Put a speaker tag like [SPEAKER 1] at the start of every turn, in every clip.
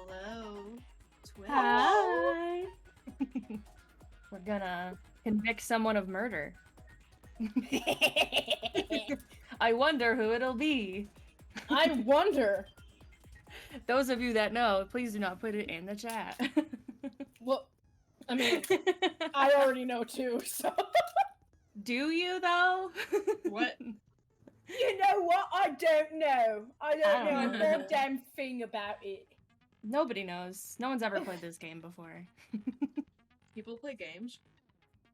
[SPEAKER 1] Hello. Twitch.
[SPEAKER 2] Hi. We're gonna convict someone of murder. I wonder who it'll be.
[SPEAKER 3] I wonder.
[SPEAKER 2] Those of you that know, please do not put it in the chat.
[SPEAKER 3] Well, I mean, I already know too, so.
[SPEAKER 2] Do you though?
[SPEAKER 1] What?
[SPEAKER 3] You know what? I don't know. I don't know
[SPEAKER 2] know.
[SPEAKER 3] a goddamn thing about it.
[SPEAKER 2] Nobody knows. No one's ever played this game before.
[SPEAKER 1] People play games?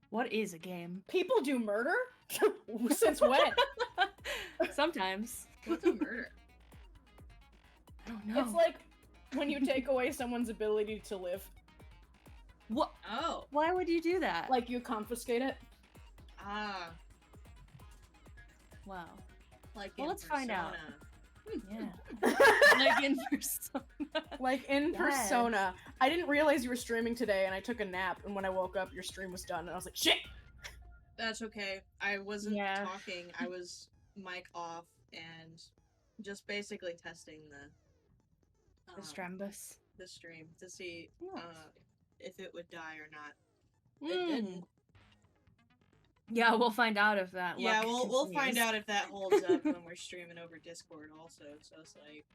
[SPEAKER 2] What is a game?
[SPEAKER 3] People do murder? Since when?
[SPEAKER 2] Sometimes.
[SPEAKER 1] What's a murder?
[SPEAKER 2] I don't know.
[SPEAKER 3] It's like when you take away someone's ability to live.
[SPEAKER 2] What?
[SPEAKER 1] Oh.
[SPEAKER 2] Why would you do that?
[SPEAKER 3] Like you confiscate it.
[SPEAKER 1] Ah.
[SPEAKER 2] Wow.
[SPEAKER 1] Like
[SPEAKER 2] Well,
[SPEAKER 1] in
[SPEAKER 2] let's find out.
[SPEAKER 1] Persona.
[SPEAKER 2] Yeah. Like in Persona.
[SPEAKER 3] Like in
[SPEAKER 2] Yes.
[SPEAKER 3] Persona. I didn't realize you were streaming today, and I took a nap, and when I woke up, your stream was done, and I was like, shit!
[SPEAKER 1] That's okay. I wasn't
[SPEAKER 2] Yeah.
[SPEAKER 1] talking. I was mic off and just basically testing
[SPEAKER 2] The Strambus.
[SPEAKER 1] the stream to see
[SPEAKER 2] Nice.
[SPEAKER 1] if it would die or not. It didn't.
[SPEAKER 2] Yeah, we'll find out if that.
[SPEAKER 1] Yeah,
[SPEAKER 2] luck
[SPEAKER 1] we'll find
[SPEAKER 2] continues.
[SPEAKER 1] out if that holds up when we're streaming over Discord also. So it's like,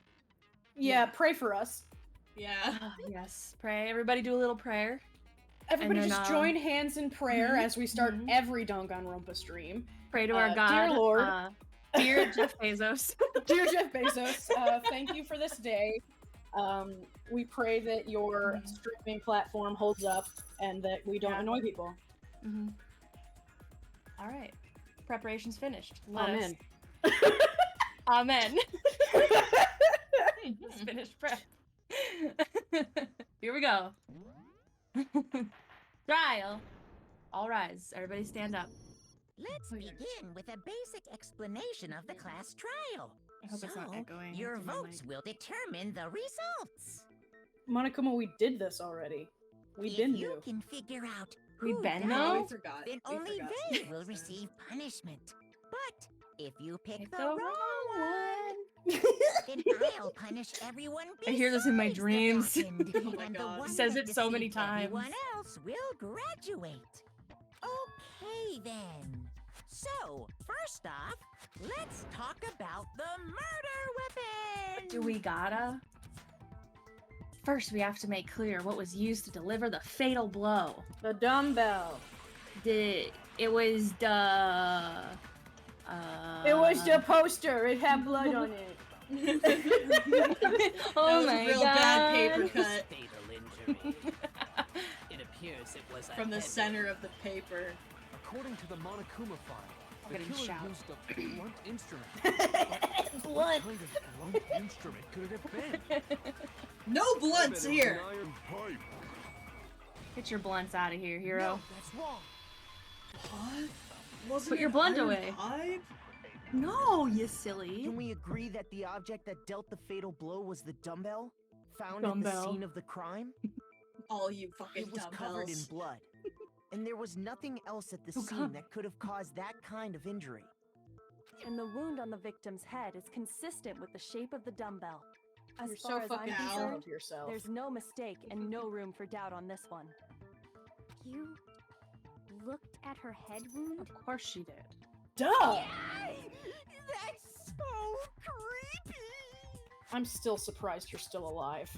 [SPEAKER 3] Yeah, pray for us.
[SPEAKER 1] yeah.
[SPEAKER 2] Ah, yes, pray. Everybody do a little prayer.
[SPEAKER 3] Everybody
[SPEAKER 2] then,
[SPEAKER 3] just join hands in prayer
[SPEAKER 2] mhm,
[SPEAKER 3] as we start
[SPEAKER 2] mhm.
[SPEAKER 3] every Danganronpa stream.
[SPEAKER 2] Pray to our God.
[SPEAKER 3] Dear Lord.
[SPEAKER 2] Dear Jeff Bezos.
[SPEAKER 3] Dear Jeff Bezos, thank you for this day. We pray that your streaming platform holds up and that we don't annoy people.
[SPEAKER 2] Mhm. All right. Preparations finished.
[SPEAKER 3] Amen.
[SPEAKER 2] Amen. Let's finish prep. Here we go. Trial. All rise. Everybody stand up.
[SPEAKER 4] Let's begin with a basic explanation of the class trial.
[SPEAKER 2] I hope it's not echoing
[SPEAKER 4] Your
[SPEAKER 2] through my
[SPEAKER 4] votes
[SPEAKER 2] mic.
[SPEAKER 4] will determine the results.
[SPEAKER 3] Monokuma, we did this already. We
[SPEAKER 4] If
[SPEAKER 3] didn't
[SPEAKER 4] you
[SPEAKER 3] do.
[SPEAKER 4] can figure out
[SPEAKER 2] We
[SPEAKER 4] who
[SPEAKER 2] been
[SPEAKER 4] died,
[SPEAKER 2] though?
[SPEAKER 1] We forgot.
[SPEAKER 4] then
[SPEAKER 1] We
[SPEAKER 4] only
[SPEAKER 1] forgot
[SPEAKER 4] they
[SPEAKER 1] some
[SPEAKER 4] will
[SPEAKER 1] stuff.
[SPEAKER 4] receive punishment. But if you pick
[SPEAKER 2] Pick
[SPEAKER 4] the wrong one, then I'll punish everyone.
[SPEAKER 2] I hear this in my
[SPEAKER 4] besides the
[SPEAKER 2] dreams.
[SPEAKER 4] darkened,
[SPEAKER 1] Oh my
[SPEAKER 4] and
[SPEAKER 1] God.
[SPEAKER 4] the one
[SPEAKER 2] Says
[SPEAKER 4] that
[SPEAKER 2] it so many
[SPEAKER 4] deceived everyone
[SPEAKER 2] times.
[SPEAKER 4] else will graduate. Okay then. So first off, let's talk about the murder weapon.
[SPEAKER 2] Do we gotta? First, we have to make clear what was used to deliver the fatal blow.
[SPEAKER 3] The dumbbell.
[SPEAKER 2] It was the.
[SPEAKER 3] It was the poster. It had blood on it.
[SPEAKER 2] Oh
[SPEAKER 1] that was
[SPEAKER 2] my
[SPEAKER 1] a real
[SPEAKER 2] God.
[SPEAKER 1] bad paper cut
[SPEAKER 5] Fatal injury. It appears it was a
[SPEAKER 1] from the
[SPEAKER 5] head
[SPEAKER 1] center of the paper.
[SPEAKER 6] According to the Monokuma file,
[SPEAKER 2] I'm
[SPEAKER 6] the
[SPEAKER 2] gonna
[SPEAKER 6] killer
[SPEAKER 2] shout.
[SPEAKER 6] used a blunt instrument. But
[SPEAKER 3] Blood.
[SPEAKER 6] what kind of blunt instrument could it have been?
[SPEAKER 1] No blunts
[SPEAKER 6] I bet it was
[SPEAKER 1] here.
[SPEAKER 6] an iron pipe.
[SPEAKER 2] Get your blunts out of here, hero.
[SPEAKER 6] No, that's wrong.
[SPEAKER 1] What? Wasn't
[SPEAKER 2] Put your
[SPEAKER 1] it
[SPEAKER 2] blunt
[SPEAKER 1] iron
[SPEAKER 2] away.
[SPEAKER 1] pipe?
[SPEAKER 2] No, you silly.
[SPEAKER 7] Can we agree that the object that dealt the fatal blow was the dumbbell? Found at
[SPEAKER 2] Dumbbell.
[SPEAKER 7] the scene of the crime?
[SPEAKER 1] All you fucking
[SPEAKER 7] It was covered in
[SPEAKER 1] dumbbells.
[SPEAKER 7] blood. And there was nothing else at the
[SPEAKER 2] Oh,
[SPEAKER 7] scene
[SPEAKER 2] God.
[SPEAKER 7] that could have caused that kind of injury.
[SPEAKER 8] And the wound on the victim's head is consistent with the shape of the dumbbell. As
[SPEAKER 3] You're
[SPEAKER 8] far
[SPEAKER 3] so
[SPEAKER 8] as I'm
[SPEAKER 3] fucking
[SPEAKER 1] Ow.
[SPEAKER 3] proud
[SPEAKER 8] concerned,
[SPEAKER 3] of yourself.
[SPEAKER 8] there's no mistake and no room for doubt on this one.
[SPEAKER 9] You looked at her head wound?
[SPEAKER 2] Of course she did.
[SPEAKER 3] Duh!
[SPEAKER 4] That's so creepy.
[SPEAKER 3] I'm still surprised you're still alive.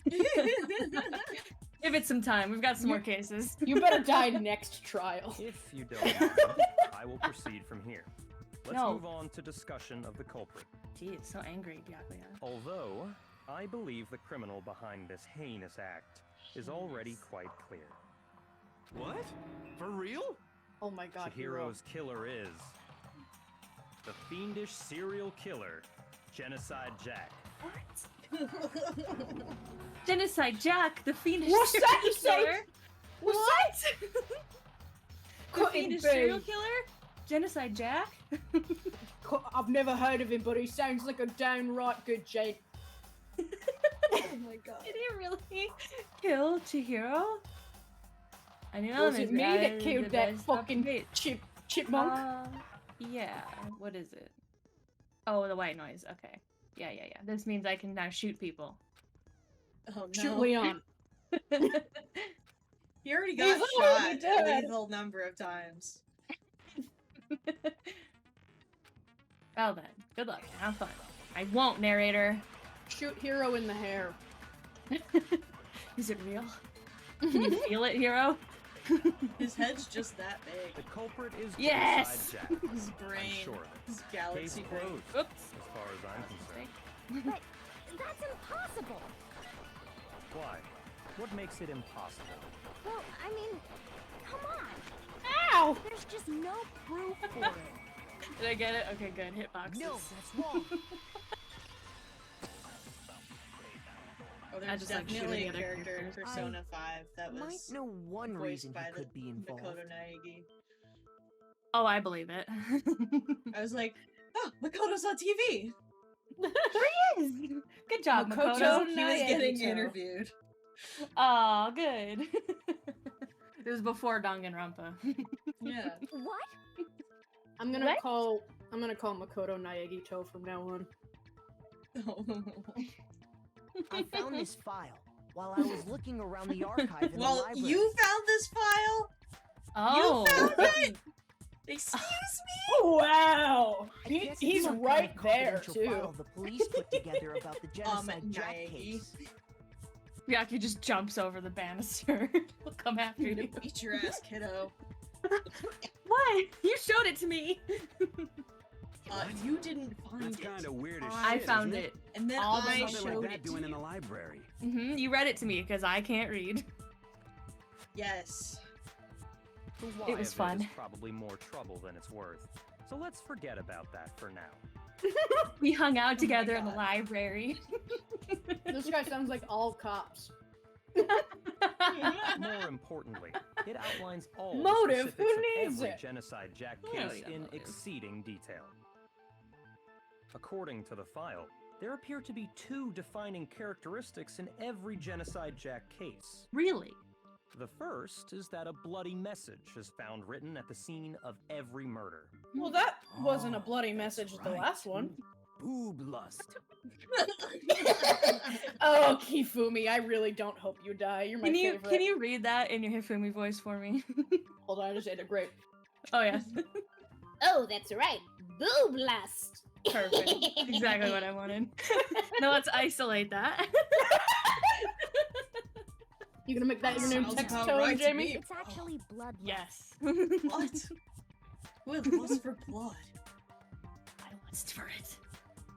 [SPEAKER 2] Give it some time. We've got some more cases.
[SPEAKER 3] You better die next trial.
[SPEAKER 10] If you don't mind, I will proceed from here. Let's
[SPEAKER 2] No.
[SPEAKER 10] move on to discussion of the culprit.
[SPEAKER 2] Gee, it's so angry, Byakuya.
[SPEAKER 10] Although, I believe the criminal behind this heinous act is already quite clear.
[SPEAKER 6] What? For real?
[SPEAKER 3] Oh my god, hero.
[SPEAKER 10] Chihiro's killer is the fiendish serial killer, Genocide Jack.
[SPEAKER 2] Genocide Jack, the fiendish
[SPEAKER 3] What's
[SPEAKER 2] serial
[SPEAKER 3] that you say?
[SPEAKER 2] killer.
[SPEAKER 3] What's
[SPEAKER 2] The
[SPEAKER 3] Couldn't
[SPEAKER 2] fiendish
[SPEAKER 3] be.
[SPEAKER 2] serial killer? Genocide Jack?
[SPEAKER 3] I've never heard of him, but he sounds like a downright good Jake.
[SPEAKER 1] Oh my god.
[SPEAKER 2] Did he really kill Chihiro? I knew
[SPEAKER 3] Was it me that killed that fucking chipmunk?
[SPEAKER 2] Yeah. What is it? Oh, the white noise. Okay. Yeah. This means I can now shoot people.
[SPEAKER 1] Oh no.
[SPEAKER 3] Shoot Leon.
[SPEAKER 1] He already
[SPEAKER 3] He's
[SPEAKER 1] got
[SPEAKER 3] already
[SPEAKER 1] shot a
[SPEAKER 3] dead.
[SPEAKER 1] lethal number of times.
[SPEAKER 2] Well then, good luck. Have fun. I won't, narrator.
[SPEAKER 3] Shoot Hero in the hair.
[SPEAKER 2] Is it real? Can you feel it, hero?
[SPEAKER 1] His head's just that big.
[SPEAKER 10] The culprit is
[SPEAKER 2] Yes!
[SPEAKER 10] Genocide Jack.
[SPEAKER 1] His brain,
[SPEAKER 10] I'm sure of it.
[SPEAKER 1] his
[SPEAKER 10] Case
[SPEAKER 1] galaxy brain.
[SPEAKER 10] closed,
[SPEAKER 2] Oops.
[SPEAKER 10] as far as I'm concerned.
[SPEAKER 9] But that's impossible.
[SPEAKER 10] Why? What makes it impossible?
[SPEAKER 9] Well, I mean, come on.
[SPEAKER 3] Ow!
[SPEAKER 9] There's just no proof for it.
[SPEAKER 2] Did I get it? Okay, good. Hitboxes.
[SPEAKER 7] No, that's wrong.
[SPEAKER 1] Oh,
[SPEAKER 2] I
[SPEAKER 1] there's
[SPEAKER 2] just like
[SPEAKER 1] definitely
[SPEAKER 2] shooting
[SPEAKER 1] a
[SPEAKER 2] the other
[SPEAKER 1] character in
[SPEAKER 2] characters.
[SPEAKER 1] Persona 5 that
[SPEAKER 7] Might
[SPEAKER 1] was
[SPEAKER 7] know one
[SPEAKER 1] voiced
[SPEAKER 7] reason
[SPEAKER 1] by
[SPEAKER 7] he
[SPEAKER 1] the
[SPEAKER 7] could be involved.
[SPEAKER 1] Makoto Naegi.
[SPEAKER 2] Oh, I believe it.
[SPEAKER 1] I was like, oh, Makoto's on TV!
[SPEAKER 2] There he is! Good job,
[SPEAKER 3] Makoto
[SPEAKER 2] Makoto.
[SPEAKER 1] He was getting
[SPEAKER 3] Naegi.
[SPEAKER 1] interviewed.
[SPEAKER 2] Oh, good. It was before Danganronpa.
[SPEAKER 1] Yeah.
[SPEAKER 9] What?
[SPEAKER 3] I'm gonna
[SPEAKER 2] What?
[SPEAKER 3] call Makoto Naegito from now on.
[SPEAKER 7] I found this file while I was looking around the archive in the
[SPEAKER 1] Well,
[SPEAKER 7] library.
[SPEAKER 1] you found this file?
[SPEAKER 2] Oh.
[SPEAKER 1] You found it? Excuse me?
[SPEAKER 3] Wow!
[SPEAKER 7] I guess it's
[SPEAKER 3] He's
[SPEAKER 7] some kind
[SPEAKER 3] right
[SPEAKER 7] of
[SPEAKER 3] there
[SPEAKER 7] confidential file
[SPEAKER 3] too.
[SPEAKER 7] the police put together about the genocide Jack
[SPEAKER 1] Naegi.
[SPEAKER 7] case.
[SPEAKER 2] Ryaki just jumps over the banister. He'll come after
[SPEAKER 1] I'm
[SPEAKER 2] you.
[SPEAKER 1] gonna beat your ass, kiddo.
[SPEAKER 2] Why? You showed it to me.
[SPEAKER 1] You didn't find
[SPEAKER 6] That's
[SPEAKER 1] it.
[SPEAKER 6] kind of weird as
[SPEAKER 2] I
[SPEAKER 6] shit,
[SPEAKER 2] found
[SPEAKER 6] isn't
[SPEAKER 2] it.
[SPEAKER 1] And then
[SPEAKER 2] All the
[SPEAKER 1] I
[SPEAKER 6] Something
[SPEAKER 1] showed
[SPEAKER 6] like that
[SPEAKER 1] it to
[SPEAKER 6] doing in
[SPEAKER 1] you.
[SPEAKER 6] the library.
[SPEAKER 2] You read it to me because I can't read.
[SPEAKER 1] Yes.
[SPEAKER 10] The why
[SPEAKER 2] It was
[SPEAKER 10] of
[SPEAKER 2] fun.
[SPEAKER 10] It is probably more trouble than it's worth. So let's forget about that for now.
[SPEAKER 2] We hung out
[SPEAKER 1] Oh my
[SPEAKER 2] together in the
[SPEAKER 1] God.
[SPEAKER 2] library.
[SPEAKER 3] This guy sounds like all cops.
[SPEAKER 10] More importantly, it outlines all
[SPEAKER 3] Motive?
[SPEAKER 10] the specifics
[SPEAKER 3] Who
[SPEAKER 10] of
[SPEAKER 3] needs
[SPEAKER 10] every
[SPEAKER 3] it?
[SPEAKER 10] genocide Jack
[SPEAKER 2] Yeah,
[SPEAKER 10] case
[SPEAKER 2] we got
[SPEAKER 10] in
[SPEAKER 2] motive.
[SPEAKER 10] exceeding detail. According to the file, there appear to be two defining characteristics in every genocide Jack case.
[SPEAKER 2] Really?
[SPEAKER 10] The first is that a bloody message is found written at the scene of every murder.
[SPEAKER 3] Well, that wasn't a bloody message at the last one.
[SPEAKER 6] Boob lust.
[SPEAKER 3] Oh, Kifumi, I really don't hope you die. You're my favorite.
[SPEAKER 2] Can you read that in your Hifumi voice for me?
[SPEAKER 3] Hold on, I just ate a grape.
[SPEAKER 2] Oh yeah.
[SPEAKER 9] Oh, that's right. Boob lust.
[SPEAKER 2] Perfect. Exactly what I wanted. No, let's isolate that.
[SPEAKER 3] You gonna make that your new
[SPEAKER 1] Sounds
[SPEAKER 3] text
[SPEAKER 1] about
[SPEAKER 3] tone,
[SPEAKER 1] right to
[SPEAKER 3] Jamie?
[SPEAKER 1] me.
[SPEAKER 9] It's actually blood lust.
[SPEAKER 2] Yes.
[SPEAKER 1] What? With lust for blood.
[SPEAKER 2] I lust for it.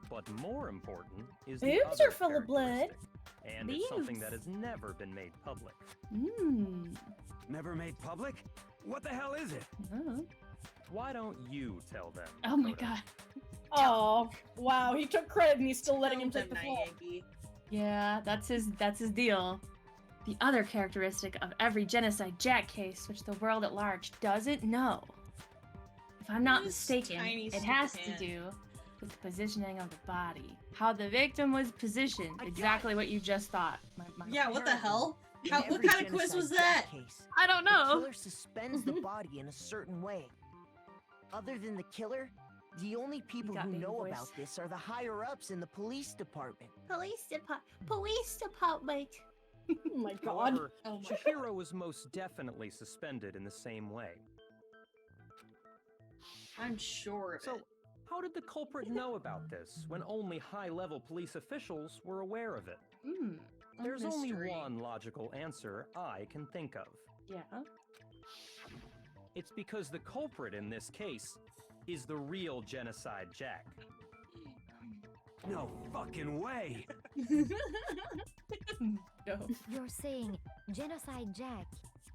[SPEAKER 10] But more important is
[SPEAKER 3] Boobs
[SPEAKER 10] the other
[SPEAKER 3] are full of blood.
[SPEAKER 10] characteristic, and it's something
[SPEAKER 2] Boobs.
[SPEAKER 10] that has never been made public.
[SPEAKER 2] Mmm.
[SPEAKER 6] Never made public? What the hell is it?
[SPEAKER 2] Oh.
[SPEAKER 10] Why don't you tell them?
[SPEAKER 2] Oh my
[SPEAKER 10] Dakota?
[SPEAKER 2] god.
[SPEAKER 3] Oh, wow, he took credit and he's still letting him
[SPEAKER 1] Tell
[SPEAKER 3] take the
[SPEAKER 1] them,
[SPEAKER 3] fall.
[SPEAKER 1] Naegi.
[SPEAKER 2] Yeah, that's his deal. The other characteristic of every genocide Jack case, which the world at large doesn't know. If I'm not
[SPEAKER 1] This
[SPEAKER 2] mistaken,
[SPEAKER 1] tiny
[SPEAKER 2] it has to
[SPEAKER 1] hand.
[SPEAKER 2] do with the positioning of the body. How the victim was positioned.
[SPEAKER 7] I got
[SPEAKER 2] Exactly what you just thought.
[SPEAKER 1] Yeah, what the hell?
[SPEAKER 7] In
[SPEAKER 1] What
[SPEAKER 7] every
[SPEAKER 1] kind of quiz
[SPEAKER 7] genocide
[SPEAKER 1] was
[SPEAKER 7] Jack
[SPEAKER 1] that?
[SPEAKER 7] case,
[SPEAKER 2] I don't
[SPEAKER 7] the
[SPEAKER 2] know.
[SPEAKER 7] killer suspends the body in a certain way. Other than the killer, the only people
[SPEAKER 2] got
[SPEAKER 7] who
[SPEAKER 2] baby
[SPEAKER 7] know
[SPEAKER 2] voice.
[SPEAKER 7] about this are the higher ups in the police department.
[SPEAKER 9] Police department.
[SPEAKER 3] Oh my god.
[SPEAKER 10] However,
[SPEAKER 1] Oh my
[SPEAKER 10] Chihiro was most definitely suspended in the same way.
[SPEAKER 1] I'm sure of
[SPEAKER 10] So,
[SPEAKER 1] it.
[SPEAKER 10] how did the culprit know about this when only high-level police officials were aware of it?
[SPEAKER 2] Hmm.
[SPEAKER 1] A
[SPEAKER 10] There's only
[SPEAKER 1] mystery.
[SPEAKER 10] one logical answer I can think of.
[SPEAKER 2] Yeah.
[SPEAKER 10] It's because the culprit in this case is the real Genocide Jack.
[SPEAKER 6] No fucking way.
[SPEAKER 2] No.
[SPEAKER 9] You're saying Genocide Jack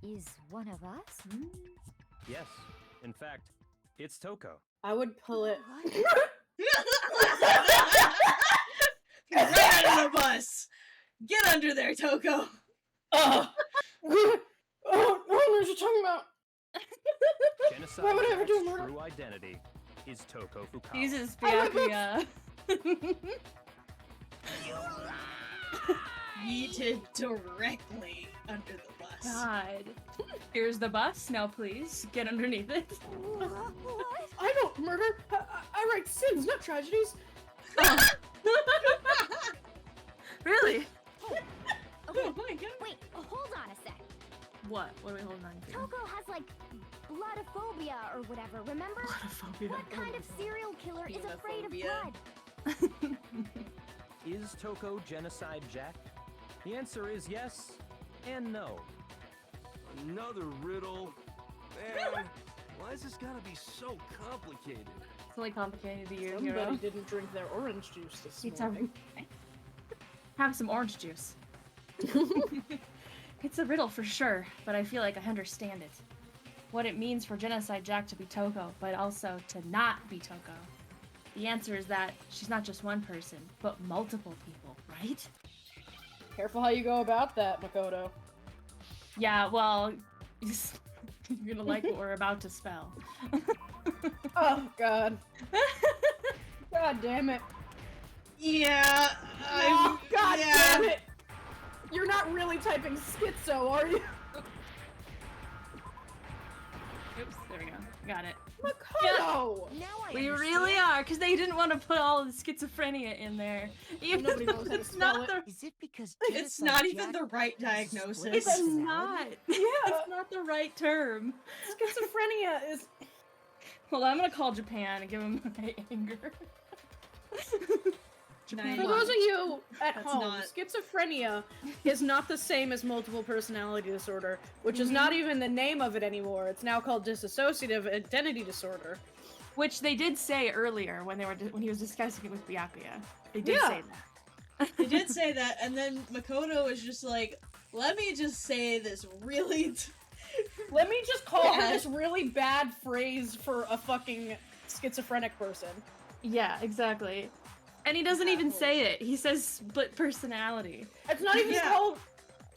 [SPEAKER 9] is one of us?
[SPEAKER 10] Yes, in fact, it's Toko.
[SPEAKER 3] I would pull it.
[SPEAKER 1] Right under the bus! Get under there, Toko!
[SPEAKER 3] Oh, what are you talking about?
[SPEAKER 10] Genocide
[SPEAKER 3] Why would I ever do a
[SPEAKER 10] Jack's
[SPEAKER 3] murder?
[SPEAKER 10] true identity is Toko Fukawa.
[SPEAKER 2] Jesus,
[SPEAKER 3] Oh my
[SPEAKER 2] Byakuya.
[SPEAKER 1] Yeeted directly under the bus.
[SPEAKER 2] God. Here's the bus. Now please get underneath it.
[SPEAKER 9] What?
[SPEAKER 3] I don't murder. I write sins, not tragedies.
[SPEAKER 2] Really? Oh my god.
[SPEAKER 9] Wait, hold on a sec.
[SPEAKER 2] What? What are we holding on to?
[SPEAKER 9] Toko has like bloodophobia or whatever, remember?
[SPEAKER 2] Bloodophobia.
[SPEAKER 9] What kind of serial killer is afraid of
[SPEAKER 1] Xenophobia.
[SPEAKER 9] blood?
[SPEAKER 10] Is Toko Genocide Jack? The answer is yes and no.
[SPEAKER 6] Another riddle. Man, why has this gotta be so complicated?
[SPEAKER 2] It's only complicated to you,
[SPEAKER 3] Somebody
[SPEAKER 2] hero.
[SPEAKER 3] didn't drink their orange juice this
[SPEAKER 2] It's
[SPEAKER 3] morning.
[SPEAKER 2] Have some orange juice. It's a riddle for sure, but I feel like I understand it. What it means for Genocide Jack to be Toko, but also to not be Toko. The answer is that she's not just one person, but multiple people, right?
[SPEAKER 3] Careful how you go about that, Makoto.
[SPEAKER 2] Yeah, well, you're gonna like what we're about to spell.
[SPEAKER 3] Oh, God. God damn it.
[SPEAKER 1] Yeah.
[SPEAKER 3] Oh, God
[SPEAKER 1] yeah.
[SPEAKER 3] damn it! You're not really typing schizo, are you?
[SPEAKER 2] Oops, there we go. Got it.
[SPEAKER 3] Makoto!
[SPEAKER 7] Now I
[SPEAKER 2] We
[SPEAKER 7] understand.
[SPEAKER 2] really are, because they didn't want to put all of the schizophrenia in there. Even
[SPEAKER 3] Nobody
[SPEAKER 2] though
[SPEAKER 3] knows how to
[SPEAKER 2] it's
[SPEAKER 3] spell
[SPEAKER 2] not
[SPEAKER 3] it.
[SPEAKER 2] the
[SPEAKER 7] Is it because
[SPEAKER 1] It's
[SPEAKER 7] Genocide
[SPEAKER 1] not even
[SPEAKER 7] Jack
[SPEAKER 1] the right
[SPEAKER 7] has a
[SPEAKER 1] diagnosis.
[SPEAKER 7] split
[SPEAKER 2] It's
[SPEAKER 7] personality?
[SPEAKER 2] not.
[SPEAKER 3] Yeah.
[SPEAKER 2] It's not the right term.
[SPEAKER 3] Schizophrenia is...
[SPEAKER 2] Well, I'm gonna call Japan and give them my anger.
[SPEAKER 1] Nice.
[SPEAKER 3] For those of you at
[SPEAKER 1] That's
[SPEAKER 3] home,
[SPEAKER 1] not-
[SPEAKER 3] schizophrenia is not the same as multiple personality disorder, which is not even the name of it anymore. It's now called dissociative identity disorder.
[SPEAKER 2] Which they did say earlier when when he was discussing it with Byakuya. They did
[SPEAKER 3] Yeah.
[SPEAKER 2] say that.
[SPEAKER 1] They did say that, and then Makoto was just like, let me just say this really...
[SPEAKER 3] Let me just call her
[SPEAKER 1] Yeah.
[SPEAKER 3] this really bad phrase for a fucking schizophrenic person.
[SPEAKER 2] Yeah, exactly. And he doesn't even say it. He says split personality.
[SPEAKER 3] It's not even
[SPEAKER 1] Yeah.
[SPEAKER 3] called.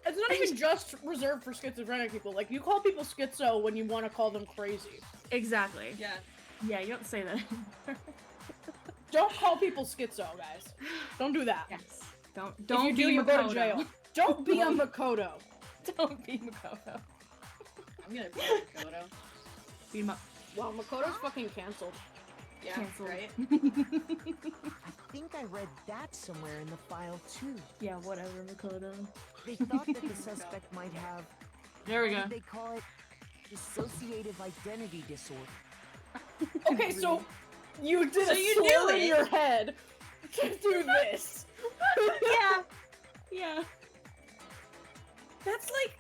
[SPEAKER 3] It's not even just reserved for schizophrenic people. Like, you call people schizo when you want to call them crazy.
[SPEAKER 2] Exactly.
[SPEAKER 1] Yeah.
[SPEAKER 2] Yeah, you don't say that.
[SPEAKER 3] Don't call people schizo, guys. Don't do that.
[SPEAKER 2] Yes. Don't
[SPEAKER 3] If you
[SPEAKER 2] be
[SPEAKER 3] do, you go to
[SPEAKER 2] Makoto.
[SPEAKER 3] jail. Don't be a Makoto.
[SPEAKER 2] Don't be Makoto.
[SPEAKER 1] I'm gonna be Makoto.
[SPEAKER 2] Beat him up.
[SPEAKER 3] Wow, Makoto's fucking canceled.
[SPEAKER 1] Yeah,
[SPEAKER 2] Canceled.
[SPEAKER 1] right?
[SPEAKER 7] I think I read that somewhere in the file too.
[SPEAKER 2] Yeah, whatever, Makoto.
[SPEAKER 7] They thought that the suspect might have,
[SPEAKER 2] There we go.
[SPEAKER 7] what did they call it? Dissociative identity disorder.
[SPEAKER 3] Okay, so you did
[SPEAKER 1] So
[SPEAKER 3] a
[SPEAKER 1] you
[SPEAKER 3] swirl
[SPEAKER 1] knew
[SPEAKER 3] in
[SPEAKER 1] it.
[SPEAKER 3] your head to do this.
[SPEAKER 2] Yeah. Yeah.
[SPEAKER 3] That's like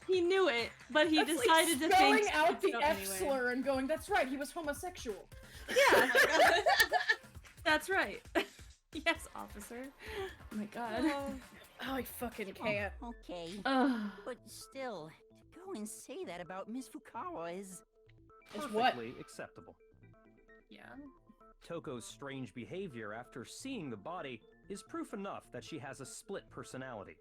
[SPEAKER 2] He knew it, but he
[SPEAKER 3] that's
[SPEAKER 2] decided
[SPEAKER 3] like
[SPEAKER 2] to think
[SPEAKER 3] spelling out the
[SPEAKER 2] schizo
[SPEAKER 3] F
[SPEAKER 2] anyway.
[SPEAKER 3] slur and going, "That's right, he was homosexual."
[SPEAKER 2] Yeah. That's right. Yes, officer. Oh my god.
[SPEAKER 3] Oh, I fucking can't.
[SPEAKER 4] Okay,
[SPEAKER 2] Ugh.
[SPEAKER 4] but still, to go and say that about Miss Fukawa is...
[SPEAKER 3] It's what?
[SPEAKER 10] Perfectly acceptable.
[SPEAKER 2] Yeah.
[SPEAKER 10] Toko's strange behavior after seeing the body is proof enough that she has a split personality.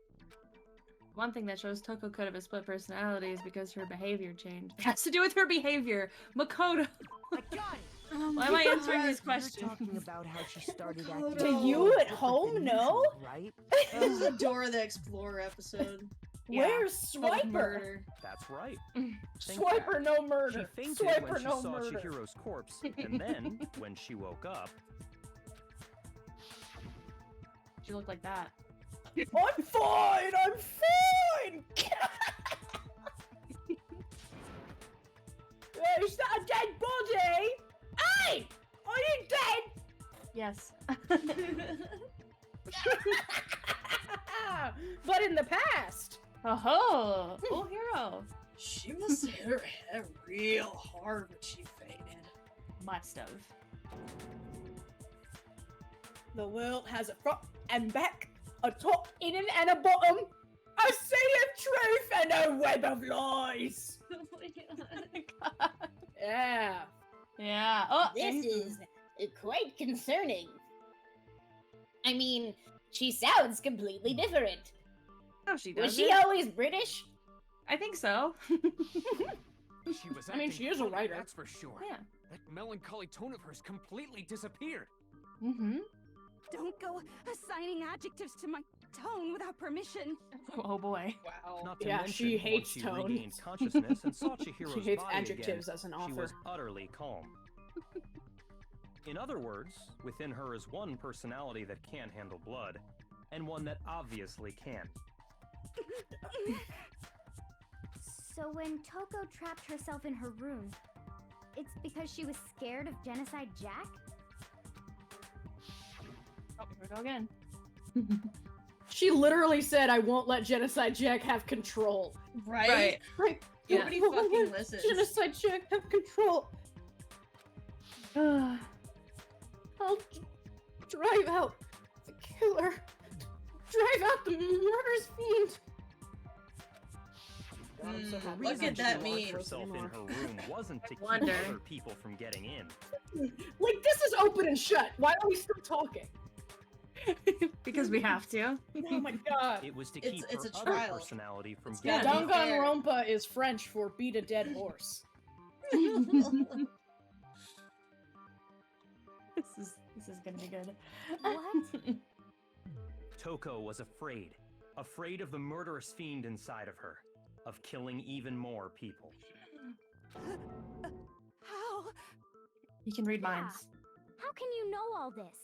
[SPEAKER 2] One thing that shows Toko could have a split personality is because her behavior changed. It has to do with her behavior. Makoto.
[SPEAKER 7] I got it!
[SPEAKER 2] Why am I answering these
[SPEAKER 7] You're
[SPEAKER 2] questions?
[SPEAKER 7] talking about how she started acting.
[SPEAKER 1] Makoto.
[SPEAKER 3] Do
[SPEAKER 7] a
[SPEAKER 3] you
[SPEAKER 7] little
[SPEAKER 3] at
[SPEAKER 7] different
[SPEAKER 3] home
[SPEAKER 7] than
[SPEAKER 3] know?
[SPEAKER 7] usual, right?
[SPEAKER 1] This is a Dora the Explorer episode.
[SPEAKER 2] Yeah.
[SPEAKER 3] Where's
[SPEAKER 1] Of
[SPEAKER 3] Swiper?
[SPEAKER 1] murder.
[SPEAKER 10] That's right. Think
[SPEAKER 3] Swiper,
[SPEAKER 10] back.
[SPEAKER 3] no murder.
[SPEAKER 10] She fainted
[SPEAKER 3] Swiper,
[SPEAKER 10] when she
[SPEAKER 3] no
[SPEAKER 10] saw
[SPEAKER 3] murder.
[SPEAKER 10] Chihiro's corpse, and then, when she woke up,
[SPEAKER 2] She looked like that.
[SPEAKER 3] I'm fine. I'm fine. Is that a dead body? Hey, are you dead?
[SPEAKER 2] Yes.
[SPEAKER 3] But in the past.
[SPEAKER 2] Oh, oh, hero.
[SPEAKER 1] She must have hit her head real hard when she fainted.
[SPEAKER 2] Must have.
[SPEAKER 3] The world has a front and back, a top, in and a bottom, a sea of truth and a web of lies. Yeah.
[SPEAKER 2] Yeah. Oh,
[SPEAKER 11] This is quite concerning. I mean, she sounds completely different.
[SPEAKER 2] No, she
[SPEAKER 11] Was
[SPEAKER 2] doesn't.
[SPEAKER 11] she always British?
[SPEAKER 2] I think so.
[SPEAKER 5] She was
[SPEAKER 3] I mean,
[SPEAKER 5] acting
[SPEAKER 3] she is a
[SPEAKER 5] funny,
[SPEAKER 3] writer.
[SPEAKER 5] That's for sure.
[SPEAKER 2] Yeah.
[SPEAKER 5] That melancholy tone of hers completely disappeared.
[SPEAKER 2] Mm-hmm.
[SPEAKER 9] Don't go assigning adjectives to my tone without permission.
[SPEAKER 2] Oh boy.
[SPEAKER 1] Wow.
[SPEAKER 10] not to
[SPEAKER 3] Yeah,
[SPEAKER 10] mention,
[SPEAKER 3] she hates
[SPEAKER 10] once she
[SPEAKER 3] tone.
[SPEAKER 10] regained consciousness and saw Chihiro's
[SPEAKER 3] She hates
[SPEAKER 10] body
[SPEAKER 3] adjectives
[SPEAKER 10] again,
[SPEAKER 3] as an
[SPEAKER 10] she
[SPEAKER 3] author.
[SPEAKER 10] was utterly calm. In other words, within her is one personality that can't handle blood, and one that obviously can.
[SPEAKER 12] So when Toko trapped herself in her room, it's because she was scared of Genocide Jack?
[SPEAKER 2] Oh, here we go again.
[SPEAKER 3] She literally said, "I won't let Genocide Jack have control."
[SPEAKER 1] Right?
[SPEAKER 3] Like,
[SPEAKER 1] Nobody
[SPEAKER 3] I won't
[SPEAKER 1] fucking
[SPEAKER 3] let
[SPEAKER 1] listens.
[SPEAKER 3] Genocide Jack have control. I'll drive out the killer. Drive out the murderous fiend. God, I'm so happy.
[SPEAKER 1] Look
[SPEAKER 10] reason
[SPEAKER 1] at that
[SPEAKER 10] she locked
[SPEAKER 1] meme.
[SPEAKER 10] herself in her room wasn't to keep
[SPEAKER 2] Wonder.
[SPEAKER 10] other people from getting in.
[SPEAKER 3] Like, this is open and shut. Why are we still talking?
[SPEAKER 2] Because we have to.
[SPEAKER 3] Oh my god.
[SPEAKER 10] It was to
[SPEAKER 1] It's-
[SPEAKER 10] keep
[SPEAKER 1] it's
[SPEAKER 10] her
[SPEAKER 1] a
[SPEAKER 10] other
[SPEAKER 1] trial.
[SPEAKER 10] personality from
[SPEAKER 1] It's
[SPEAKER 10] getting
[SPEAKER 1] gotta
[SPEAKER 10] in.
[SPEAKER 1] be fair.
[SPEAKER 3] Danganronpa is French for beat a dead horse.
[SPEAKER 2] This is gonna be good.
[SPEAKER 12] What?
[SPEAKER 10] Toko was afraid. Afraid of the murderous fiend inside of her. Of killing even more people.
[SPEAKER 9] How?
[SPEAKER 2] You can read
[SPEAKER 12] Yeah.
[SPEAKER 2] minds.
[SPEAKER 12] How can you know all this?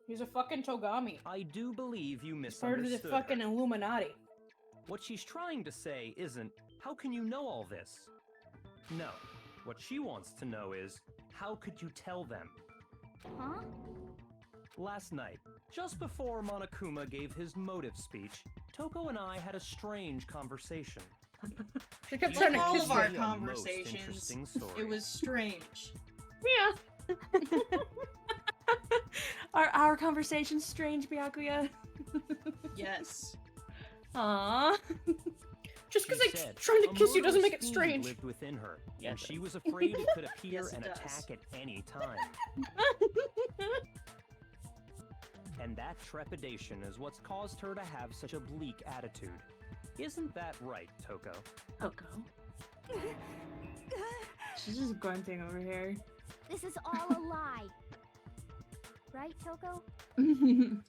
[SPEAKER 3] He's a fucking Togami.
[SPEAKER 10] I do believe you
[SPEAKER 3] Part of the
[SPEAKER 10] misunderstood
[SPEAKER 3] fucking
[SPEAKER 10] her.
[SPEAKER 3] Illuminati.
[SPEAKER 10] What she's trying to say isn't, how can you know all this? No. What she wants to know is, how could you tell them?
[SPEAKER 12] Huh?
[SPEAKER 10] Last night, just before Monokuma gave his motive speech, Toko and I had a strange conversation.
[SPEAKER 3] She kept
[SPEAKER 10] He
[SPEAKER 3] trying to
[SPEAKER 1] Like all
[SPEAKER 3] kiss
[SPEAKER 1] of
[SPEAKER 10] told
[SPEAKER 1] our
[SPEAKER 10] me
[SPEAKER 3] me.
[SPEAKER 10] a most
[SPEAKER 1] conversations,
[SPEAKER 10] interesting story.
[SPEAKER 1] it was strange.
[SPEAKER 2] Yeah. Are our conversations strange, Byakuya?
[SPEAKER 1] Yes.
[SPEAKER 2] Aww.
[SPEAKER 3] Just because
[SPEAKER 10] She
[SPEAKER 3] I'm
[SPEAKER 10] said
[SPEAKER 3] trying to
[SPEAKER 10] a
[SPEAKER 3] kiss you doesn't
[SPEAKER 10] murderous
[SPEAKER 3] make it
[SPEAKER 10] fiend
[SPEAKER 3] strange.
[SPEAKER 10] lived within her,
[SPEAKER 2] Yes,
[SPEAKER 10] and
[SPEAKER 2] it
[SPEAKER 10] she
[SPEAKER 2] does.
[SPEAKER 10] was afraid it could appear
[SPEAKER 1] Yes, it
[SPEAKER 10] and
[SPEAKER 1] does.
[SPEAKER 10] attack at any time. And that trepidation is what's caused her to have such a bleak attitude. Isn't that right, Toko?
[SPEAKER 2] Toko. She's just grunting over here.
[SPEAKER 12] This is all a lie. Right, Toko?
[SPEAKER 9] You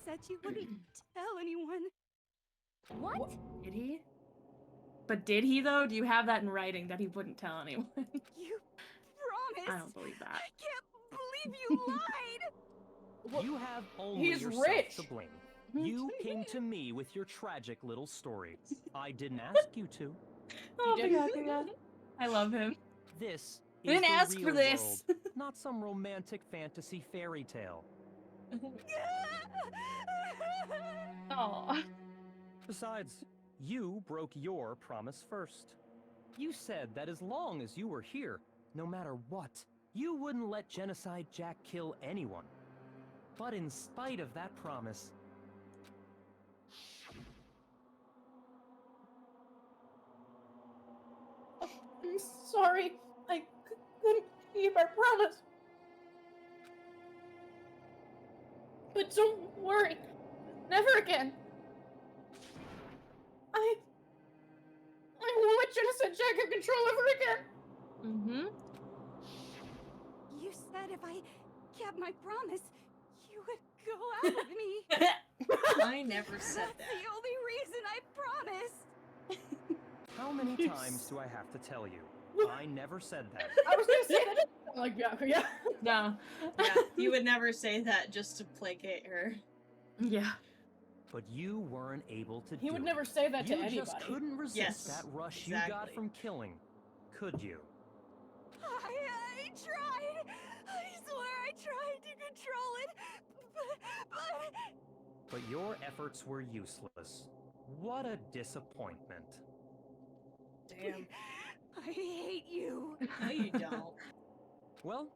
[SPEAKER 9] said you wouldn't tell anyone.
[SPEAKER 12] What?
[SPEAKER 2] Did he? But did he though? Do you have that in writing that he wouldn't tell anyone?
[SPEAKER 9] You promised.
[SPEAKER 2] I don't believe that.
[SPEAKER 9] I can't believe you lied.
[SPEAKER 10] You have only
[SPEAKER 3] He's
[SPEAKER 10] yourself
[SPEAKER 3] rich.
[SPEAKER 10] to blame. You came to me with your tragic little story. I didn't ask you to.
[SPEAKER 2] Oh,
[SPEAKER 3] did.
[SPEAKER 2] Byakuya. I love him.
[SPEAKER 10] This
[SPEAKER 2] I
[SPEAKER 10] is
[SPEAKER 2] didn't
[SPEAKER 10] the
[SPEAKER 2] ask for
[SPEAKER 10] real
[SPEAKER 2] this.
[SPEAKER 10] world, not some romantic fantasy fairy tale.
[SPEAKER 2] Aw.
[SPEAKER 10] Besides, you broke your promise first. You said that as long as you were here, no matter what, you wouldn't let Genocide Jack kill anyone. But in spite of that promise,
[SPEAKER 3] I'm sorry. I couldn't keep our promise. But don't worry. Never again. I won't let Genocide Jack have control over again.
[SPEAKER 2] Mm-hmm.
[SPEAKER 9] You said if I kept my promise, you would go out with me.
[SPEAKER 1] I never said
[SPEAKER 9] That's
[SPEAKER 1] that.
[SPEAKER 9] the only reason I promised.
[SPEAKER 10] how many times do I have to tell you? I never said that.
[SPEAKER 3] I was gonna say that didn't sound like Byakuya.
[SPEAKER 2] No.
[SPEAKER 1] Yeah, you would never say that just to placate her.
[SPEAKER 2] Yeah.
[SPEAKER 10] But you weren't able to
[SPEAKER 3] He
[SPEAKER 10] do
[SPEAKER 3] would
[SPEAKER 10] it.
[SPEAKER 3] never say that to
[SPEAKER 10] You
[SPEAKER 3] anybody.
[SPEAKER 10] just couldn't resist
[SPEAKER 1] Yes,
[SPEAKER 10] that rush you got
[SPEAKER 1] exactly.
[SPEAKER 10] from killing, could you?
[SPEAKER 9] I tried. I swear I tried to control it, but
[SPEAKER 10] But your efforts were useless. What a disappointment.
[SPEAKER 1] Damn.
[SPEAKER 9] I hate you.
[SPEAKER 1] No, you don't.
[SPEAKER 10] Well,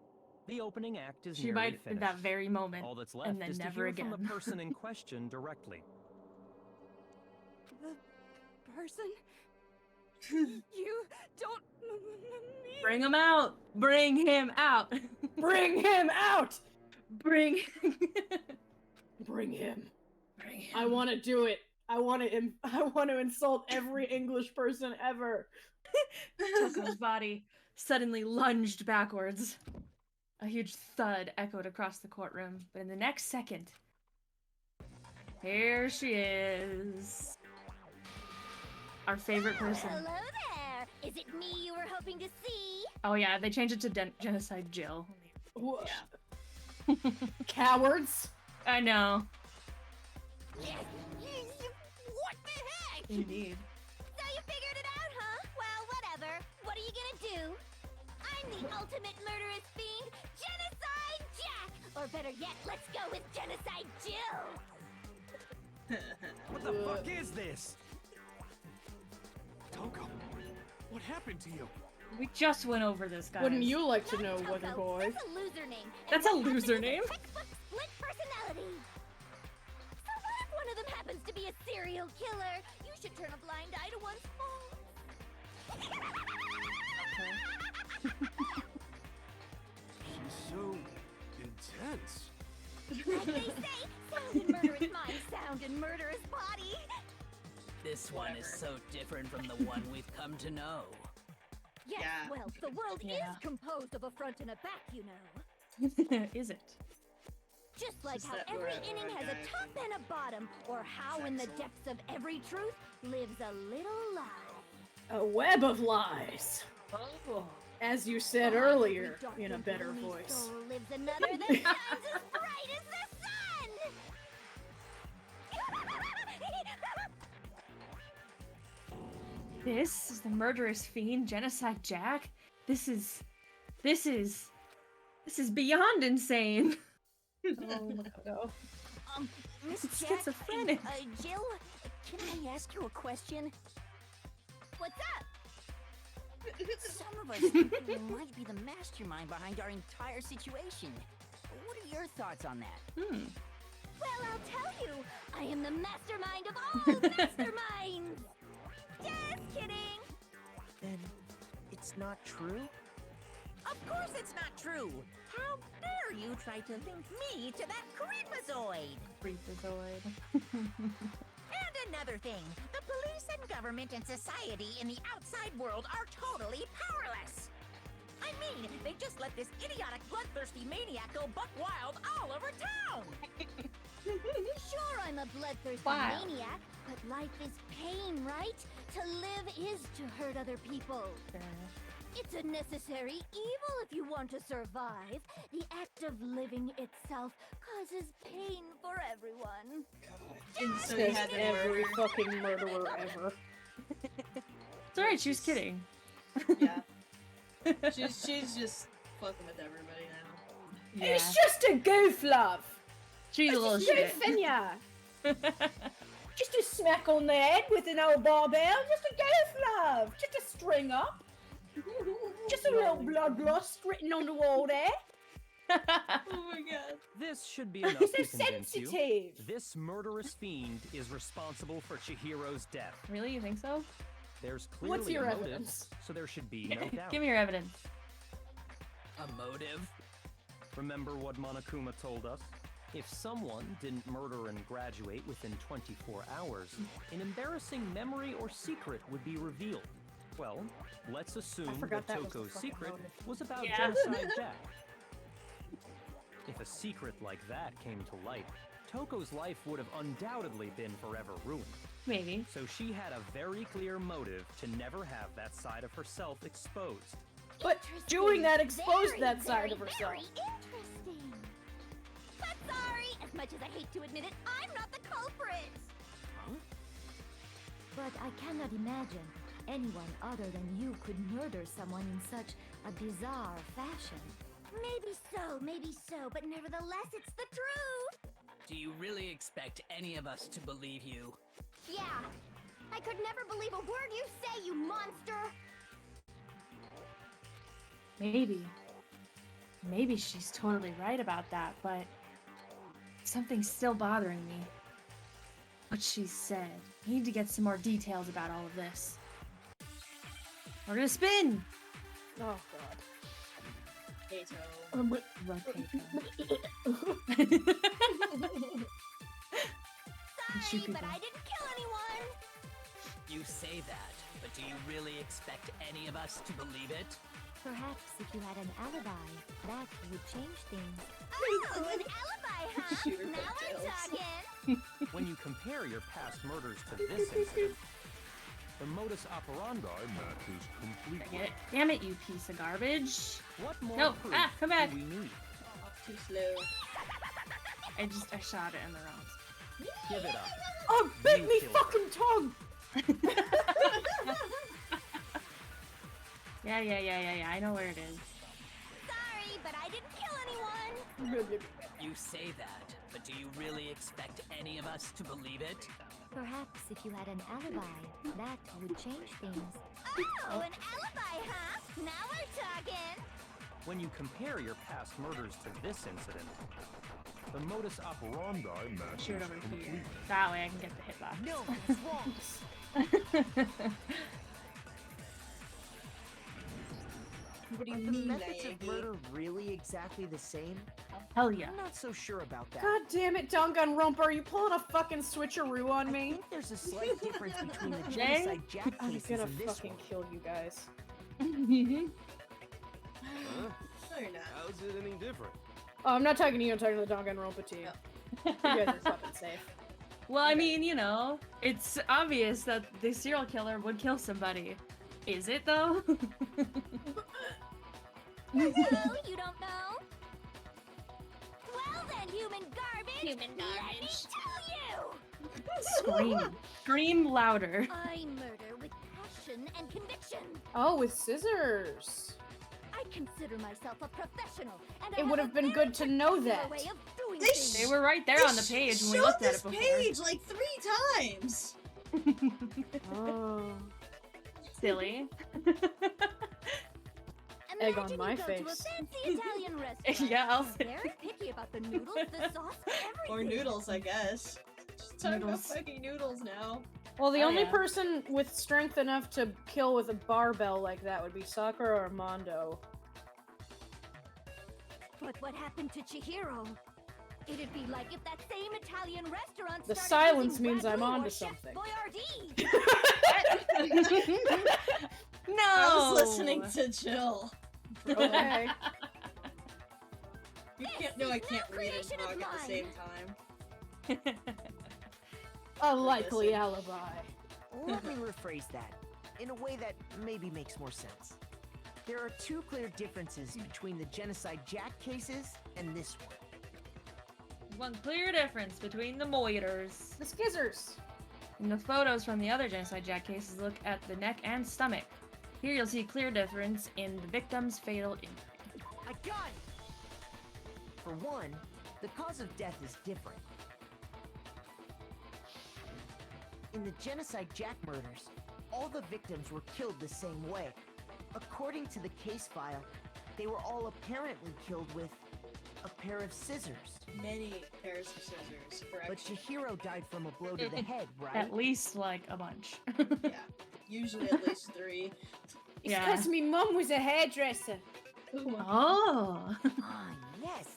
[SPEAKER 10] the opening act is
[SPEAKER 2] She
[SPEAKER 10] nearly
[SPEAKER 2] might
[SPEAKER 10] finished.
[SPEAKER 2] in that very moment.
[SPEAKER 10] All that's left
[SPEAKER 2] and then
[SPEAKER 10] is to
[SPEAKER 2] never
[SPEAKER 10] hear from
[SPEAKER 2] again.
[SPEAKER 10] the person in question directly.
[SPEAKER 9] The person you don't mean.
[SPEAKER 2] Bring him out. Bring him out.
[SPEAKER 3] Bring him out!
[SPEAKER 2] Bring.
[SPEAKER 3] Bring him.
[SPEAKER 2] Bring him.
[SPEAKER 3] I want to do it. I want to insult every English person ever.
[SPEAKER 2] Toko's body suddenly lunged backwards. A huge thud echoed across the courtroom, but in the next second, here she is. Our favorite person.
[SPEAKER 12] Hello there! Is it me you were hoping to see?
[SPEAKER 2] Oh yeah, they changed it to Genocide Jill.
[SPEAKER 3] Wha- Cowards.
[SPEAKER 2] I know. Indeed.
[SPEAKER 12] So you figured it out, huh? Well, whatever. What are you gonna do? I'm the ultimate murderous fiend, Genocide Jack! Or better yet, let's go with Genocide Jill!
[SPEAKER 6] What the fuck is this? Toko, what happened to you?
[SPEAKER 2] We just went over this, guys.
[SPEAKER 3] Wouldn't you like to know, Weather Boy?
[SPEAKER 12] That's a loser name.
[SPEAKER 2] That's a loser name?
[SPEAKER 12] Textbook split personality. So what if one of them happens to be a serial killer? You should turn a blind eye to one's faults.
[SPEAKER 6] She's so intense.
[SPEAKER 12] Like they say, sound in murderous mind, sound in murderous body.
[SPEAKER 5] This one is so different from the one we've come to know.
[SPEAKER 12] Yes,
[SPEAKER 1] Yeah.
[SPEAKER 12] well, the world
[SPEAKER 2] Yeah.
[SPEAKER 12] is composed of a front and a back, you know.
[SPEAKER 2] Is it?
[SPEAKER 12] Just like
[SPEAKER 1] Just
[SPEAKER 12] how
[SPEAKER 1] that
[SPEAKER 12] every
[SPEAKER 1] we're-
[SPEAKER 12] inning
[SPEAKER 1] we're
[SPEAKER 12] has a
[SPEAKER 1] guys.
[SPEAKER 12] top and a bottom, or how in the
[SPEAKER 1] Sexual.
[SPEAKER 12] depths of every truth lives a little lie.
[SPEAKER 3] A web of lies.
[SPEAKER 2] Oh.
[SPEAKER 3] As you said
[SPEAKER 12] Behind
[SPEAKER 3] earlier,
[SPEAKER 12] every dark
[SPEAKER 3] in a
[SPEAKER 12] and
[SPEAKER 3] better
[SPEAKER 12] gloomy
[SPEAKER 3] voice.
[SPEAKER 12] soul lives another that shines as bright as the sun.
[SPEAKER 2] This is the murderous fiend, Genocide Jack? This is beyond insane.
[SPEAKER 3] Oh, Makoto.
[SPEAKER 7] Miss
[SPEAKER 2] It's
[SPEAKER 7] Jack,
[SPEAKER 2] schizophrenic.
[SPEAKER 7] Jill, can I ask you a question?
[SPEAKER 12] What's up?
[SPEAKER 7] Some of us might be the mastermind behind our entire situation. What are your thoughts on that?
[SPEAKER 12] Well, I'll tell you. I am the mastermind of all masterminds. Just kidding.
[SPEAKER 7] Then it's not true?
[SPEAKER 4] Of course it's not true. How dare you try to link me to that creepazoid?
[SPEAKER 2] Freakazoid.
[SPEAKER 4] And another thing, the police and government and society in the outside world are totally powerless. I mean, they just let this idiotic, bloodthirsty maniac go buck wild all over town.
[SPEAKER 12] Sure, I'm a bloodthirsty
[SPEAKER 2] Wow.
[SPEAKER 12] maniac, but life is pain, right? To live is to hurt other people. It's a necessary evil if you want to survive. The act of living itself causes pain for everyone.
[SPEAKER 1] And so you
[SPEAKER 3] Says
[SPEAKER 1] had to
[SPEAKER 3] every
[SPEAKER 1] murder.
[SPEAKER 3] fucking murderer ever.
[SPEAKER 2] It's alright, she was kidding.
[SPEAKER 1] Yeah. She's just fucking with everybody now.
[SPEAKER 2] Yeah.
[SPEAKER 3] It's just a goof, love.
[SPEAKER 2] She's a little
[SPEAKER 3] Just
[SPEAKER 2] shit.
[SPEAKER 3] goofing ya. Just a smack on the head with an old barbell. Just a goof, love. Just a string up. Just a little blood loss written on the wall there.
[SPEAKER 1] Oh my god.
[SPEAKER 10] This should be enough
[SPEAKER 3] So
[SPEAKER 10] to convince you.
[SPEAKER 3] sensitive.
[SPEAKER 10] This murderous fiend is responsible for Chihiro's death.
[SPEAKER 2] Really? You think so?
[SPEAKER 10] There's clearly
[SPEAKER 3] What's your
[SPEAKER 10] a motive,
[SPEAKER 3] evidence?
[SPEAKER 10] so there should be no doubt.
[SPEAKER 2] Give me your evidence.
[SPEAKER 5] A motive?
[SPEAKER 10] Remember what Monokuma told us? If someone didn't murder and graduate within 24 hours, an embarrassing memory or secret would be revealed. Well, let's assume
[SPEAKER 3] forgot
[SPEAKER 10] that
[SPEAKER 3] that was the
[SPEAKER 10] Toko's
[SPEAKER 3] fucking
[SPEAKER 10] secret
[SPEAKER 3] motive.
[SPEAKER 10] was about
[SPEAKER 2] Yeah.
[SPEAKER 10] Genocide Jack. If a secret like that came to light, Toko's life would have undoubtedly been forever ruined.
[SPEAKER 2] Maybe.
[SPEAKER 10] So she had a very clear motive to never have that side of herself exposed.
[SPEAKER 3] But doing that exposed
[SPEAKER 12] Very,
[SPEAKER 3] that side of
[SPEAKER 12] very,
[SPEAKER 3] herself.
[SPEAKER 12] Very interesting. But sorry, as much as I hate to admit it, I'm not the culprit.
[SPEAKER 13] But I cannot imagine anyone other than you could murder someone in such a bizarre fashion.
[SPEAKER 12] Maybe so, but nevertheless, it's the truth.
[SPEAKER 5] Do you really expect any of us to believe you?
[SPEAKER 12] Yeah, I could never believe a word you say, you monster.
[SPEAKER 2] Maybe. Maybe she's totally right about that, but something's still bothering me. What she said. I need to get some more details about all of this. We're gonna spin!
[SPEAKER 3] Oh god.
[SPEAKER 1] Kato.
[SPEAKER 12] Sorry, but I didn't kill anyone.
[SPEAKER 5] You say that, but do you really expect any of us to believe it?
[SPEAKER 13] Perhaps if you had an alibi, that would change things.
[SPEAKER 12] Oh, an alibi, huh?
[SPEAKER 1] Shoot her
[SPEAKER 12] Now we're
[SPEAKER 1] coattails.
[SPEAKER 12] talking.
[SPEAKER 10] When you compare your past murders to this incident, the modus operandi matches completely.
[SPEAKER 2] Get it? Damn it, you piece of garbage.
[SPEAKER 10] What more
[SPEAKER 2] No,
[SPEAKER 10] proof
[SPEAKER 2] come back.
[SPEAKER 10] do we need?
[SPEAKER 1] Too slow.
[SPEAKER 2] I shot it in the wrong.
[SPEAKER 10] Give it up.
[SPEAKER 3] Oh, bit
[SPEAKER 10] You
[SPEAKER 3] me
[SPEAKER 10] killed
[SPEAKER 3] fucking tongue!
[SPEAKER 2] Yeah. I know where it is.
[SPEAKER 12] Sorry, but I didn't kill anyone.
[SPEAKER 5] You say that, but do you really expect any of us to believe it?
[SPEAKER 13] Perhaps if you had an alibi, that would change things.
[SPEAKER 12] Oh, an alibi, huh? Now we're talking.
[SPEAKER 10] When you compare your past murders to this incident, the modus operandi matches
[SPEAKER 2] Shoot over here.
[SPEAKER 10] completely.
[SPEAKER 2] That way I can get the hitbox.
[SPEAKER 7] No, that's wrong.
[SPEAKER 1] What do
[SPEAKER 7] Are
[SPEAKER 1] you
[SPEAKER 7] the
[SPEAKER 1] mean,
[SPEAKER 7] methods of
[SPEAKER 1] Naegi?
[SPEAKER 7] murder really exactly the same?
[SPEAKER 2] Hell yeah.
[SPEAKER 7] I'm not so sure about that.
[SPEAKER 3] God damn it, Danganronpa, are you pulling a fucking switcheroo on
[SPEAKER 7] I
[SPEAKER 3] me?
[SPEAKER 7] think there's a slight difference between the
[SPEAKER 2] Jay?
[SPEAKER 7] genocide Jack
[SPEAKER 3] I'm
[SPEAKER 7] cases
[SPEAKER 3] gonna
[SPEAKER 7] and this
[SPEAKER 3] fucking
[SPEAKER 7] one.
[SPEAKER 3] kill you guys.
[SPEAKER 6] Huh?
[SPEAKER 1] No, you're not.
[SPEAKER 6] How's it any different?
[SPEAKER 3] Oh, I'm not talking to you, I'm talking to the Danganronpa team. You guys are fucking safe.
[SPEAKER 2] Well, I mean, you know, it's obvious that the serial killer would kill somebody. Is it though?
[SPEAKER 12] Oh, you don't know? Well then, human garbage. Let me tell you.
[SPEAKER 2] Scream. Scream louder.
[SPEAKER 12] I murder with passion and conviction.
[SPEAKER 3] Oh, with scissors.
[SPEAKER 12] I consider myself a professional, and
[SPEAKER 3] It would have been good to know
[SPEAKER 12] particular
[SPEAKER 3] that.
[SPEAKER 12] way of doing
[SPEAKER 1] They
[SPEAKER 12] things.
[SPEAKER 2] They were right there on the page when we looked at it before.
[SPEAKER 1] Page like 3 times.
[SPEAKER 3] Oh.
[SPEAKER 2] Silly.
[SPEAKER 3] Egg on
[SPEAKER 12] Imagine
[SPEAKER 3] my
[SPEAKER 12] you go
[SPEAKER 3] face.
[SPEAKER 12] to a fancy Italian restaurant.
[SPEAKER 2] Yeah, I'll
[SPEAKER 12] They're very picky about the noodles, the sauce, everything.
[SPEAKER 1] Or noodles, I guess. Just talking about
[SPEAKER 2] Noodles.
[SPEAKER 1] fucking noodles now.
[SPEAKER 3] Well, the
[SPEAKER 2] Oh,
[SPEAKER 3] only
[SPEAKER 2] yeah.
[SPEAKER 3] person with strength enough to kill with a barbell like that would be Sakura or Mondo.
[SPEAKER 12] But what happened to Chihiro? It'd be like if that same Italian restaurant
[SPEAKER 3] The
[SPEAKER 12] started
[SPEAKER 3] silence
[SPEAKER 12] using
[SPEAKER 3] means I'm
[SPEAKER 12] ragu
[SPEAKER 3] onto
[SPEAKER 12] or Chef
[SPEAKER 3] something.
[SPEAKER 12] Boyardee.
[SPEAKER 2] No.
[SPEAKER 1] I was listening to Jill.
[SPEAKER 3] Okay.
[SPEAKER 1] You can't. No, I
[SPEAKER 12] This is
[SPEAKER 1] can't
[SPEAKER 12] no
[SPEAKER 1] read and
[SPEAKER 12] creation of
[SPEAKER 1] talk at the
[SPEAKER 12] mine.
[SPEAKER 1] same time.
[SPEAKER 3] A likely alibi.
[SPEAKER 7] Let me rephrase that in a way that maybe makes more sense. There are two clear differences between the genocide Jack cases and this one.
[SPEAKER 2] One clear difference between the moiters.
[SPEAKER 3] The skizzers.
[SPEAKER 2] In the photos from the other Genocide Jack cases, look at the neck and stomach. Here you'll see a clear difference in the victim's fatal injury.
[SPEAKER 7] I got it! For one, the cause of death is different. In the genocide Jack murders, all the victims were killed the same way. According to the case file, they were all apparently killed with a pair of scissors.
[SPEAKER 1] Many pairs of scissors, correct?
[SPEAKER 7] But Chihiro died from a blow to the head, right?
[SPEAKER 2] At least like a bunch.
[SPEAKER 1] Yeah, usually at least 3.
[SPEAKER 3] It's
[SPEAKER 2] Yeah.
[SPEAKER 3] because me mum was a hairdresser.
[SPEAKER 2] Oh.
[SPEAKER 7] Ah, yes.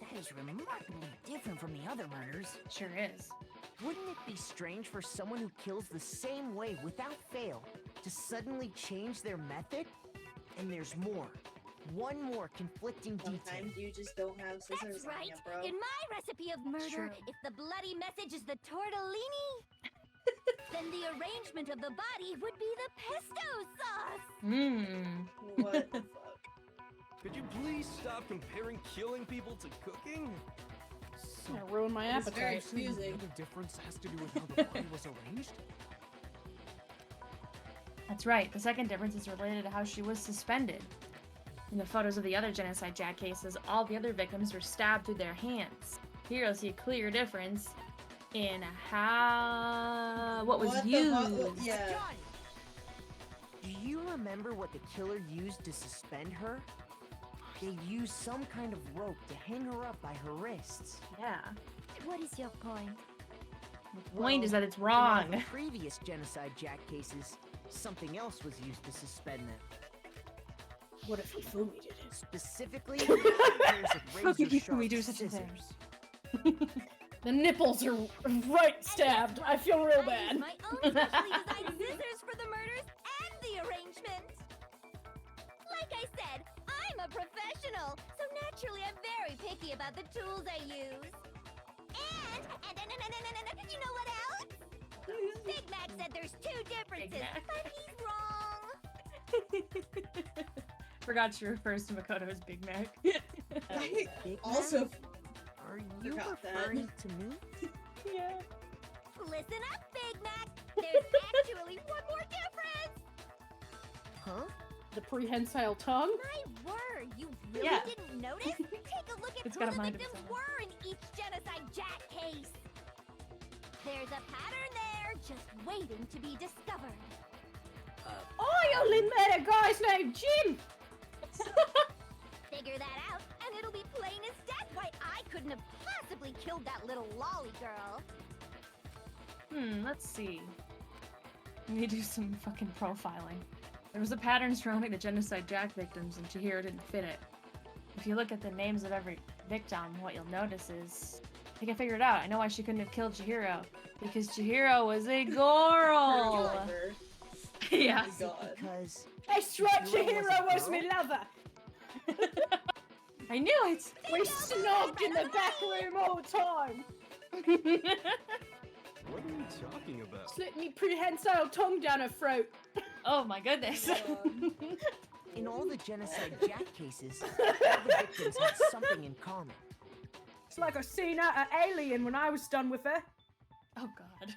[SPEAKER 7] That is remarkably different from the other murders.
[SPEAKER 2] Sure is.
[SPEAKER 7] Wouldn't it be strange for someone who kills the same way without fail to suddenly change their method? And there's more. One more conflicting detail.
[SPEAKER 1] Sometimes you just don't have scissors
[SPEAKER 12] That's
[SPEAKER 1] on
[SPEAKER 12] right.
[SPEAKER 1] you, bro.
[SPEAKER 12] In my recipe of murder,
[SPEAKER 2] true.
[SPEAKER 12] if the bloody message is the tortellini, then the arrangement of the body would be the pesto sauce.
[SPEAKER 2] Mmm.
[SPEAKER 1] What the fuck?
[SPEAKER 6] Could you please stop comparing killing people to cooking?
[SPEAKER 3] It's gonna ruin my
[SPEAKER 1] It's very
[SPEAKER 3] appetite.
[SPEAKER 1] confusing.
[SPEAKER 14] The difference has to do with how the body was arranged?
[SPEAKER 2] That's right. The second difference is related to how she was suspended. In the photos of the other Genocide Jack cases, all the other victims were stabbed through their hands. Here you'll see a clear difference in how... what was
[SPEAKER 1] What the
[SPEAKER 2] used.
[SPEAKER 1] fuck? Yeah.
[SPEAKER 7] Got it! Do you remember what the killer used to suspend her? They used some kind of rope to hang her up by her wrists.
[SPEAKER 2] Yeah.
[SPEAKER 13] What is your point?
[SPEAKER 2] The point is that it's
[SPEAKER 7] In one of
[SPEAKER 2] wrong.
[SPEAKER 7] the previous genocide Jack cases, something else was used to suspend them.
[SPEAKER 3] What if Hifumi did it?
[SPEAKER 7] Specifically, pairs of
[SPEAKER 2] How could
[SPEAKER 7] razor-sharp
[SPEAKER 2] we do such a thing?
[SPEAKER 7] scissors.
[SPEAKER 3] The nipples are right stabbed. I feel real
[SPEAKER 12] I use
[SPEAKER 3] bad.
[SPEAKER 12] my own specially designed scissors for the murders and the arrangement. Like I said, I'm a professional, so naturally I'm very picky about the tools I use. And you know what else? Big Mac said there's 2 differences,
[SPEAKER 2] Mac.
[SPEAKER 12] but he's wrong.
[SPEAKER 2] Forgot she refers to Makoto as Big Mac.
[SPEAKER 1] I
[SPEAKER 7] Big
[SPEAKER 1] also
[SPEAKER 7] Mac? Are you
[SPEAKER 1] forgot that.
[SPEAKER 7] referring to me?
[SPEAKER 2] Yeah.
[SPEAKER 12] Listen up, Big Mac.
[SPEAKER 4] There's actually one more difference!
[SPEAKER 3] Huh? The prehensile tongue?
[SPEAKER 4] My word, you really
[SPEAKER 2] Yeah.
[SPEAKER 4] didn't notice? Take a look at
[SPEAKER 2] It's
[SPEAKER 4] who
[SPEAKER 2] got a
[SPEAKER 4] the
[SPEAKER 2] mind of
[SPEAKER 4] victims
[SPEAKER 2] its own.
[SPEAKER 4] were in each Genocide Jack case. There's a pattern there, just waiting to be discovered.
[SPEAKER 3] I only met a guy's named Jim!
[SPEAKER 4] Figure that out, and it'll be plain as death why I couldn't have possibly killed that little lolly girl.
[SPEAKER 2] Let's see. Let me do some fucking profiling. There was a pattern surrounding the Genocide Jack victims, and Chihiro didn't fit it. If you look at the names of every victim, what you'll notice is... I think I figured it out. I know why she couldn't have killed Chihiro. Because Chihiro was a girl! Yeah.
[SPEAKER 1] Oh my god.
[SPEAKER 7] Because
[SPEAKER 3] That's right, Chihiro was my lover!
[SPEAKER 2] I knew it!
[SPEAKER 3] We snogged in the back room all the time!
[SPEAKER 6] What are you talking about?
[SPEAKER 3] Slit me prehensile tongue down her throat.
[SPEAKER 2] Oh my goodness.
[SPEAKER 7] in all the Genocide Jack cases, all the victims had something in common.
[SPEAKER 3] It's like I seen out an alien when I was done with her.
[SPEAKER 2] Oh god.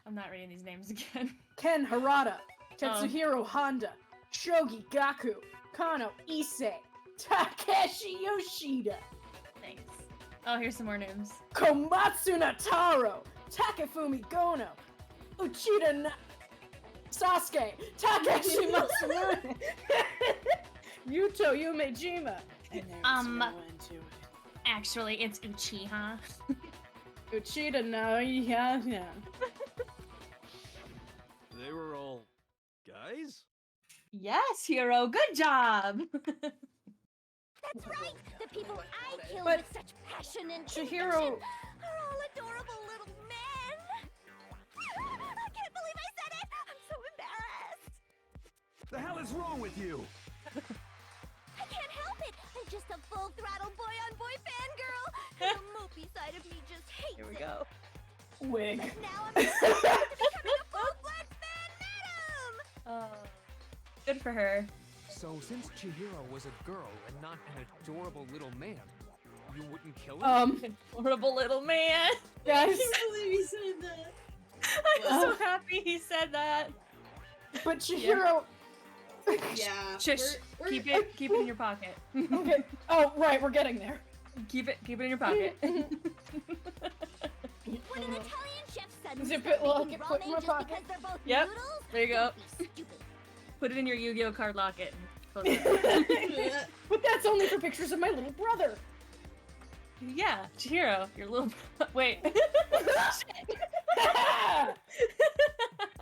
[SPEAKER 2] I'm not reading these names again.
[SPEAKER 3] Ken Harada, Tetsuhiro Honda, Shogi Gaku, Kano Issei, Takeshi Yoshida.
[SPEAKER 2] Thanks. Oh, here's some more names.
[SPEAKER 3] Komatsu Nataro, Takefumi Gono, Uchida Sasuke, Takeshi Masamune, Yuto Yumejima. And there's no end to it.
[SPEAKER 2] Actually, it's Uchiha.
[SPEAKER 3] Uchida no, yeah.
[SPEAKER 6] They were all guys?
[SPEAKER 2] Yes, hero. Good job.
[SPEAKER 4] That's right! The people I killed
[SPEAKER 3] But
[SPEAKER 4] with such passion and
[SPEAKER 3] Chihiro-
[SPEAKER 4] conviction are all adorable little men! I can't believe I said it! I'm so embarrassed!
[SPEAKER 6] The hell is wrong with you?
[SPEAKER 4] I can't help it! I'm just a full-throttle boy-on-boy fangirl! And the mopey side of me just hates
[SPEAKER 2] Here we
[SPEAKER 4] it!
[SPEAKER 2] go.
[SPEAKER 3] Wig.
[SPEAKER 4] Now I'm becoming a full-blood fan madam!
[SPEAKER 2] Good for her.
[SPEAKER 14] So since Chihiro was a girl and not an adorable little man, you wouldn't kill him?
[SPEAKER 2] Adorable little man.
[SPEAKER 1] I
[SPEAKER 3] Guys,
[SPEAKER 1] can't believe he said that.
[SPEAKER 2] I'm so happy he said that.
[SPEAKER 3] but Chihiro.
[SPEAKER 1] Yeah.
[SPEAKER 2] Shush.
[SPEAKER 1] we're-
[SPEAKER 2] Keep it in your pocket.
[SPEAKER 3] Okay. Oh, right, we're getting there.
[SPEAKER 2] Keep it in your pocket.
[SPEAKER 4] When an Italian chef suddenly
[SPEAKER 3] Zip
[SPEAKER 4] starts
[SPEAKER 3] it, lock
[SPEAKER 4] making
[SPEAKER 3] it, put it in
[SPEAKER 4] ramen
[SPEAKER 3] my
[SPEAKER 4] just
[SPEAKER 3] pocket.
[SPEAKER 4] because they're both
[SPEAKER 2] Yep,
[SPEAKER 4] noodles?
[SPEAKER 2] there you go.
[SPEAKER 4] Don't be stupid.
[SPEAKER 2] Put it in your Yu-Gi-Oh card locket. And close it up.
[SPEAKER 3] But that's only for pictures of my little brother.
[SPEAKER 2] Yeah, Chihiro, your little. Wait.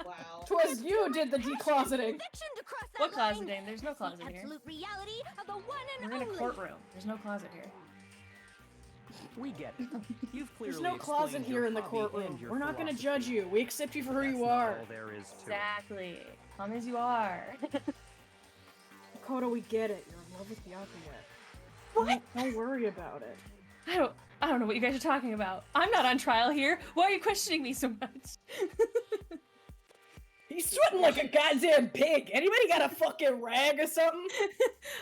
[SPEAKER 1] Wow.
[SPEAKER 3] Twas you did the decloseting.
[SPEAKER 4] Conviction to cross that
[SPEAKER 2] What
[SPEAKER 4] line.
[SPEAKER 2] closeting? There's no
[SPEAKER 4] It's the
[SPEAKER 2] closet here.
[SPEAKER 4] absolute reality of the one and
[SPEAKER 2] We're in a
[SPEAKER 4] only.
[SPEAKER 2] courtroom. There's no closet here.
[SPEAKER 10] We get it. You've clearly
[SPEAKER 3] There's no closet
[SPEAKER 10] explained
[SPEAKER 3] here
[SPEAKER 10] your
[SPEAKER 3] in the
[SPEAKER 10] hobby
[SPEAKER 3] courtroom.
[SPEAKER 10] and your
[SPEAKER 3] We're not gonna
[SPEAKER 10] philosophy.
[SPEAKER 3] judge you. We accept you for who
[SPEAKER 10] That's
[SPEAKER 3] you
[SPEAKER 10] not
[SPEAKER 3] are.
[SPEAKER 10] all there is to it.
[SPEAKER 2] Exactly. Come as you are.
[SPEAKER 3] Dakota, we get it. You're in love with Byakuya.
[SPEAKER 2] What?
[SPEAKER 3] Don't worry about it.
[SPEAKER 2] I don't know what you guys are talking about. I'm not on trial here. Why are you questioning me so much?
[SPEAKER 3] He's sweating like a goddamn pig. Anybody got a fucking rag or something?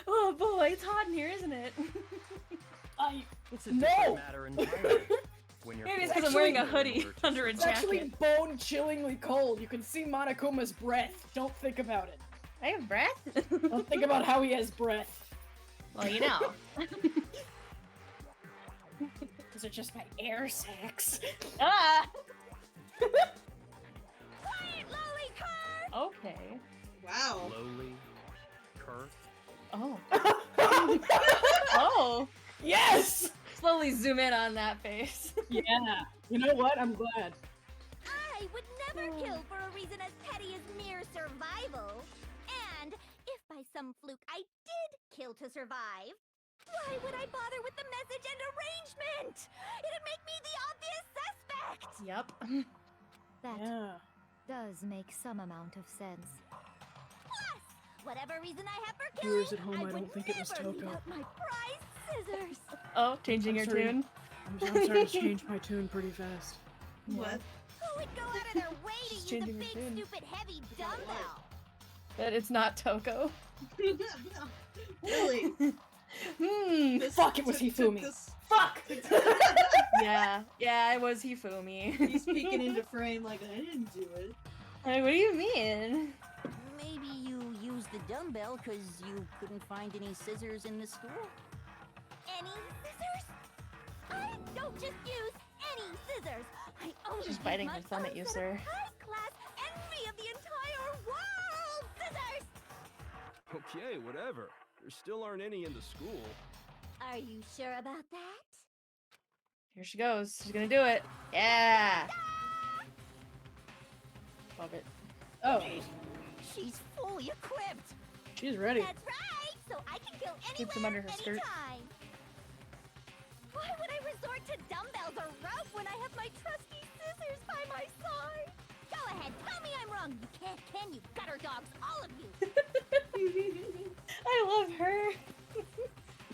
[SPEAKER 2] Oh boy, it's hot in here, isn't it?
[SPEAKER 10] It's a
[SPEAKER 3] No.
[SPEAKER 10] different matter entirely. When you're
[SPEAKER 2] Maybe it's
[SPEAKER 10] forced
[SPEAKER 2] because I'm
[SPEAKER 10] to
[SPEAKER 2] wearing a
[SPEAKER 10] learn
[SPEAKER 2] hoodie
[SPEAKER 10] order to
[SPEAKER 2] under a
[SPEAKER 3] It's actually
[SPEAKER 2] jacket.
[SPEAKER 3] bone-chillingly cold. You can see Monokuma's breath. Don't think about it.
[SPEAKER 2] I have breath?
[SPEAKER 3] Don't think about how he has breath.
[SPEAKER 2] Well, you know.
[SPEAKER 3] Those are just my air sacs.
[SPEAKER 2] Ah!
[SPEAKER 4] Quiet, lolly car!
[SPEAKER 2] Okay.
[SPEAKER 1] Wow.
[SPEAKER 10] Slowly, curve.
[SPEAKER 2] Oh. Oh.
[SPEAKER 3] Yes!
[SPEAKER 2] Slowly zoom in on that face.
[SPEAKER 3] Yeah. You know what? I'm glad.
[SPEAKER 4] I would never kill for a reason as petty as mere survival. And if by some fluke I did kill to survive, why would I bother with the message and arrangement? It'd make me the obvious suspect!
[SPEAKER 2] Yep.
[SPEAKER 13] That
[SPEAKER 3] Yeah.
[SPEAKER 13] does make some amount of sense.
[SPEAKER 4] Plus, whatever reason I have for
[SPEAKER 3] Viewers
[SPEAKER 4] killing,
[SPEAKER 3] at home, I
[SPEAKER 4] would
[SPEAKER 3] don't think it was
[SPEAKER 4] never leave
[SPEAKER 3] Toko.
[SPEAKER 4] out my prized scissors.
[SPEAKER 2] Oh, changing your
[SPEAKER 3] sorry.
[SPEAKER 2] tune.
[SPEAKER 3] I'm starting to change my tune pretty fast.
[SPEAKER 1] What?
[SPEAKER 4] Who would go out of their way to
[SPEAKER 2] She's
[SPEAKER 4] use a
[SPEAKER 2] changing her
[SPEAKER 4] big,
[SPEAKER 2] tune.
[SPEAKER 4] stupid, heavy dumbbell?
[SPEAKER 2] But it's not Toko.
[SPEAKER 1] Really?
[SPEAKER 2] Hmm.
[SPEAKER 3] Fuck, it was
[SPEAKER 1] took
[SPEAKER 3] Hifumi.
[SPEAKER 1] this-
[SPEAKER 3] Fuck!
[SPEAKER 2] Yeah, it was Hifumi.
[SPEAKER 1] He's peeking into frame like, I didn't do it.
[SPEAKER 2] Like, what do you mean?
[SPEAKER 4] Maybe you used the dumbbell because you couldn't find any scissors in the school?
[SPEAKER 12] Any scissors? I don't just use any scissors. I only
[SPEAKER 2] She's
[SPEAKER 12] use
[SPEAKER 2] biting
[SPEAKER 12] my
[SPEAKER 2] her thumb at
[SPEAKER 12] own
[SPEAKER 2] you,
[SPEAKER 12] set
[SPEAKER 2] sir.
[SPEAKER 12] of high-class envy of the entire world scissors.
[SPEAKER 6] Okay, whatever. There still aren't any in the school.
[SPEAKER 12] Are you sure about that?
[SPEAKER 2] Here she goes. She's gonna do it. Yeah. Love it.
[SPEAKER 3] Oh,
[SPEAKER 4] She's fully equipped.
[SPEAKER 3] she's ready.
[SPEAKER 12] That's right. So I can kill
[SPEAKER 2] Keeps them
[SPEAKER 12] anywhere,
[SPEAKER 2] under her skirt.
[SPEAKER 12] anytime. Why would I resort to dumbbells or rope when I have my trusty scissors by my side? Go ahead, tell me I'm wrong. You can't, can you? Gutter dogs, all of you.
[SPEAKER 2] I love her.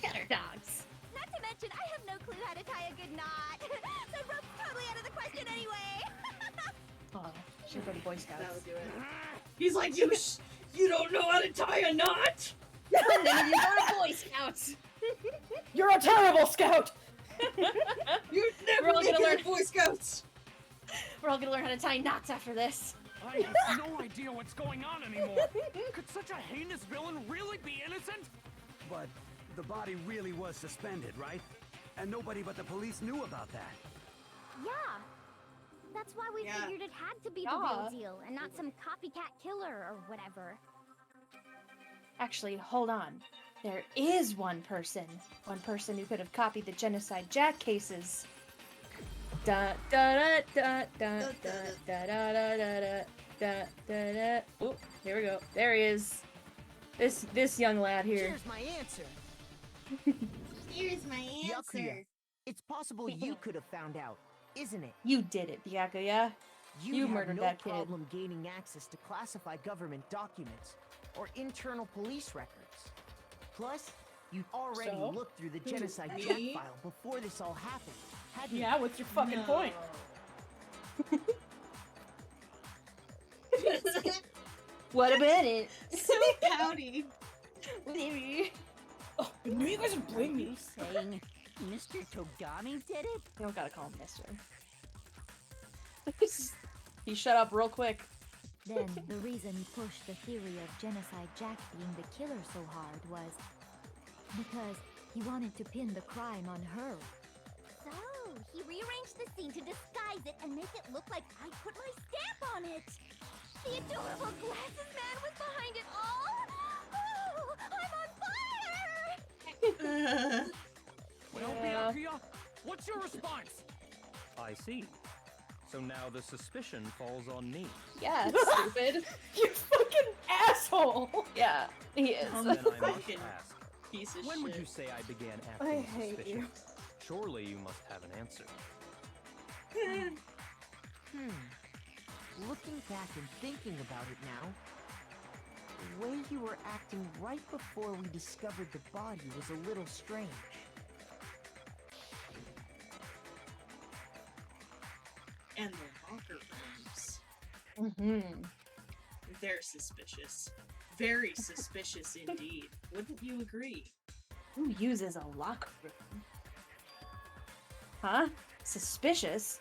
[SPEAKER 2] Gutter dogs.
[SPEAKER 12] Not to mention, I have no clue how to tie a good knot. The rope's totally out of the question anyway.
[SPEAKER 2] Oh, she's for the Boy Scouts.
[SPEAKER 1] That would do it. He's like, you don't know how to tie a knot?
[SPEAKER 2] And then you go to Boy Scouts.
[SPEAKER 3] You're a terrible scout.
[SPEAKER 1] You'd
[SPEAKER 2] We're all
[SPEAKER 1] never
[SPEAKER 2] gonna
[SPEAKER 1] make
[SPEAKER 2] learn
[SPEAKER 1] it Boy Scouts.
[SPEAKER 2] We're all gonna learn how to tie knots after this.
[SPEAKER 14] I have no idea what's going on anymore. Could such a heinous villain really be innocent?
[SPEAKER 15] But the body really was suspended, right? And nobody but the police knew about that.
[SPEAKER 12] Yeah. That's why we
[SPEAKER 1] Yeah.
[SPEAKER 12] figured it had to be the
[SPEAKER 2] Yeah.
[SPEAKER 12] real deal and not some copycat killer or whatever.
[SPEAKER 2] Actually, hold on. There is one person who could have copied the Genocide Jack cases. Da da da da da da da da da da da da da. Oh, here we go. There he is. This young lad here.
[SPEAKER 7] Here's my answer.
[SPEAKER 1] Here's my
[SPEAKER 7] Yakuya, it's possible you could have found out, isn't it?
[SPEAKER 2] You did it, Byakuya. You
[SPEAKER 7] have
[SPEAKER 2] murdered
[SPEAKER 7] no
[SPEAKER 2] that kid.
[SPEAKER 7] problem gaining access to classified government documents or internal police records. Plus, you'd already
[SPEAKER 3] So?
[SPEAKER 7] looked through the Genocide
[SPEAKER 1] Me?
[SPEAKER 7] Jack file before this all happened, hadn't
[SPEAKER 3] Yeah, what's your fucking point?
[SPEAKER 2] What about it?
[SPEAKER 1] So pouty.
[SPEAKER 2] Whatever.
[SPEAKER 3] Oh, you guys are blaming me.
[SPEAKER 4] Saying Mr. Togami did it?
[SPEAKER 2] You don't gotta call him Mister. He shut up real quick.
[SPEAKER 13] Then, the reason he pushed the theory of Genocide Jack being the killer so hard was because he wanted to pin the crime on her.
[SPEAKER 12] So, he rearranged the scene to disguise it and make it look like I put my stamp on it. The adorable glasses man was behind it all. Oh, I'm on fire!
[SPEAKER 14] Well,
[SPEAKER 2] Yeah.
[SPEAKER 14] Byakuya, what's your response?
[SPEAKER 10] I see. So now the suspicion falls on me.
[SPEAKER 2] Yeah, it's stupid.
[SPEAKER 3] You fucking asshole.
[SPEAKER 2] Yeah, he is.
[SPEAKER 1] Um,
[SPEAKER 10] Then I must
[SPEAKER 1] Fucking
[SPEAKER 10] ask,
[SPEAKER 1] piece of
[SPEAKER 10] when
[SPEAKER 1] shit.
[SPEAKER 10] would you say I began
[SPEAKER 3] I
[SPEAKER 10] acting
[SPEAKER 3] hate
[SPEAKER 10] suspicious?
[SPEAKER 3] you.
[SPEAKER 10] Surely you must have an answer.
[SPEAKER 7] Looking back and thinking about it now, the way you were acting right before we discovered the body was a little strange.
[SPEAKER 1] And the locker rooms.
[SPEAKER 2] Mm-hmm.
[SPEAKER 1] They're suspicious. Very suspicious indeed. Wouldn't you agree?
[SPEAKER 2] Who uses a locker room? Huh? Suspicious?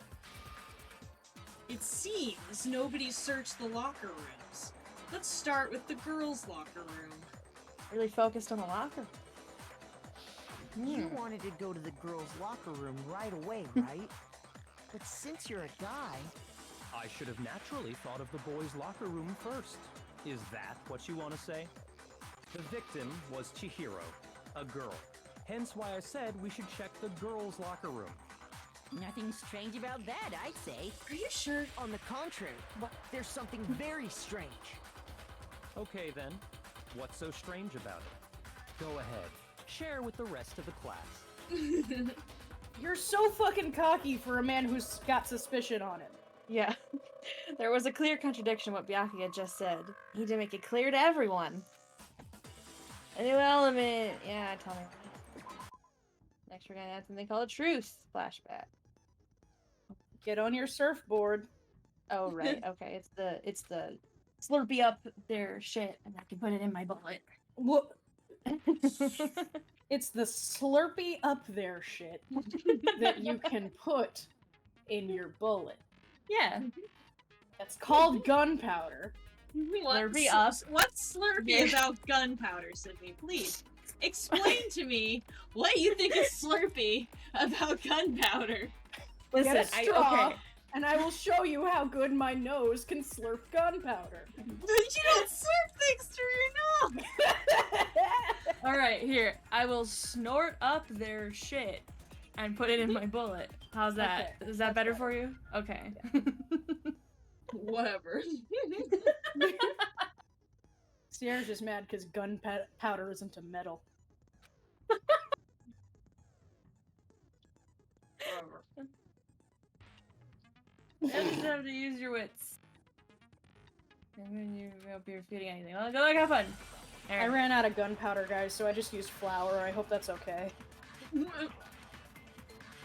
[SPEAKER 1] It seems nobody searched the locker rooms. Let's start with the girls' locker room.
[SPEAKER 2] Really focused on the locker.
[SPEAKER 7] You wanted to go to the girls' locker room right away, right? But since you're a guy,
[SPEAKER 10] I should have naturally thought of the boys' locker room first. Is that what you want to say? The victim was Chihiro, a girl. Hence why I said we should check the girls' locker room.
[SPEAKER 4] Nothing strange about that, I'd say.
[SPEAKER 1] Are you sure?
[SPEAKER 7] on the contrary, there's something very strange.
[SPEAKER 10] Okay then, what's so strange about it? Go ahead, share with the rest of the class.
[SPEAKER 3] You're so fucking cocky for a man who's got suspicion on him.
[SPEAKER 2] Yeah. There was a clear contradiction in what Byakuya just said. He need to make it clear to everyone. A new element. Yeah, tell me. Next we're gonna add something called a truth flashback.
[SPEAKER 3] Get on your surfboard.
[SPEAKER 2] Oh right, okay. It's the slurpee up their shit and I can put it in my bullet.
[SPEAKER 3] What? It's the Slurpee up there shit that you can put in your bullet.
[SPEAKER 2] Yeah.
[SPEAKER 3] That's called gunpowder.
[SPEAKER 2] Slurpee up.
[SPEAKER 1] What's Slurpee about gunpowder, Sydney? Please explain to me what you think is Slurpee about gunpowder.
[SPEAKER 2] Listen,
[SPEAKER 3] Get a straw,
[SPEAKER 2] okay.
[SPEAKER 3] and I will show you how good my nose can slurp gunpowder.
[SPEAKER 1] You don't slurp things through your nose!
[SPEAKER 2] Alright, here. I will snort up their shit and put it in my bullet. How's that?
[SPEAKER 3] Okay,
[SPEAKER 2] Is that better for you? Okay.
[SPEAKER 1] Whatever.
[SPEAKER 3] Sierra's just mad because gunpowder isn't a metal.
[SPEAKER 2] You just have to use your wits. And then you won't be refuting anything. Well, go look, have fun.
[SPEAKER 3] I ran out of gunpowder, guys, so I just used flour. I hope that's okay.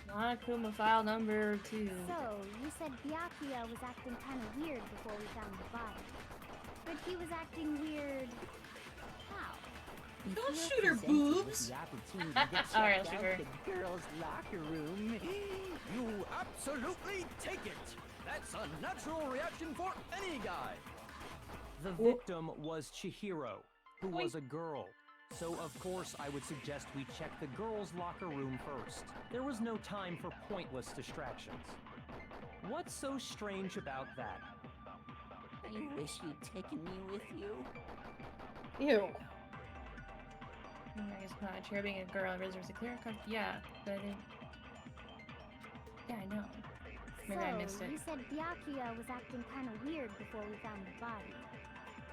[SPEAKER 2] Monokuma file number 2.
[SPEAKER 12] So, you said Byakuya was acting kind of weird before we found the body. But he was acting weird... how?
[SPEAKER 1] Don't shoot her boobs!
[SPEAKER 2] Alright, shoot her.
[SPEAKER 7] The girls' locker room.
[SPEAKER 6] You absolutely take it! That's a natural reaction for any guy!
[SPEAKER 10] The victim was Chihiro, who was a girl. So of course I would suggest we check the girls' locker room first. There was no time for pointless distractions. What's so strange about that?
[SPEAKER 7] I wish you'd taken me with you.
[SPEAKER 3] Ew.
[SPEAKER 2] I guess not. Chair being a girl was a clear cut. Yeah, but I didn't. Yeah, I know. Maybe I missed it.
[SPEAKER 12] You said Byakuya was acting kind of weird before we found the body.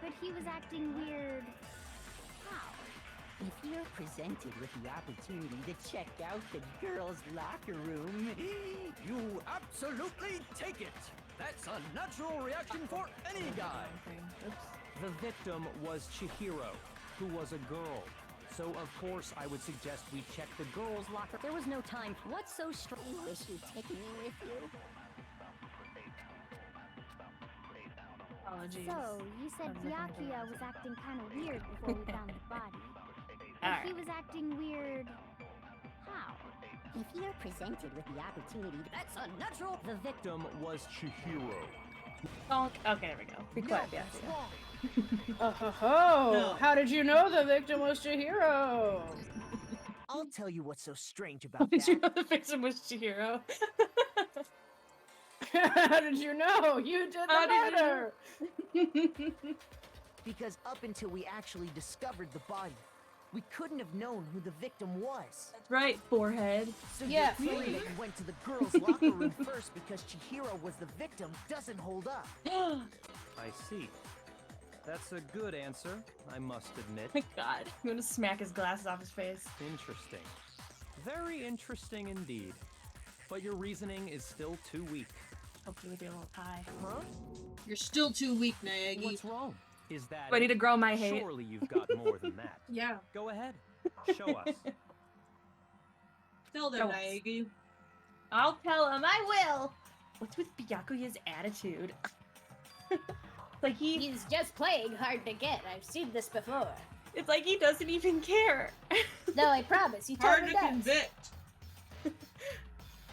[SPEAKER 12] But he was acting weird... how?
[SPEAKER 7] If you're presented with the opportunity to check out the girls' locker room,
[SPEAKER 6] you absolutely take it! That's a natural reaction for any guy!
[SPEAKER 10] The victim was Chihiro, who was a girl. So of course I would suggest we check the girls' locker.
[SPEAKER 13] There was no time. What's so strange?
[SPEAKER 7] I wish you'd taken me with you.
[SPEAKER 2] Apologies.
[SPEAKER 12] So, you said Byakuya was acting kind of weird before we found the body. But
[SPEAKER 2] Alright.
[SPEAKER 12] he was acting weird... how?
[SPEAKER 7] If you're presented with the opportunity to...
[SPEAKER 6] That's a natural...
[SPEAKER 10] The victim was Chihiro.
[SPEAKER 2] Donk. Okay, there we go. Be quiet, yeah.
[SPEAKER 3] Oh,
[SPEAKER 1] No.
[SPEAKER 3] How did you know the victim was Chihiro?
[SPEAKER 7] I'll tell you what's so strange about
[SPEAKER 2] Did you
[SPEAKER 7] that.
[SPEAKER 2] know the victim was Chihiro?
[SPEAKER 3] How did you know? You did the murder!
[SPEAKER 7] Because up until we actually discovered the body, we couldn't have known who the victim was.
[SPEAKER 2] That's right, forehead.
[SPEAKER 7] So
[SPEAKER 3] Yeah.
[SPEAKER 7] your theory that you went to the girls' locker room first because Chihiro was the victim doesn't hold up.
[SPEAKER 10] I see. That's a good answer, I must admit.
[SPEAKER 2] My god. I'm gonna smack his glasses off his face.
[SPEAKER 10] Interesting. Very interesting indeed. But your reasoning is still too weak.
[SPEAKER 2] Hopefully with your little tie.
[SPEAKER 10] Huh?
[SPEAKER 1] You're still too weak, Naegi.
[SPEAKER 10] What's wrong? Is that
[SPEAKER 2] Do I need to grow my hate?
[SPEAKER 10] Surely you've got more than that.
[SPEAKER 1] Yeah.
[SPEAKER 10] Go ahead. Show us.
[SPEAKER 1] Tell them,
[SPEAKER 2] Show us.
[SPEAKER 1] Naegi.
[SPEAKER 2] I'll tell him, I will! What's with Byakuya's attitude? Like
[SPEAKER 11] He's just playing hard to get. I've seen this before.
[SPEAKER 2] It's like he doesn't even care.
[SPEAKER 11] No, I promise. He
[SPEAKER 1] Hard
[SPEAKER 11] totally
[SPEAKER 1] to
[SPEAKER 11] does.
[SPEAKER 1] convict.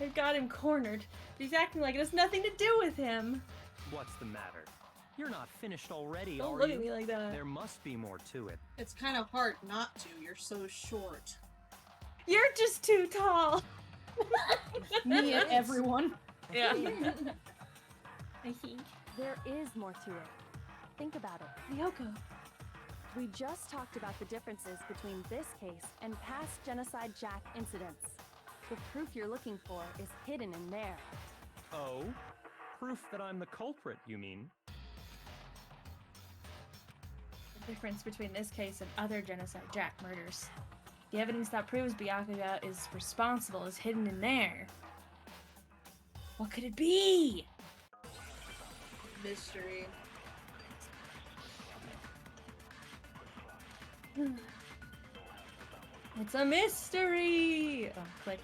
[SPEAKER 2] I've got him cornered. He's acting like it has nothing to do with him.
[SPEAKER 10] What's the matter? You're not finished already,
[SPEAKER 2] Don't
[SPEAKER 10] are
[SPEAKER 2] look
[SPEAKER 10] you?
[SPEAKER 2] at me like that.
[SPEAKER 10] There must be more to it.
[SPEAKER 1] It's kind of hard not to. You're so short.
[SPEAKER 2] You're just too tall.
[SPEAKER 3] Me and everyone.
[SPEAKER 2] Yeah.
[SPEAKER 8] There is more to it. Think about it.
[SPEAKER 2] Ryoko.
[SPEAKER 8] We just talked about the differences between this case and past Genocide Jack incidents. The proof you're looking for is hidden in there.
[SPEAKER 10] Oh? Proof that I'm the culprit, you mean?
[SPEAKER 2] The difference between this case and other Genocide Jack murders. The evidence that proves Byakuya is responsible is hidden in there. What could it be?
[SPEAKER 1] Mystery.
[SPEAKER 2] It's a mystery! Oh, click.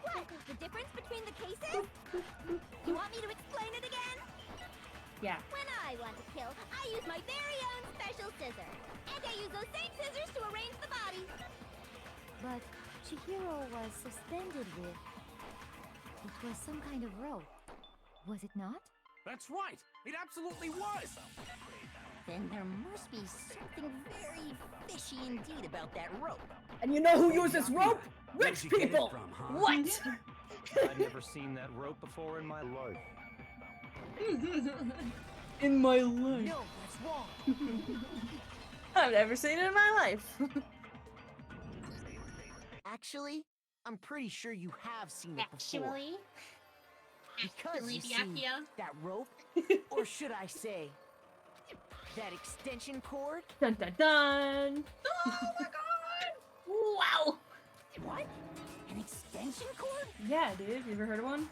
[SPEAKER 4] What? The difference between the cases? You want me to explain it again?
[SPEAKER 2] Yeah.
[SPEAKER 4] When I want to kill, I use my very own special scissors. And I use those same scissors to arrange the body.
[SPEAKER 13] Chihiro was suspended with, it was some kind of rope, was it not?
[SPEAKER 14] That's right! It absolutely was!
[SPEAKER 4] Then there must be something very fishy indeed about that rope.
[SPEAKER 3] And you know who uses rope? Rich
[SPEAKER 15] Where'd you get it
[SPEAKER 3] people!
[SPEAKER 15] from, huh?
[SPEAKER 3] What?
[SPEAKER 10] I've never seen that rope before in my life.
[SPEAKER 2] In my life.
[SPEAKER 7] No, that's wrong.
[SPEAKER 2] I've never seen it in my life.
[SPEAKER 7] Actually, I'm pretty sure you have seen it before.
[SPEAKER 11] Actually,
[SPEAKER 7] Because you see
[SPEAKER 1] Byakuya.
[SPEAKER 7] that rope, or should I say, that extension cord?
[SPEAKER 2] Dun dun dun.
[SPEAKER 1] Oh my god!
[SPEAKER 2] Wow.
[SPEAKER 4] What? An extension cord?
[SPEAKER 2] Yeah, dude. You ever heard of one?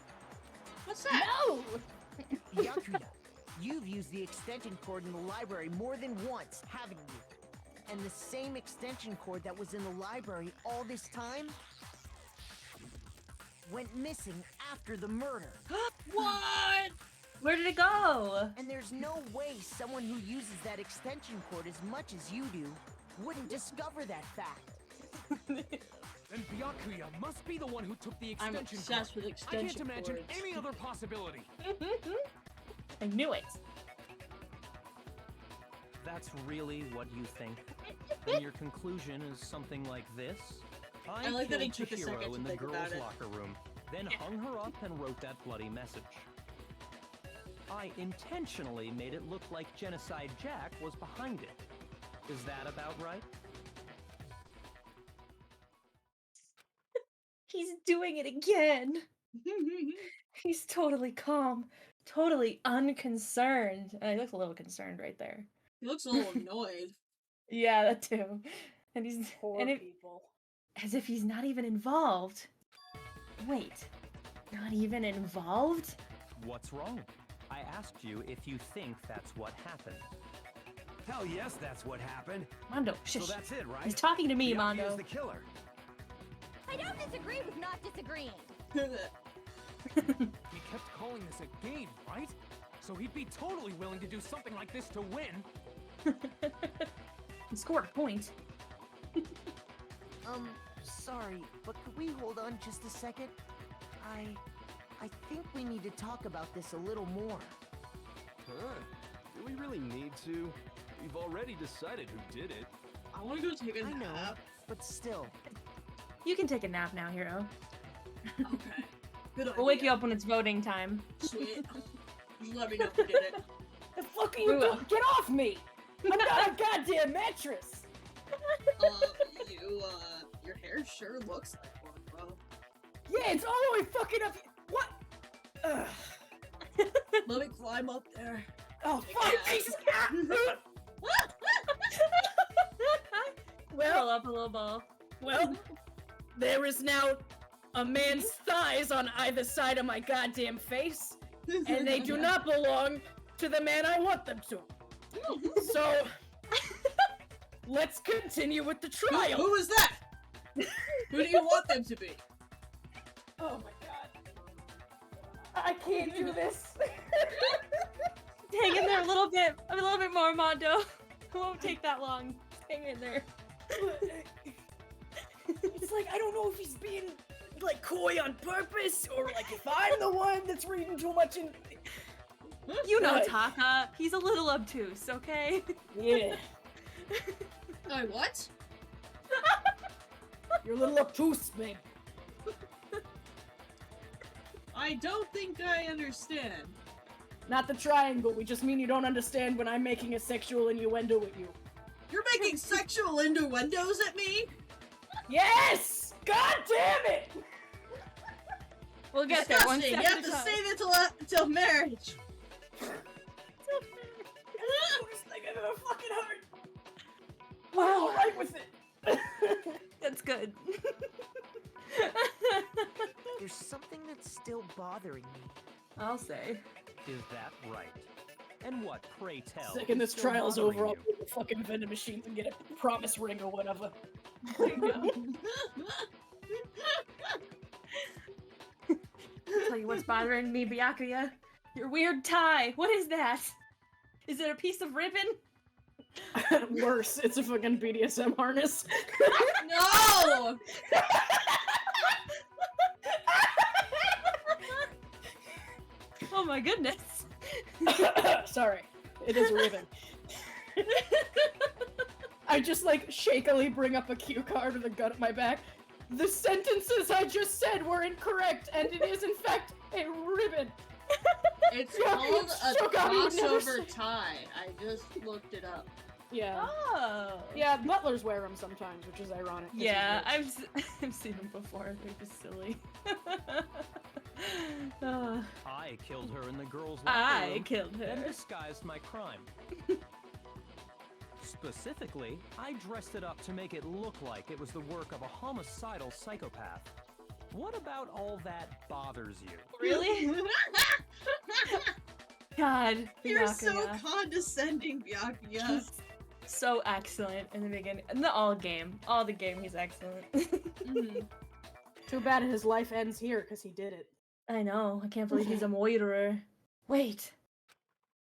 [SPEAKER 1] What's that?
[SPEAKER 3] No!
[SPEAKER 7] Byakuya, you've used the extension cord in the library more than once, haven't you? And the same extension cord that was in the library all this time went missing after the murder.
[SPEAKER 1] What?
[SPEAKER 2] Where did it go?
[SPEAKER 7] And there's no way someone who uses that extension cord as much as you do wouldn't discover that fact.
[SPEAKER 14] Then Byakuya must be the one who took the
[SPEAKER 1] I'm
[SPEAKER 14] extension
[SPEAKER 1] obsessed
[SPEAKER 14] cord.
[SPEAKER 1] with extension
[SPEAKER 14] I can't imagine
[SPEAKER 1] cords.
[SPEAKER 14] any other possibility.
[SPEAKER 2] I knew it.
[SPEAKER 10] That's really what you think? Then your conclusion is something like this?
[SPEAKER 1] I like that he
[SPEAKER 10] killed
[SPEAKER 1] took a second
[SPEAKER 10] Chihiro
[SPEAKER 1] to
[SPEAKER 10] in the
[SPEAKER 1] think
[SPEAKER 10] girls'
[SPEAKER 1] about it.
[SPEAKER 10] locker room, then hung her up and wrote that bloody message. I intentionally made it look like Genocide Jack was behind it. Is that about right?
[SPEAKER 2] He's doing it again. He's totally calm, totally unconcerned. And he looks a little concerned right there.
[SPEAKER 1] He looks a little annoyed.
[SPEAKER 2] Yeah, that too. And he's
[SPEAKER 3] Poor
[SPEAKER 2] and it,
[SPEAKER 3] people.
[SPEAKER 2] as if he's not even involved. Wait, not even involved?
[SPEAKER 10] What's wrong? I asked you if you think that's what happened.
[SPEAKER 15] Hell yes, that's what happened.
[SPEAKER 2] Mondo,
[SPEAKER 15] So
[SPEAKER 2] shush.
[SPEAKER 15] that's it, right?
[SPEAKER 2] He's talking to me,
[SPEAKER 15] Byakuya's
[SPEAKER 2] Mondo.
[SPEAKER 15] the killer.
[SPEAKER 12] I don't disagree with not disagreeing.
[SPEAKER 14] He kept calling this a game, right? So he'd be totally willing to do something like this to win.
[SPEAKER 2] He scored a point.
[SPEAKER 7] Sorry, but could we hold on just a second? I think we need to talk about this a little more.
[SPEAKER 6] Huh? Do we really need to? We've already decided who did it.
[SPEAKER 1] I want to go take a
[SPEAKER 7] I know,
[SPEAKER 1] nap.
[SPEAKER 7] but still.
[SPEAKER 2] You can take a nap now, Hero.
[SPEAKER 1] Okay. Good
[SPEAKER 2] We'll wake
[SPEAKER 1] idea.
[SPEAKER 2] you up when it's voting time.
[SPEAKER 1] Sweet. Just let me know who did it.
[SPEAKER 3] The fuck are
[SPEAKER 2] We
[SPEAKER 3] you
[SPEAKER 2] will.
[SPEAKER 3] doing? Get off me! I'm not a goddamn mattress!
[SPEAKER 1] Your hair sure looks like one, bro.
[SPEAKER 3] Yeah, it's all the way fucking up. What? Ugh.
[SPEAKER 1] Let me climb up there.
[SPEAKER 3] Oh,
[SPEAKER 1] Take
[SPEAKER 3] fuck!
[SPEAKER 1] it out.
[SPEAKER 3] Jesus!
[SPEAKER 2] Roll
[SPEAKER 3] Well,
[SPEAKER 2] up a little ball.
[SPEAKER 3] well, there is now a man's thighs on either side of my goddamn face, and they do not belong to the man I want them to. So, let's continue with the trial.
[SPEAKER 1] Who is that? Who do you want them to be?
[SPEAKER 3] Oh my god. I can't do this.
[SPEAKER 2] Hang in there a little bit more, Mondo. It won't take that long. Hang in there.
[SPEAKER 3] It's like, I don't know if he's being, like, coy on purpose, or, like, if I'm the one that's reading too much in...
[SPEAKER 2] You know
[SPEAKER 3] Right.
[SPEAKER 2] Taka. He's a little obtuse, okay?
[SPEAKER 3] Yeah.
[SPEAKER 1] What?
[SPEAKER 3] You're a little obtuse, babe.
[SPEAKER 1] I don't think I understand.
[SPEAKER 3] Not the triangle, we just mean you don't understand when I'm making a sexual innuendo with you.
[SPEAKER 1] You're making sexual innuendos at me?
[SPEAKER 3] Yes! God damn it!
[SPEAKER 2] We'll get there one
[SPEAKER 1] Disgusting.
[SPEAKER 2] step
[SPEAKER 1] You have
[SPEAKER 2] at a
[SPEAKER 1] to
[SPEAKER 2] time.
[SPEAKER 1] save it till marriage.
[SPEAKER 3] This thing in the fucking heart. I'm alright with it.
[SPEAKER 2] That's good.
[SPEAKER 7] There's something that's still bothering me.
[SPEAKER 2] I'll say.
[SPEAKER 10] Is that right? And what, pray tell?
[SPEAKER 3] Second
[SPEAKER 10] is
[SPEAKER 3] this
[SPEAKER 10] still
[SPEAKER 3] trial's
[SPEAKER 10] bothering
[SPEAKER 3] over, I'll
[SPEAKER 10] you?
[SPEAKER 3] go to the fucking vending machines and get a promise ring or whatever.
[SPEAKER 2] I'll tell you what's bothering me, Byakuya. Your weird tie. What is that? Is it a piece of ribbon?
[SPEAKER 3] Worse, it's a fucking BDSM harness.
[SPEAKER 1] No!
[SPEAKER 2] Oh my goodness.
[SPEAKER 3] Sorry, it is a ribbon. I just like shakily bring up a cue card with a gun at my back. The sentences I just said were incorrect, and it is in fact a ribbon.
[SPEAKER 1] It's
[SPEAKER 3] Yeah,
[SPEAKER 1] called a
[SPEAKER 3] so God, you never
[SPEAKER 1] crossover
[SPEAKER 3] said-
[SPEAKER 1] tie. I just looked it up.
[SPEAKER 3] Yeah.
[SPEAKER 2] Oh.
[SPEAKER 3] Yeah, butlers wear them sometimes, which is ironic. 'cause
[SPEAKER 2] Yeah,
[SPEAKER 3] he's rich.
[SPEAKER 2] I've seen them before. They're just silly. Oh.
[SPEAKER 10] I killed her in the girls'
[SPEAKER 2] I
[SPEAKER 10] locker room,
[SPEAKER 2] killed her.
[SPEAKER 10] then disguised my crime. Specifically, I dressed it up to make it look like it was the work of a homicidal psychopath. What about all that bothers you?
[SPEAKER 2] Really? God,
[SPEAKER 1] You're so
[SPEAKER 2] Byakuya.
[SPEAKER 1] condescending, Byakuya.
[SPEAKER 2] He's so excellent in the beginning. In the game, he's excellent.
[SPEAKER 3] Too bad his life ends here because he did it.
[SPEAKER 2] I know. I can't believe he's a murderer. Wait.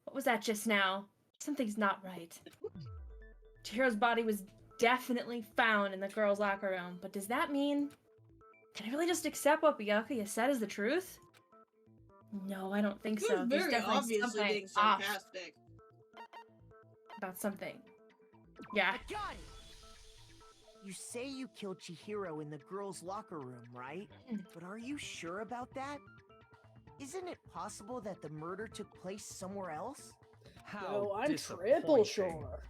[SPEAKER 2] What was that just now? Something's not right. Chihiro's body was definitely found in the girls' locker room, but does that mean... Can I really just accept what Byakuya said is the truth? No, I don't think
[SPEAKER 1] He
[SPEAKER 2] so.
[SPEAKER 1] was
[SPEAKER 2] There's
[SPEAKER 1] very
[SPEAKER 2] definitely
[SPEAKER 1] obviously
[SPEAKER 2] something
[SPEAKER 1] being
[SPEAKER 2] off
[SPEAKER 1] sarcastic.
[SPEAKER 2] about something. Yeah.
[SPEAKER 7] I got it! You say you killed Chihiro in the girls' locker room, right? But are you sure about that? Isn't it possible that the murder took place somewhere else?
[SPEAKER 10] How
[SPEAKER 3] No, I'm
[SPEAKER 10] disappointing.
[SPEAKER 3] triple sure.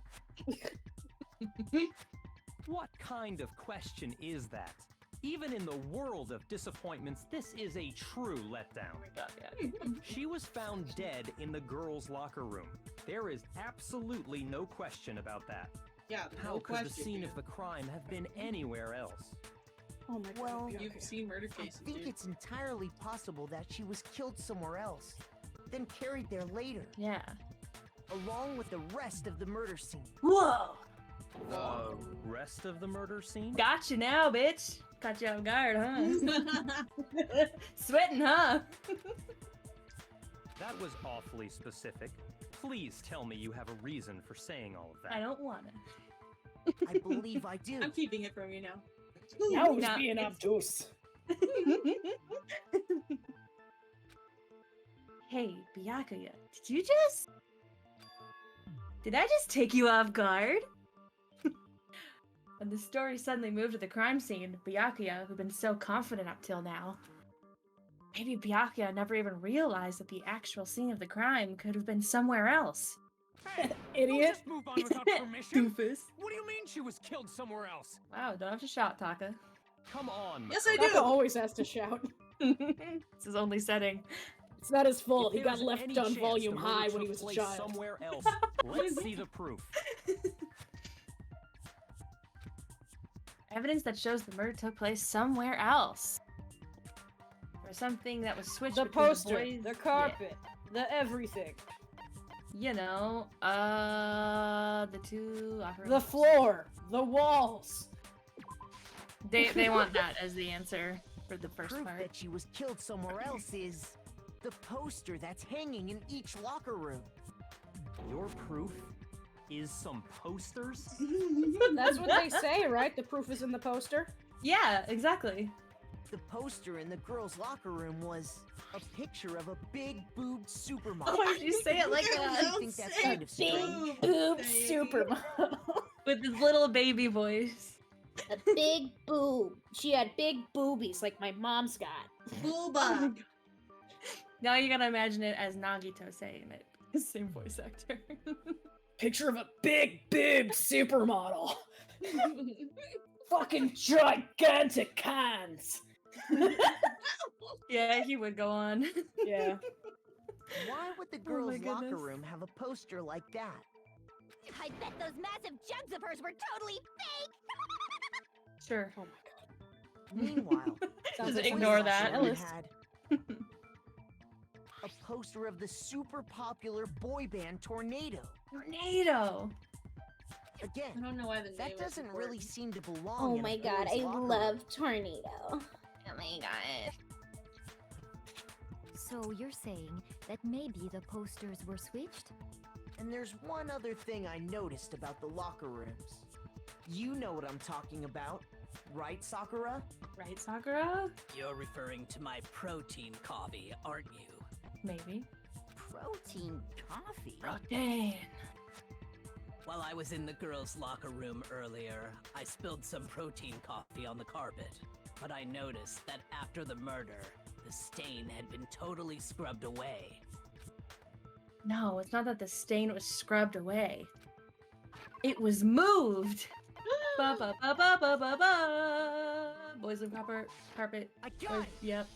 [SPEAKER 10] What kind of question is that? Even in the world of disappointments, this is a true letdown. She was found dead in the girls' locker room. There is absolutely no question about that.
[SPEAKER 1] Yeah,
[SPEAKER 10] How
[SPEAKER 1] no
[SPEAKER 10] could the
[SPEAKER 1] question,
[SPEAKER 10] scene
[SPEAKER 1] dude.
[SPEAKER 10] of the crime have been anywhere else?
[SPEAKER 3] Oh my
[SPEAKER 7] Well,
[SPEAKER 3] god.
[SPEAKER 1] You've seen murder
[SPEAKER 7] I
[SPEAKER 1] cases,
[SPEAKER 7] think
[SPEAKER 1] dude.
[SPEAKER 7] it's entirely possible that she was killed somewhere else, then carried there later,
[SPEAKER 2] Yeah.
[SPEAKER 7] along with the rest of the murder scene.
[SPEAKER 2] Whoa!
[SPEAKER 10] The rest of the murder scene?
[SPEAKER 2] Gotcha now, bitch. Caught you off guard, huh? Sweating, huh?
[SPEAKER 10] That was awfully specific. Please tell me you have a reason for saying all of that.
[SPEAKER 2] I don't wanna.
[SPEAKER 7] I believe I do.
[SPEAKER 1] I'm keeping it from you now.
[SPEAKER 3] Now he's
[SPEAKER 2] No,
[SPEAKER 3] being
[SPEAKER 2] it's-
[SPEAKER 3] obtuse.
[SPEAKER 2] Hey, Byakuya, did I just take you off guard? When the story suddenly moved to the crime scene, Byakuya, who'd been so confident up till now, maybe Byakuya never even realized that the actual scene of the crime could have been somewhere else.
[SPEAKER 3] Idiot.
[SPEAKER 14] Just move on without permission.
[SPEAKER 2] Doofus.
[SPEAKER 14] What do you mean she was killed somewhere else?
[SPEAKER 2] Wow, don't have to shout, Taka.
[SPEAKER 10] Come on,
[SPEAKER 1] Yes, I
[SPEAKER 10] Makoto.
[SPEAKER 3] Taka always has to shout.
[SPEAKER 2] It's his only setting.
[SPEAKER 3] It's not his fault.
[SPEAKER 10] If
[SPEAKER 3] He
[SPEAKER 10] there's
[SPEAKER 3] got left
[SPEAKER 10] any
[SPEAKER 3] on
[SPEAKER 10] chance
[SPEAKER 3] volume
[SPEAKER 10] the murder
[SPEAKER 3] high when he
[SPEAKER 10] took
[SPEAKER 3] was a
[SPEAKER 10] place
[SPEAKER 3] child.
[SPEAKER 10] somewhere else, let's see the proof.
[SPEAKER 2] Evidence that shows the murder took place somewhere else. Or something that was switched
[SPEAKER 3] The
[SPEAKER 2] between
[SPEAKER 3] poster,
[SPEAKER 2] boys.
[SPEAKER 3] the carpet, the everything.
[SPEAKER 2] You know, the two locker
[SPEAKER 3] The
[SPEAKER 2] rooms.
[SPEAKER 3] floor, the walls.
[SPEAKER 2] They want that as the answer for the first
[SPEAKER 7] Proof
[SPEAKER 2] part.
[SPEAKER 7] that she was killed somewhere else is the poster that's hanging in each locker room.
[SPEAKER 10] Your proof is some posters?
[SPEAKER 3] That's what they say, right? The proof is in the poster.
[SPEAKER 2] Yeah, exactly.
[SPEAKER 7] The poster in the girls' locker room was a picture of a big boobed supermodel.
[SPEAKER 2] Why did you say it like
[SPEAKER 7] I
[SPEAKER 2] that?
[SPEAKER 7] think that's kind of strange.
[SPEAKER 3] Boob supermodel.
[SPEAKER 2] With his little baby voice.
[SPEAKER 11] A big boob. She had big boobies like my mom's got.
[SPEAKER 1] Booba.
[SPEAKER 2] Now you gotta imagine it as Nagito saying it. Same voice actor.
[SPEAKER 3] Picture of a big supermodel. Fucking gigantic cans.
[SPEAKER 2] Yeah, he would go on.
[SPEAKER 3] Yeah.
[SPEAKER 7] Why would the
[SPEAKER 2] Oh
[SPEAKER 7] girls'
[SPEAKER 2] my
[SPEAKER 7] locker
[SPEAKER 2] goodness.
[SPEAKER 7] room have a poster like that?
[SPEAKER 12] I bet those massive jugs of hers were totally fake!
[SPEAKER 2] Sure.
[SPEAKER 3] Oh my god.
[SPEAKER 7] Meanwhile,
[SPEAKER 3] Sounds
[SPEAKER 2] Just
[SPEAKER 3] like
[SPEAKER 2] ignore
[SPEAKER 3] someone's
[SPEAKER 2] that.
[SPEAKER 3] jealous.
[SPEAKER 7] had a poster of the super popular boy band Tornado.
[SPEAKER 2] Tornado.
[SPEAKER 1] I
[SPEAKER 7] Again,
[SPEAKER 1] don't know why the name
[SPEAKER 7] that
[SPEAKER 1] is
[SPEAKER 7] doesn't really
[SPEAKER 1] important.
[SPEAKER 7] seem to belong
[SPEAKER 11] Oh
[SPEAKER 7] in
[SPEAKER 11] my
[SPEAKER 7] a
[SPEAKER 11] god,
[SPEAKER 7] boys'
[SPEAKER 11] I
[SPEAKER 7] locker room.
[SPEAKER 11] love Tornado.
[SPEAKER 2] Oh my god.
[SPEAKER 13] So you're saying that maybe the posters were switched?
[SPEAKER 7] And there's one other thing I noticed about the locker rooms. You know what I'm talking about, right, Sakura?
[SPEAKER 2] Right, Sakura?
[SPEAKER 5] You're referring to my protein coffee, aren't you?
[SPEAKER 2] Maybe.
[SPEAKER 7] Protein coffee?
[SPEAKER 2] Protein.
[SPEAKER 5] While I was in the girls' locker room earlier, I spilled some protein coffee on the carpet. But I noticed that after the murder, the stain had been totally scrubbed away.
[SPEAKER 2] No, it's not that the stain was scrubbed away. It was moved. Ba ba ba ba ba ba ba. Boys in carpet.
[SPEAKER 7] I got it.
[SPEAKER 2] Yep.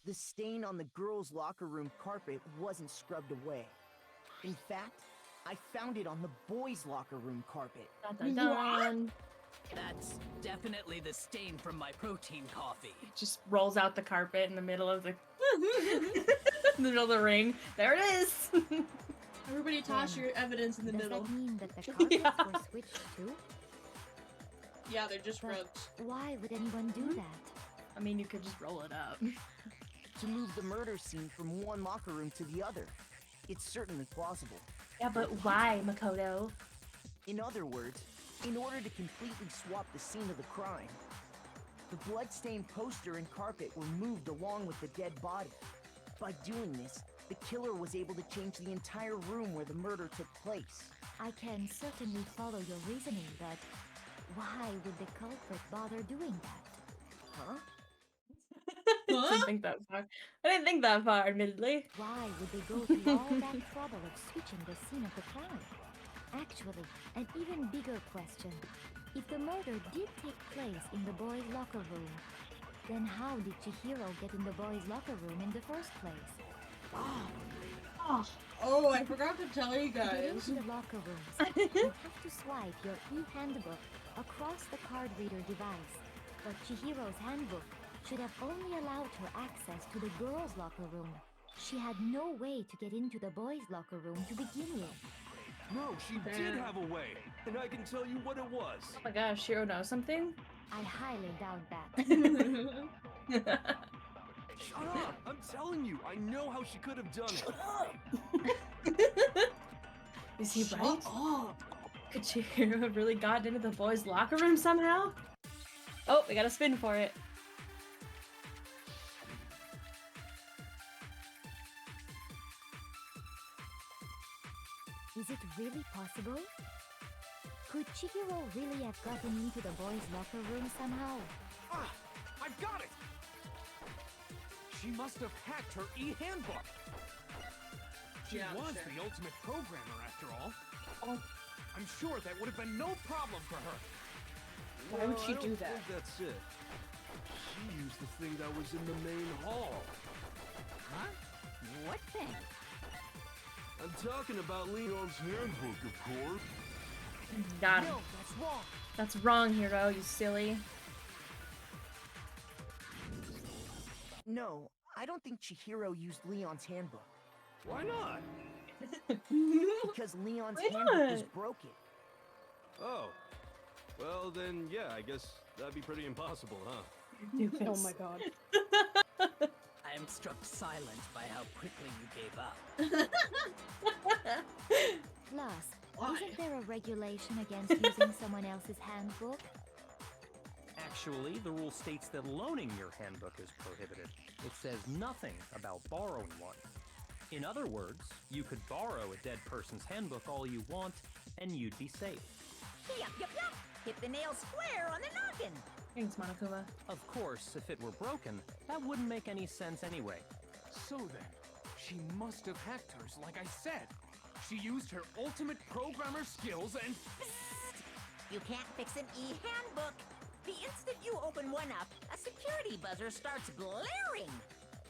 [SPEAKER 7] The stain on the girls' locker room carpet wasn't scrubbed away. In fact, I found it on the boys' locker room carpet.
[SPEAKER 2] Dun, dun, dun.
[SPEAKER 5] That's definitely the stain from my protein coffee.
[SPEAKER 2] It just rolls out the carpet in the middle of the in the middle of the ring. There it is.
[SPEAKER 1] Everybody toss your evidence in the middle.
[SPEAKER 13] Does that mean that the carpets were switched too?
[SPEAKER 1] Yeah, they're just rubbed.
[SPEAKER 13] Why would anyone do that?
[SPEAKER 2] I mean, you could just roll it up.
[SPEAKER 7] To move the murder scene from one locker room to the other. It's certainly plausible.
[SPEAKER 2] Yeah, but why, Makoto?
[SPEAKER 7] In other words, in order to completely swap the scene of the crime, the bloodstained poster and carpet were moved along with the dead body. By doing this, the killer was able to change the entire room where the murder took place.
[SPEAKER 13] I can certainly follow your reasoning, but why would the culprit bother doing that?
[SPEAKER 7] Huh?
[SPEAKER 2] I didn't think that far. I didn't think that far, admittedly.
[SPEAKER 13] Why would they go through all that trouble of switching the scene of the crime? Actually, an even bigger question. If the murder did take place in the boys' locker room, then how did Chihiro get in the boys' locker room in the first place?
[SPEAKER 1] Oh, I forgot to tell you
[SPEAKER 13] To get
[SPEAKER 1] guys.
[SPEAKER 13] into the locker rooms, you have to swipe your e-handbook across the card reader device. But Chihiro's handbook should have only allowed her access to the girls' locker room. She had no way to get into the boys' locker room to begin with.
[SPEAKER 6] No, she did have a way, and I can tell you what it was.
[SPEAKER 2] Oh my gosh, Shiro knows something?
[SPEAKER 13] I highly doubt that.
[SPEAKER 6] Shut up! I'm telling you, I know how she could have done it.
[SPEAKER 2] Is he right? Could Chihiro have really gotten into the boys' locker room somehow? Oh, we got a spin for it.
[SPEAKER 13] Is it really possible? Could Chihiro really have gotten into the boys' locker room somehow?
[SPEAKER 14] Ah! I've got it! She must have hacked her e-handbook! She was the ultimate programmer, after all.
[SPEAKER 2] Oh.
[SPEAKER 14] I'm sure that would have been no problem for her.
[SPEAKER 3] Why would she
[SPEAKER 6] I
[SPEAKER 3] do
[SPEAKER 6] don't
[SPEAKER 3] that?
[SPEAKER 6] think that's it. She used the thing that was in the main hall.
[SPEAKER 4] Huh? What thing?
[SPEAKER 6] I'm talking about Leon's handbook, of course.
[SPEAKER 2] Got him.
[SPEAKER 7] No, that's wrong.
[SPEAKER 2] That's wrong, Hiro, you silly.
[SPEAKER 7] No, I don't think Chihiro used Leon's handbook.
[SPEAKER 6] Why not?
[SPEAKER 7] Because Leon's
[SPEAKER 2] Why
[SPEAKER 7] handbook
[SPEAKER 2] not?
[SPEAKER 7] was broken.
[SPEAKER 6] Oh. Well, then, yeah, I guess that'd be pretty impossible, huh?
[SPEAKER 3] Oh my god.
[SPEAKER 5] I am struck silent by how quickly you gave up.
[SPEAKER 13] Plus, isn't there a regulation against using someone else's handbook?
[SPEAKER 10] Actually, the rule states that loaning your handbook is prohibited. It says nothing about borrowing one. In other words, you could borrow a dead person's handbook all you want, and you'd be safe.
[SPEAKER 4] Yup, yup, yup. Hit the nail square on the noggin.
[SPEAKER 2] Thanks, Monokuma.
[SPEAKER 10] Of course, if it were broken, that wouldn't make any sense anyway.
[SPEAKER 14] So then, she must have hacked hers, like I said. She used her ultimate programmer skills and...
[SPEAKER 4] You can't fix an e-handbook. The instant you open one up, a security buzzer starts blaring.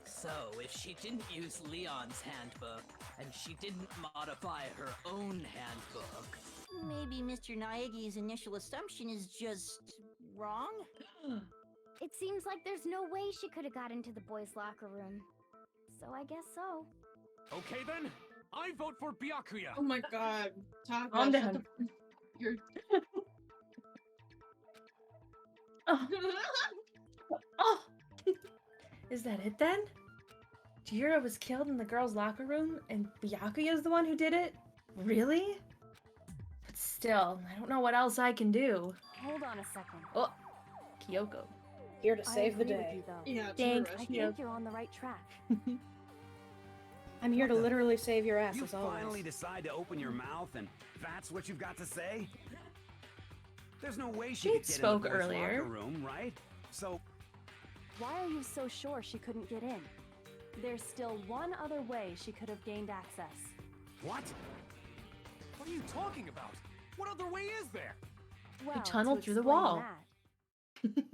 [SPEAKER 5] So, if she didn't use Leon's handbook, and she didn't modify her own handbook...
[SPEAKER 4] Maybe Mr. Naegi's initial assumption is just wrong?
[SPEAKER 12] It seems like there's no way she could have got into the boys' locker room. So I guess so.
[SPEAKER 14] Okay then, I vote for Byakuya.
[SPEAKER 1] Oh my god.
[SPEAKER 2] Calm down.
[SPEAKER 1] You're...
[SPEAKER 2] Oh. Oh. Is that it then? Chihiro was killed in the girls' locker room, and Byakuya's the one who did it? Really? But still, I don't know what else I can do.
[SPEAKER 8] Hold on a second.
[SPEAKER 2] Oh, Kyoko.
[SPEAKER 11] Here to
[SPEAKER 8] I
[SPEAKER 11] save the
[SPEAKER 8] agree with
[SPEAKER 11] day.
[SPEAKER 8] you, though.
[SPEAKER 1] Yeah,
[SPEAKER 2] Thanks,
[SPEAKER 8] I
[SPEAKER 2] Kyoko.
[SPEAKER 8] think you're on the right track.
[SPEAKER 11] I'm here to literally save your ass
[SPEAKER 15] You
[SPEAKER 11] as always.
[SPEAKER 15] finally decide to open your mouth and that's what you've got to say? There's no way she could get
[SPEAKER 2] spoke
[SPEAKER 15] in the boys'
[SPEAKER 2] earlier.
[SPEAKER 15] locker room, right? So,
[SPEAKER 8] Why are you so sure she couldn't get in? There's still one other way she could have gained access.
[SPEAKER 15] what?
[SPEAKER 14] What are you talking about? What other way is there?
[SPEAKER 8] Well,
[SPEAKER 2] tunneled
[SPEAKER 8] to
[SPEAKER 2] through the
[SPEAKER 8] explain
[SPEAKER 2] wall.
[SPEAKER 8] that,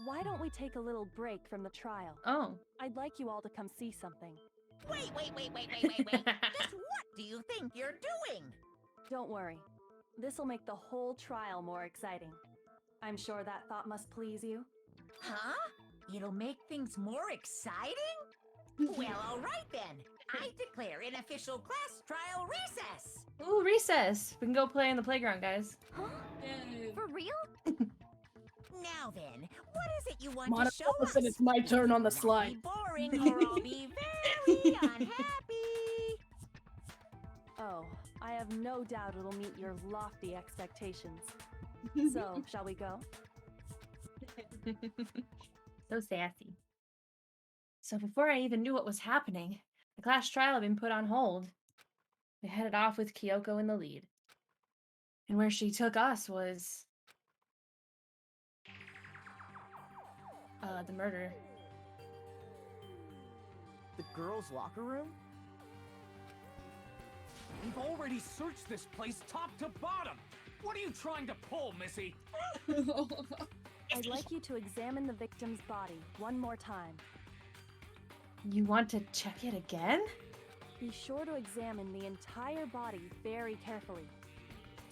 [SPEAKER 8] why don't we take a little break from the trial?
[SPEAKER 2] Oh.
[SPEAKER 8] I'd like you all to come see something.
[SPEAKER 4] Wait. Just what do you think you're doing?
[SPEAKER 8] Don't worry. This'll make the whole trial more exciting. I'm sure that thought must please you.
[SPEAKER 4] Huh? It'll make things more exciting? Well, all right then. I declare an official class trial recess.
[SPEAKER 2] Ooh, recess. We can go play in the playground, guys.
[SPEAKER 8] Huh? For real?
[SPEAKER 4] Now then, what is it you want
[SPEAKER 3] Monica,
[SPEAKER 4] to show us?
[SPEAKER 3] listen, it's my turn on the
[SPEAKER 4] Not
[SPEAKER 3] slide.
[SPEAKER 4] be boring or I'll be very unhappy.
[SPEAKER 8] Oh, I have no doubt it'll meet your lofty expectations. So, shall we go?
[SPEAKER 2] So sassy. So before I even knew what was happening, the class trial had been put on hold. We headed off with Kyoko in the lead. And where she took us was... the murder.
[SPEAKER 7] The girls' locker room?
[SPEAKER 14] We've already searched this place top to bottom. What are you trying to pull, Missy?
[SPEAKER 8] I'd like you to examine the victim's body one more time.
[SPEAKER 2] You want to check it again?
[SPEAKER 8] Be sure to examine the entire body very carefully.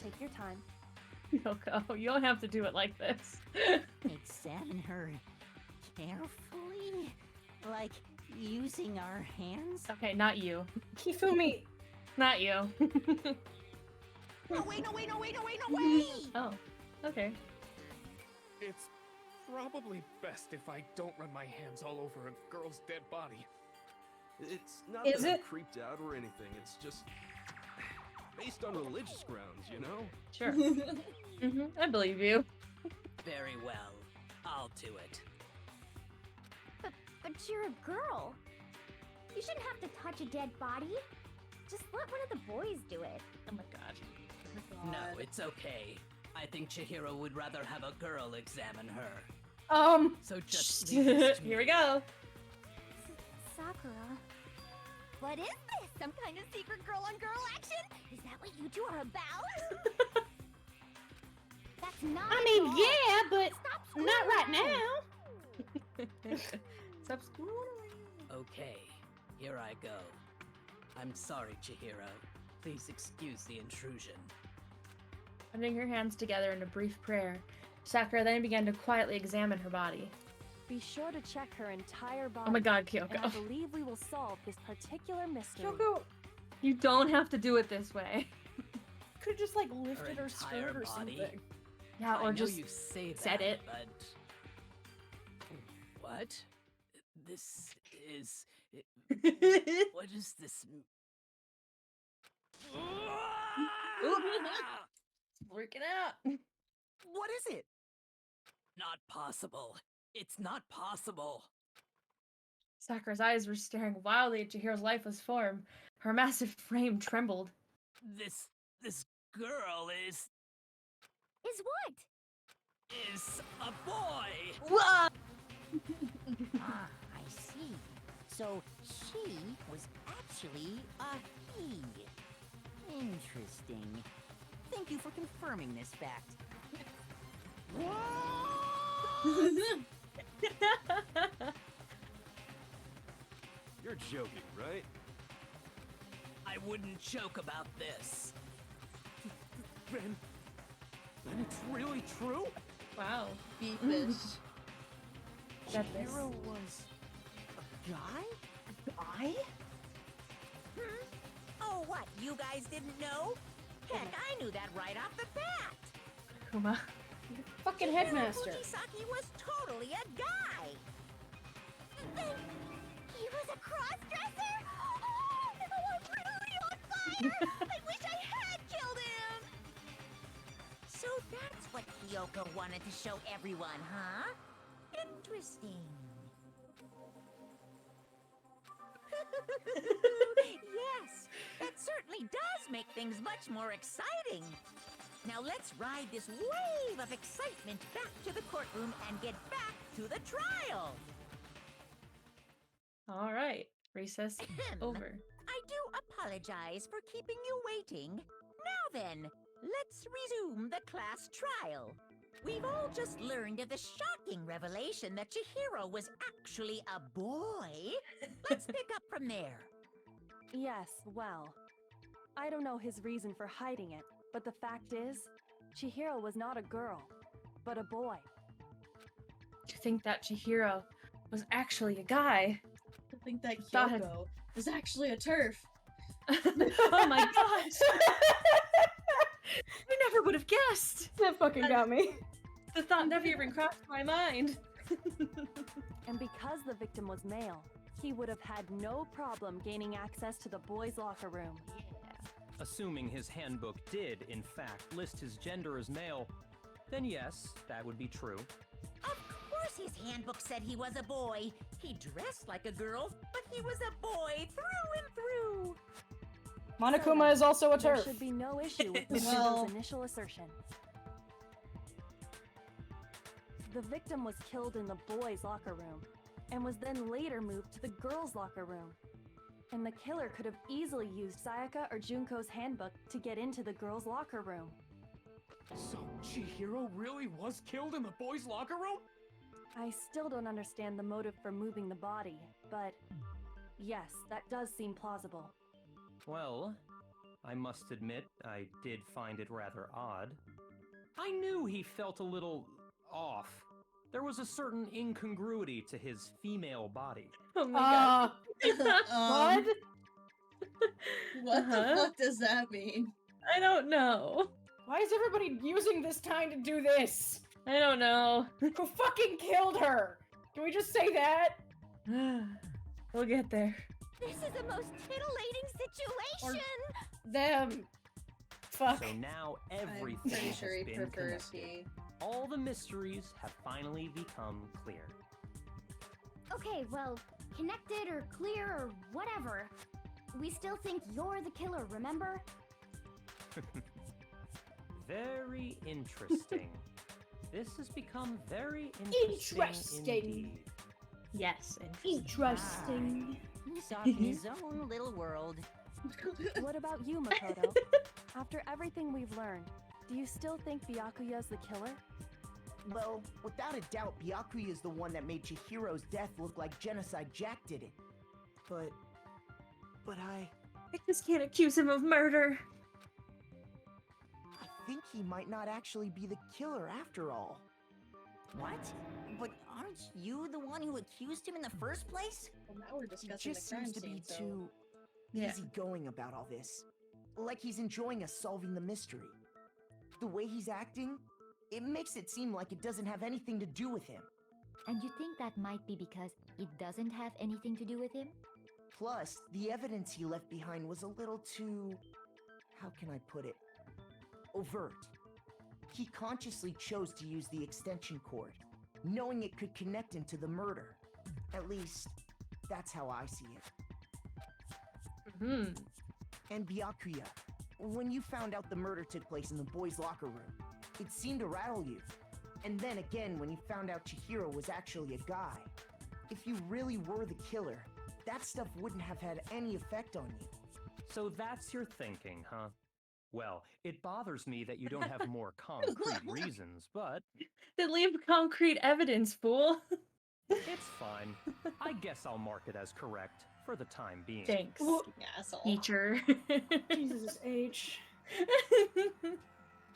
[SPEAKER 8] Take your time.
[SPEAKER 2] Kyoko, you don't have to do it like this.
[SPEAKER 16] Examine her carefully? Like using our hands?
[SPEAKER 2] Okay, not you.
[SPEAKER 11] Kifumi.
[SPEAKER 2] Not you.
[SPEAKER 4] No, wait.
[SPEAKER 2] Oh, okay.
[SPEAKER 14] It's probably best if I don't run my hands all over a girl's dead body.
[SPEAKER 6] It's not
[SPEAKER 11] Is
[SPEAKER 6] that I'm
[SPEAKER 11] it?
[SPEAKER 6] creeped out or anything. It's just based on religious grounds, you know?
[SPEAKER 2] Sure. I believe you.
[SPEAKER 5] Very well. I'll do it.
[SPEAKER 12] But you're a girl. You shouldn't have to touch a dead body. Just let one of the boys do it.
[SPEAKER 2] Oh my god.
[SPEAKER 5] No, it's okay. I think Chihiro would rather have a girl examine her. So just leave this to
[SPEAKER 2] Here we
[SPEAKER 5] me.
[SPEAKER 2] go.
[SPEAKER 12] Sakura. What is this? Some kind of secret girl-on-girl action? Is that what you two are about? That's not
[SPEAKER 11] I
[SPEAKER 12] at
[SPEAKER 11] mean,
[SPEAKER 12] all.
[SPEAKER 11] yeah, but
[SPEAKER 12] Stop
[SPEAKER 11] not right
[SPEAKER 12] screwing
[SPEAKER 11] now.
[SPEAKER 2] Stop screwing
[SPEAKER 5] Okay, here I go. I'm sorry, Chihiro. Please excuse the intrusion.
[SPEAKER 2] Putting her hands together in a brief prayer, Sakura then began to quietly examine her body.
[SPEAKER 8] Be sure to check her entire body.
[SPEAKER 2] Oh my god,
[SPEAKER 8] And I
[SPEAKER 2] Kyoko.
[SPEAKER 8] believe we will solve this particular mystery.
[SPEAKER 11] Kyoko
[SPEAKER 2] You don't have to do it this way.
[SPEAKER 3] Could have just like
[SPEAKER 5] Her
[SPEAKER 3] lifted her
[SPEAKER 5] entire
[SPEAKER 3] skirt or
[SPEAKER 5] body?
[SPEAKER 3] something.
[SPEAKER 2] Yeah,
[SPEAKER 5] I
[SPEAKER 2] or
[SPEAKER 5] know
[SPEAKER 2] just
[SPEAKER 5] you say that,
[SPEAKER 2] said it.
[SPEAKER 5] but what? This is. What is this?
[SPEAKER 2] Working out.
[SPEAKER 5] What is it? Not possible. It's not possible.
[SPEAKER 2] Sakura's eyes were staring wildly at Chihiro's lifeless form. Her massive frame trembled.
[SPEAKER 5] This girl is
[SPEAKER 12] Is what?
[SPEAKER 5] a boy.
[SPEAKER 2] What?
[SPEAKER 16] Ah, I see. So she was actually a he. Interesting. Thank you for confirming this fact.
[SPEAKER 6] You're joking, right?
[SPEAKER 5] I wouldn't joke about this.
[SPEAKER 14] Then it's really true?
[SPEAKER 2] Wow.
[SPEAKER 1] Beefish.
[SPEAKER 2] Got this.
[SPEAKER 7] Hero was a guy?
[SPEAKER 2] I?
[SPEAKER 4] Oh, what? You guys didn't know? Heck, I knew that right off the bat.
[SPEAKER 2] Kuma.
[SPEAKER 11] Fucking headmaster.
[SPEAKER 4] Fujisaki was totally a guy.
[SPEAKER 12] Then he was a cross-dresser? Oh, no, I'm really on
[SPEAKER 4] I wish I had killed him! So that's what Kyoko wanted to show everyone, huh? Interesting. Yes, that certainly does make things much more exciting. Now let's ride this wave of excitement back to the courtroom and get back to the trial.
[SPEAKER 2] All right, recess over.
[SPEAKER 4] I do apologize for keeping you waiting. Now then, let's resume the class trial. We've all just learned of the shocking revelation that Chihiro was actually a boy. Let's pick up from there.
[SPEAKER 8] Yes, well, I don't know his reason for hiding it, but the fact is, Chihiro was not a girl, but a boy.
[SPEAKER 2] To think that Chihiro was actually a guy.
[SPEAKER 1] I think that
[SPEAKER 2] Thought-
[SPEAKER 1] Kyoko is actually a turf.
[SPEAKER 2] Oh my gosh! I never would have guessed.
[SPEAKER 3] That fucking got me.
[SPEAKER 2] The thought never even crossed my mind.
[SPEAKER 8] And because the victim was male, he would have had no problem gaining access to the boys' locker room.
[SPEAKER 10] Assuming his handbook did, in fact, list his gender as male, then yes, that would be true.
[SPEAKER 4] Of course his handbook said he was a boy. He dressed like a girl, but he was a boy through and through.
[SPEAKER 3] Monokuma is also a
[SPEAKER 8] There
[SPEAKER 3] turf.
[SPEAKER 8] should be no issue with
[SPEAKER 1] Well-
[SPEAKER 8] Nintendo's initial assertion. The victim was killed in the boys' locker room, and was then later moved to the girls' locker room. And the killer could have easily used Sayaka or Junko's handbook to get into the girls' locker room.
[SPEAKER 14] So Chihiro really was killed in the boys' locker room?
[SPEAKER 8] I still don't understand the motive for moving the body, but yes, that does seem plausible.
[SPEAKER 10] Well, I must admit, I did find it rather odd. I knew he felt a little off. There was a certain incongruity to his female body.
[SPEAKER 2] Oh my god.
[SPEAKER 3] What?
[SPEAKER 1] What the fuck does that mean?
[SPEAKER 2] I don't know.
[SPEAKER 3] Why is everybody using this time to do this?
[SPEAKER 2] I don't know.
[SPEAKER 3] Who fucking killed her? Can we just say that?
[SPEAKER 2] We'll get there.
[SPEAKER 12] This is the most titillating situation!
[SPEAKER 3] Them. Fuck.
[SPEAKER 10] So now everything
[SPEAKER 1] I'm pretty
[SPEAKER 10] has
[SPEAKER 1] sure he
[SPEAKER 10] been
[SPEAKER 1] prefers
[SPEAKER 10] connected.
[SPEAKER 1] he.
[SPEAKER 10] All the mysteries have finally become clear.
[SPEAKER 12] Okay, well, connected or clear or whatever. We still think you're the killer, remember?
[SPEAKER 10] Very interesting. This has become very
[SPEAKER 11] Interesting.
[SPEAKER 10] indeed.
[SPEAKER 2] Yes.
[SPEAKER 11] Interesting.
[SPEAKER 16] He's off in his own little world.
[SPEAKER 8] What about you, Makoto? After everything we've learned, do you still think Byakuya's the killer?
[SPEAKER 7] Well, without a doubt, Byakuya is the one that made Chihiro's death look like Genocide Jack did it. But I
[SPEAKER 2] just can't accuse him of murder.
[SPEAKER 7] think he might not actually be the killer after all.
[SPEAKER 16] What? But aren't you the one who accused him in the first place?
[SPEAKER 1] Well, now we're
[SPEAKER 7] He
[SPEAKER 1] discussing
[SPEAKER 7] just
[SPEAKER 1] the crime
[SPEAKER 7] seems to be
[SPEAKER 1] scene, so...
[SPEAKER 7] too easygoing about all this. Like he's enjoying us solving the mystery. The way he's acting, it makes it seem like it doesn't have anything to do with him.
[SPEAKER 13] And you think that might be because it doesn't have anything to do with him?
[SPEAKER 7] Plus, the evidence he left behind was a little too... how can I put it? Overt. He consciously chose to use the extension cord, knowing it could connect him to the murder. At least, that's how I see it. And Byakuya, when you found out the murder took place in the boys' locker room, it seemed to rattle you. And then again when you found out Chihiro was actually a guy. If you really were the killer, that stuff wouldn't have had any effect on you.
[SPEAKER 10] So that's your thinking, huh? Well, it bothers me that you don't have more concrete reasons, but
[SPEAKER 2] Then leave concrete evidence, fool.
[SPEAKER 10] it's fine. I guess I'll mark it as correct for the time being.
[SPEAKER 2] Thanks,
[SPEAKER 1] Asshole.
[SPEAKER 2] teacher.
[SPEAKER 3] Jesus H.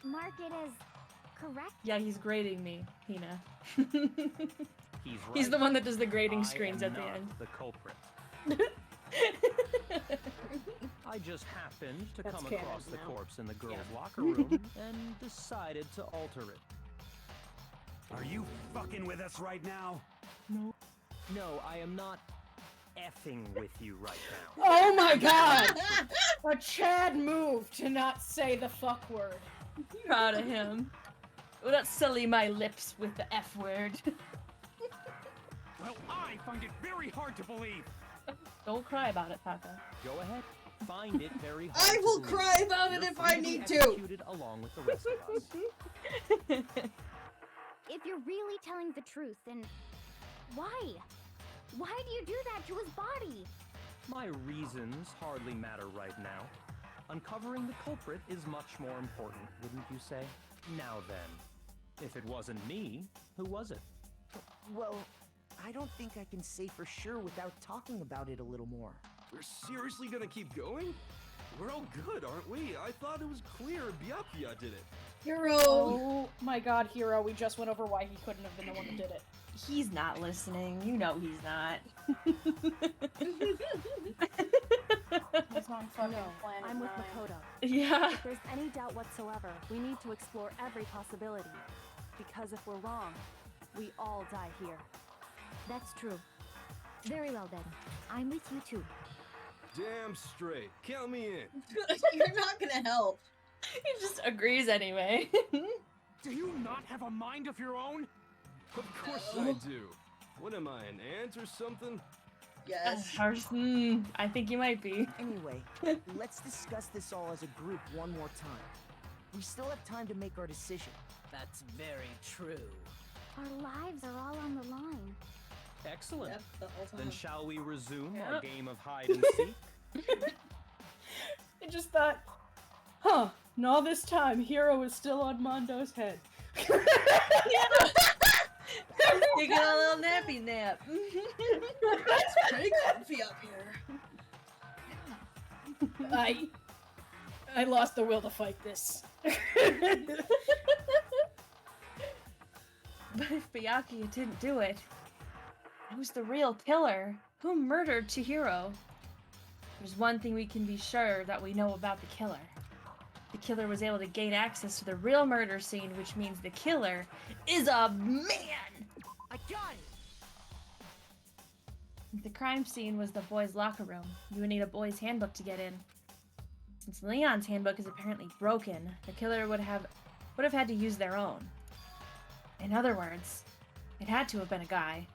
[SPEAKER 12] Mark it as correct?
[SPEAKER 2] Yeah, he's grading me, Hina.
[SPEAKER 10] He's right.
[SPEAKER 2] He's the one that does the grading
[SPEAKER 10] I
[SPEAKER 2] screens
[SPEAKER 10] am
[SPEAKER 2] at the
[SPEAKER 10] not
[SPEAKER 2] end.
[SPEAKER 10] the culprit. I just happened to
[SPEAKER 3] That's
[SPEAKER 10] come
[SPEAKER 3] canon
[SPEAKER 10] across the
[SPEAKER 3] now.
[SPEAKER 10] corpse in the girls' locker room and decided to alter it.
[SPEAKER 15] Are you fucking with us right now?
[SPEAKER 10] No, I am not effing with you right now.
[SPEAKER 3] Oh my god! A Chad move to not say the fuck word.
[SPEAKER 2] Proud of him. Will not sully my lips with the F word.
[SPEAKER 14] Well, I find it very hard to believe.
[SPEAKER 2] Don't cry about it, Papa.
[SPEAKER 10] Go ahead. Find it very hard
[SPEAKER 17] I
[SPEAKER 10] to
[SPEAKER 17] will
[SPEAKER 10] believe.
[SPEAKER 17] cry about it
[SPEAKER 10] You're
[SPEAKER 17] if
[SPEAKER 10] free
[SPEAKER 17] I
[SPEAKER 10] to be
[SPEAKER 17] need to.
[SPEAKER 10] executed along with the rest of us.
[SPEAKER 12] If you're really telling the truth, then why? Why do you do that to his body?
[SPEAKER 10] My reasons hardly matter right now. Uncovering the culprit is much more important, wouldn't you say? Now then, if it wasn't me, who was it?
[SPEAKER 7] Well, I don't think I can say for sure without talking about it a little more.
[SPEAKER 6] We're seriously gonna keep going? We're all good, aren't we? I thought it was clear Byakuya did it.
[SPEAKER 17] Hero!
[SPEAKER 3] Oh my god, Hero, we just went over why he couldn't have been the one that did it.
[SPEAKER 2] He's not listening. You know he's not.
[SPEAKER 3] He's on fucking
[SPEAKER 8] No,
[SPEAKER 3] Planet
[SPEAKER 8] I'm with
[SPEAKER 3] 9.
[SPEAKER 8] Makoto.
[SPEAKER 2] Yeah.
[SPEAKER 8] If there's any doubt whatsoever, we need to explore every possibility. Because if we're wrong, we all die here.
[SPEAKER 13] That's true. Very well then. I'm with you too.
[SPEAKER 6] Damn straight. Count me in.
[SPEAKER 17] You're not gonna help.
[SPEAKER 2] He just agrees anyway.
[SPEAKER 14] Do you not have a mind of your own?
[SPEAKER 6] Of course I do. What am I, an ant or something?
[SPEAKER 17] Yes.
[SPEAKER 2] I think you might be.
[SPEAKER 7] Anyway, let's discuss this all as a group one more time. We still have time to make our decision.
[SPEAKER 5] That's very true.
[SPEAKER 12] Our lives are all on the line.
[SPEAKER 10] Excellent.
[SPEAKER 17] Yep, the whole time.
[SPEAKER 10] Then shall we resume
[SPEAKER 2] Yep.
[SPEAKER 10] our game of hide and seek?
[SPEAKER 3] I just thought, huh, and all this time, Hero is still on Mondo's head.
[SPEAKER 2] Taking a little nappy nap.
[SPEAKER 17] It's pretty comfy up here.
[SPEAKER 3] I lost the will to fight this.
[SPEAKER 2] But if Byakuya didn't do it, who's the real killer? Who murdered Chihiro? There's one thing we can be sure that we know about the killer. The killer was able to gain access to the real murder scene, which means the killer is a man!
[SPEAKER 7] I got it!
[SPEAKER 2] The crime scene was the boys' locker room. You would need a boys' handbook to get in. Since Leon's handbook is apparently broken, the killer would have had to use their own. In other words, it had to have been a guy.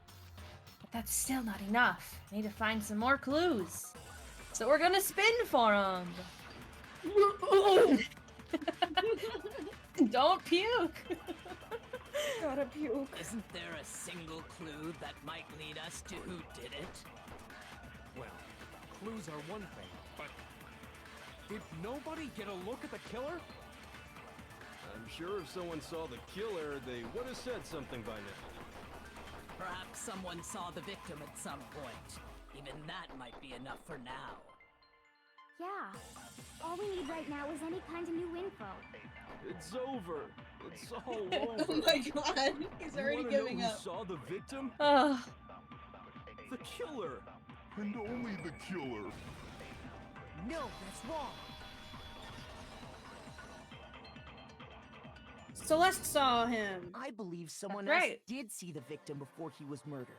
[SPEAKER 2] But that's still not enough. I need to find some more clues. So we're gonna spin for him. Don't puke.
[SPEAKER 3] Gotta puke.
[SPEAKER 5] Isn't there a single clue that might lead us to who did it?
[SPEAKER 14] Well, clues are one thing, but did nobody get a look at the killer?
[SPEAKER 6] I'm sure if someone saw the killer, they would have said something by now.
[SPEAKER 5] Perhaps someone saw the victim at some point. Even that might be enough for now.
[SPEAKER 12] Yeah. All we need right now is any kind of new info.
[SPEAKER 6] It's over. It's all over.
[SPEAKER 17] Oh my god, he's
[SPEAKER 6] You
[SPEAKER 17] already
[SPEAKER 6] wanna know
[SPEAKER 17] giving
[SPEAKER 6] who
[SPEAKER 17] up.
[SPEAKER 6] saw the victim?
[SPEAKER 2] Ugh.
[SPEAKER 6] The killer. And only the killer.
[SPEAKER 7] No, that's wrong.
[SPEAKER 3] Celeste saw him.
[SPEAKER 7] I believe someone
[SPEAKER 2] That's
[SPEAKER 7] else
[SPEAKER 2] right.
[SPEAKER 7] did see the victim before he was murdered.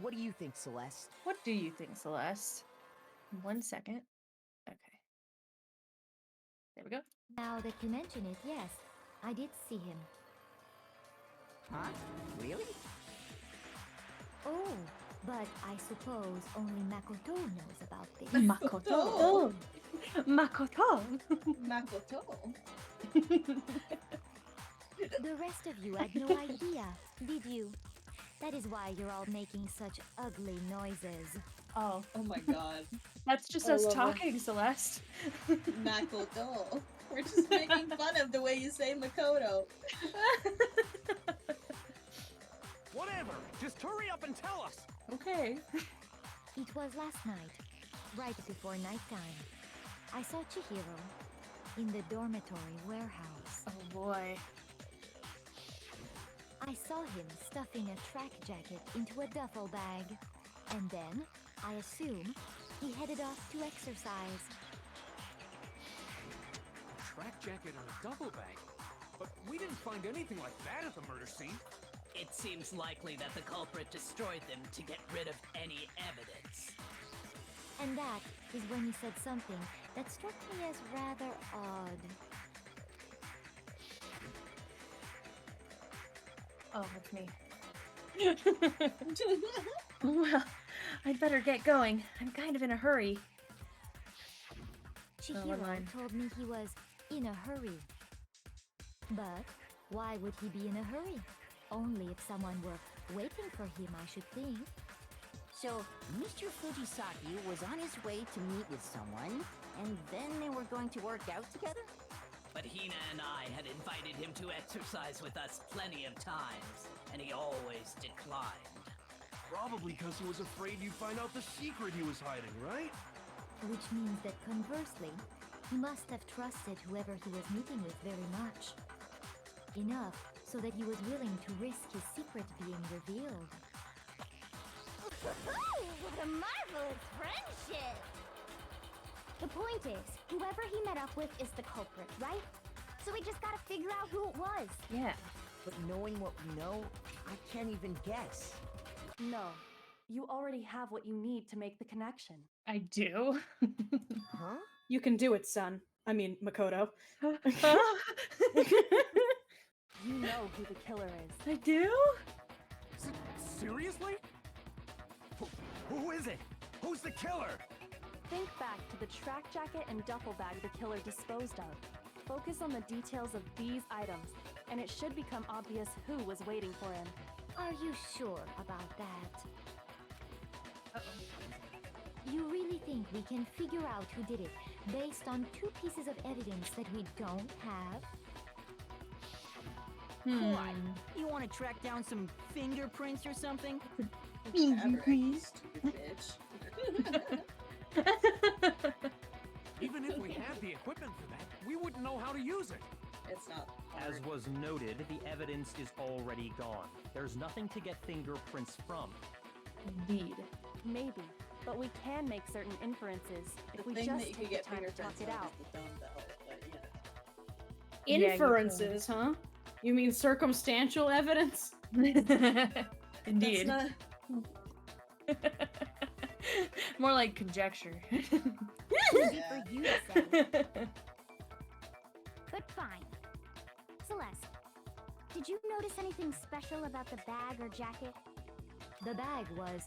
[SPEAKER 7] What do you think, Celeste?
[SPEAKER 2] What do you think, Celeste? 1 second. Okay. There we go.
[SPEAKER 13] Now that you mention it, yes, I did see him.
[SPEAKER 7] Huh? Really?
[SPEAKER 13] Oh, but I suppose only Makoto knows about this.
[SPEAKER 2] Makoto. Makoto.
[SPEAKER 17] Makoto.
[SPEAKER 13] The rest of you had no idea, did you? That is why you're all making such ugly noises.
[SPEAKER 2] Oh.
[SPEAKER 17] Oh my god.
[SPEAKER 2] That's just
[SPEAKER 3] I
[SPEAKER 2] us
[SPEAKER 3] love
[SPEAKER 2] talking, Celeste.
[SPEAKER 17] Makoto. We're just making fun of the way you say Makoto.
[SPEAKER 14] Whatever! Just hurry up and tell us!
[SPEAKER 2] Okay.
[SPEAKER 13] It was last night, right before nighttime. I saw Chihiro in the dormitory warehouse.
[SPEAKER 2] Oh boy.
[SPEAKER 13] I saw him stuffing a track jacket into a duffel bag. And then, I assume, he headed off to exercise.
[SPEAKER 14] Track jacket and a duffel bag? But we didn't find anything like that at the murder scene.
[SPEAKER 5] It seems likely that the culprit destroyed them to get rid of any evidence.
[SPEAKER 13] And that is when he said something that struck me as rather odd.
[SPEAKER 2] Oh, that's me. Well, I'd better get going. I'm kind of in a hurry.
[SPEAKER 13] Chihiro told me he was in a hurry. But why would he be in a hurry? Only if someone were waiting for him, I should think.
[SPEAKER 16] So, Mr. Fujisaki was on his way to meet with someone, and then they were going to work out together?
[SPEAKER 5] But Hina and I had invited him to exercise with us plenty of times, and he always declined.
[SPEAKER 6] Probably because he was afraid you'd find out the secret he was hiding, right?
[SPEAKER 13] Which means that conversely, he must have trusted whoever he was meeting with very much. Enough so that he was willing to risk his secret being revealed.
[SPEAKER 12] What a marvelous friendship!
[SPEAKER 18] The point is, whoever he met up with is the culprit, right? So we just gotta figure out who it was.
[SPEAKER 2] Yeah.
[SPEAKER 7] But knowing what we know, I can't even guess.
[SPEAKER 8] No. You already have what you need to make the connection.
[SPEAKER 2] I do.
[SPEAKER 7] Huh?
[SPEAKER 3] You can do it, son. I mean, Makoto.
[SPEAKER 8] You know who the killer is.
[SPEAKER 2] I do?
[SPEAKER 14] Seriously?
[SPEAKER 15] Who is it? Who's the killer?
[SPEAKER 8] Think back to the track jacket and duffel bag the killer disposed of. Focus on the details of these items, and it should become obvious who was waiting for him.
[SPEAKER 13] Are you sure about that?
[SPEAKER 2] Uh-oh.
[SPEAKER 13] You really think we can figure out who did it based on 2 pieces of evidence that we don't have?
[SPEAKER 16] What? You want to track down some fingerprints or something?
[SPEAKER 17] Fingerprints? Stupid bitch.
[SPEAKER 14] Even if we had the equipment for that, we wouldn't know how to use it.
[SPEAKER 17] It's not hard.
[SPEAKER 10] As was noted, the evidence is already gone. There's nothing to get fingerprints from.
[SPEAKER 2] Indeed.
[SPEAKER 8] Maybe, but we can make certain inferences if we
[SPEAKER 17] thing
[SPEAKER 8] just
[SPEAKER 17] that you
[SPEAKER 8] take
[SPEAKER 17] could
[SPEAKER 8] the time to talk
[SPEAKER 17] fingerprints
[SPEAKER 8] it
[SPEAKER 17] on
[SPEAKER 8] out.
[SPEAKER 17] is the dumbbell, but yeah.
[SPEAKER 2] Yeah, you
[SPEAKER 3] Inferences, huh? You mean circumstantial evidence?
[SPEAKER 2] Indeed.
[SPEAKER 17] That's
[SPEAKER 2] More like conjecture.
[SPEAKER 18] Easy
[SPEAKER 17] Yeah.
[SPEAKER 18] for you to say. But fine. Celeste, did you notice anything special about the bag or jacket?
[SPEAKER 13] The bag was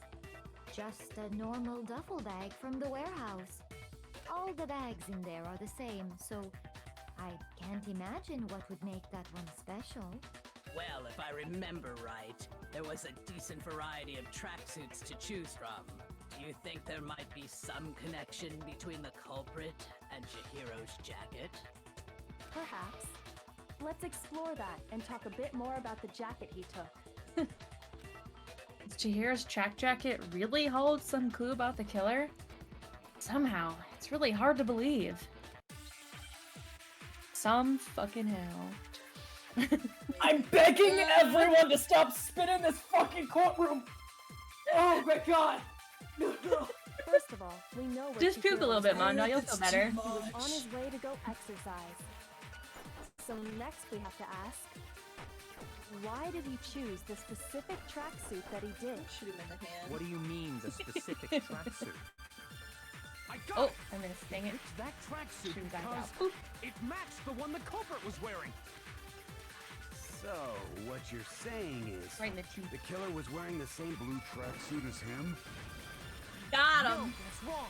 [SPEAKER 13] just a normal duffel bag from the warehouse. All the bags in there are the same, so I can't imagine what would make that one special.
[SPEAKER 5] Well, if I remember right, there was a decent variety of tracksuits to choose from. Do you think there might be some connection between the culprit and Chihiro's jacket?
[SPEAKER 8] Perhaps. Let's explore that and talk a bit more about the jacket he took.
[SPEAKER 2] Does Chihiro's track jacket really hold some clue about the killer? Somehow, it's really hard to believe. Some fucking hell.
[SPEAKER 3] I'm begging everyone to stop spinning this fucking courtroom! Oh my god!
[SPEAKER 8] First of all, we know where
[SPEAKER 2] Just puke a
[SPEAKER 8] Chihiro
[SPEAKER 2] little
[SPEAKER 8] was
[SPEAKER 2] bit,
[SPEAKER 8] headed.
[SPEAKER 2] Mom. Now you'll feel better.
[SPEAKER 8] He was on his way to go exercise. So next we have to ask, why did he choose the specific tracksuit that he did?
[SPEAKER 17] Shoot him in the hand.
[SPEAKER 10] What do you mean, the specific tracksuit?
[SPEAKER 14] I got
[SPEAKER 2] Oh,
[SPEAKER 14] it!
[SPEAKER 2] I missed. Dang it.
[SPEAKER 14] It's that tracksuit
[SPEAKER 2] Shoot back
[SPEAKER 14] because
[SPEAKER 2] out. Boop.
[SPEAKER 14] it matched the one the culprit was wearing.
[SPEAKER 15] So, what you're saying is
[SPEAKER 2] Right in the teeth.
[SPEAKER 15] the killer was wearing the same blue tracksuit as him?
[SPEAKER 2] Got
[SPEAKER 14] No,
[SPEAKER 2] him!
[SPEAKER 14] that's wrong.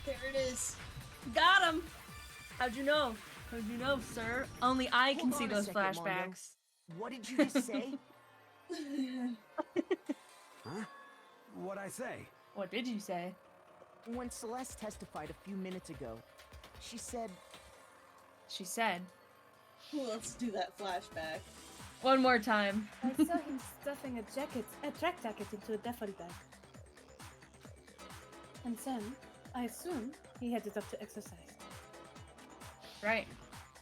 [SPEAKER 17] There it is.
[SPEAKER 2] Got him! How'd you know? How'd you know, sir? Only I can
[SPEAKER 7] Hold
[SPEAKER 2] see
[SPEAKER 7] on a
[SPEAKER 2] those
[SPEAKER 7] second, Mondo.
[SPEAKER 2] flashbacks.
[SPEAKER 7] What did you just say?
[SPEAKER 15] Huh? What'd I say?
[SPEAKER 2] What did you say?
[SPEAKER 7] When Celeste testified a few minutes ago, she said,
[SPEAKER 2] She said.
[SPEAKER 17] Let's do that flashback.
[SPEAKER 2] One more time.
[SPEAKER 3] I saw him stuffing a track jacket into a duffel bag. And then, I assume, he headed up to exercise.
[SPEAKER 2] Right.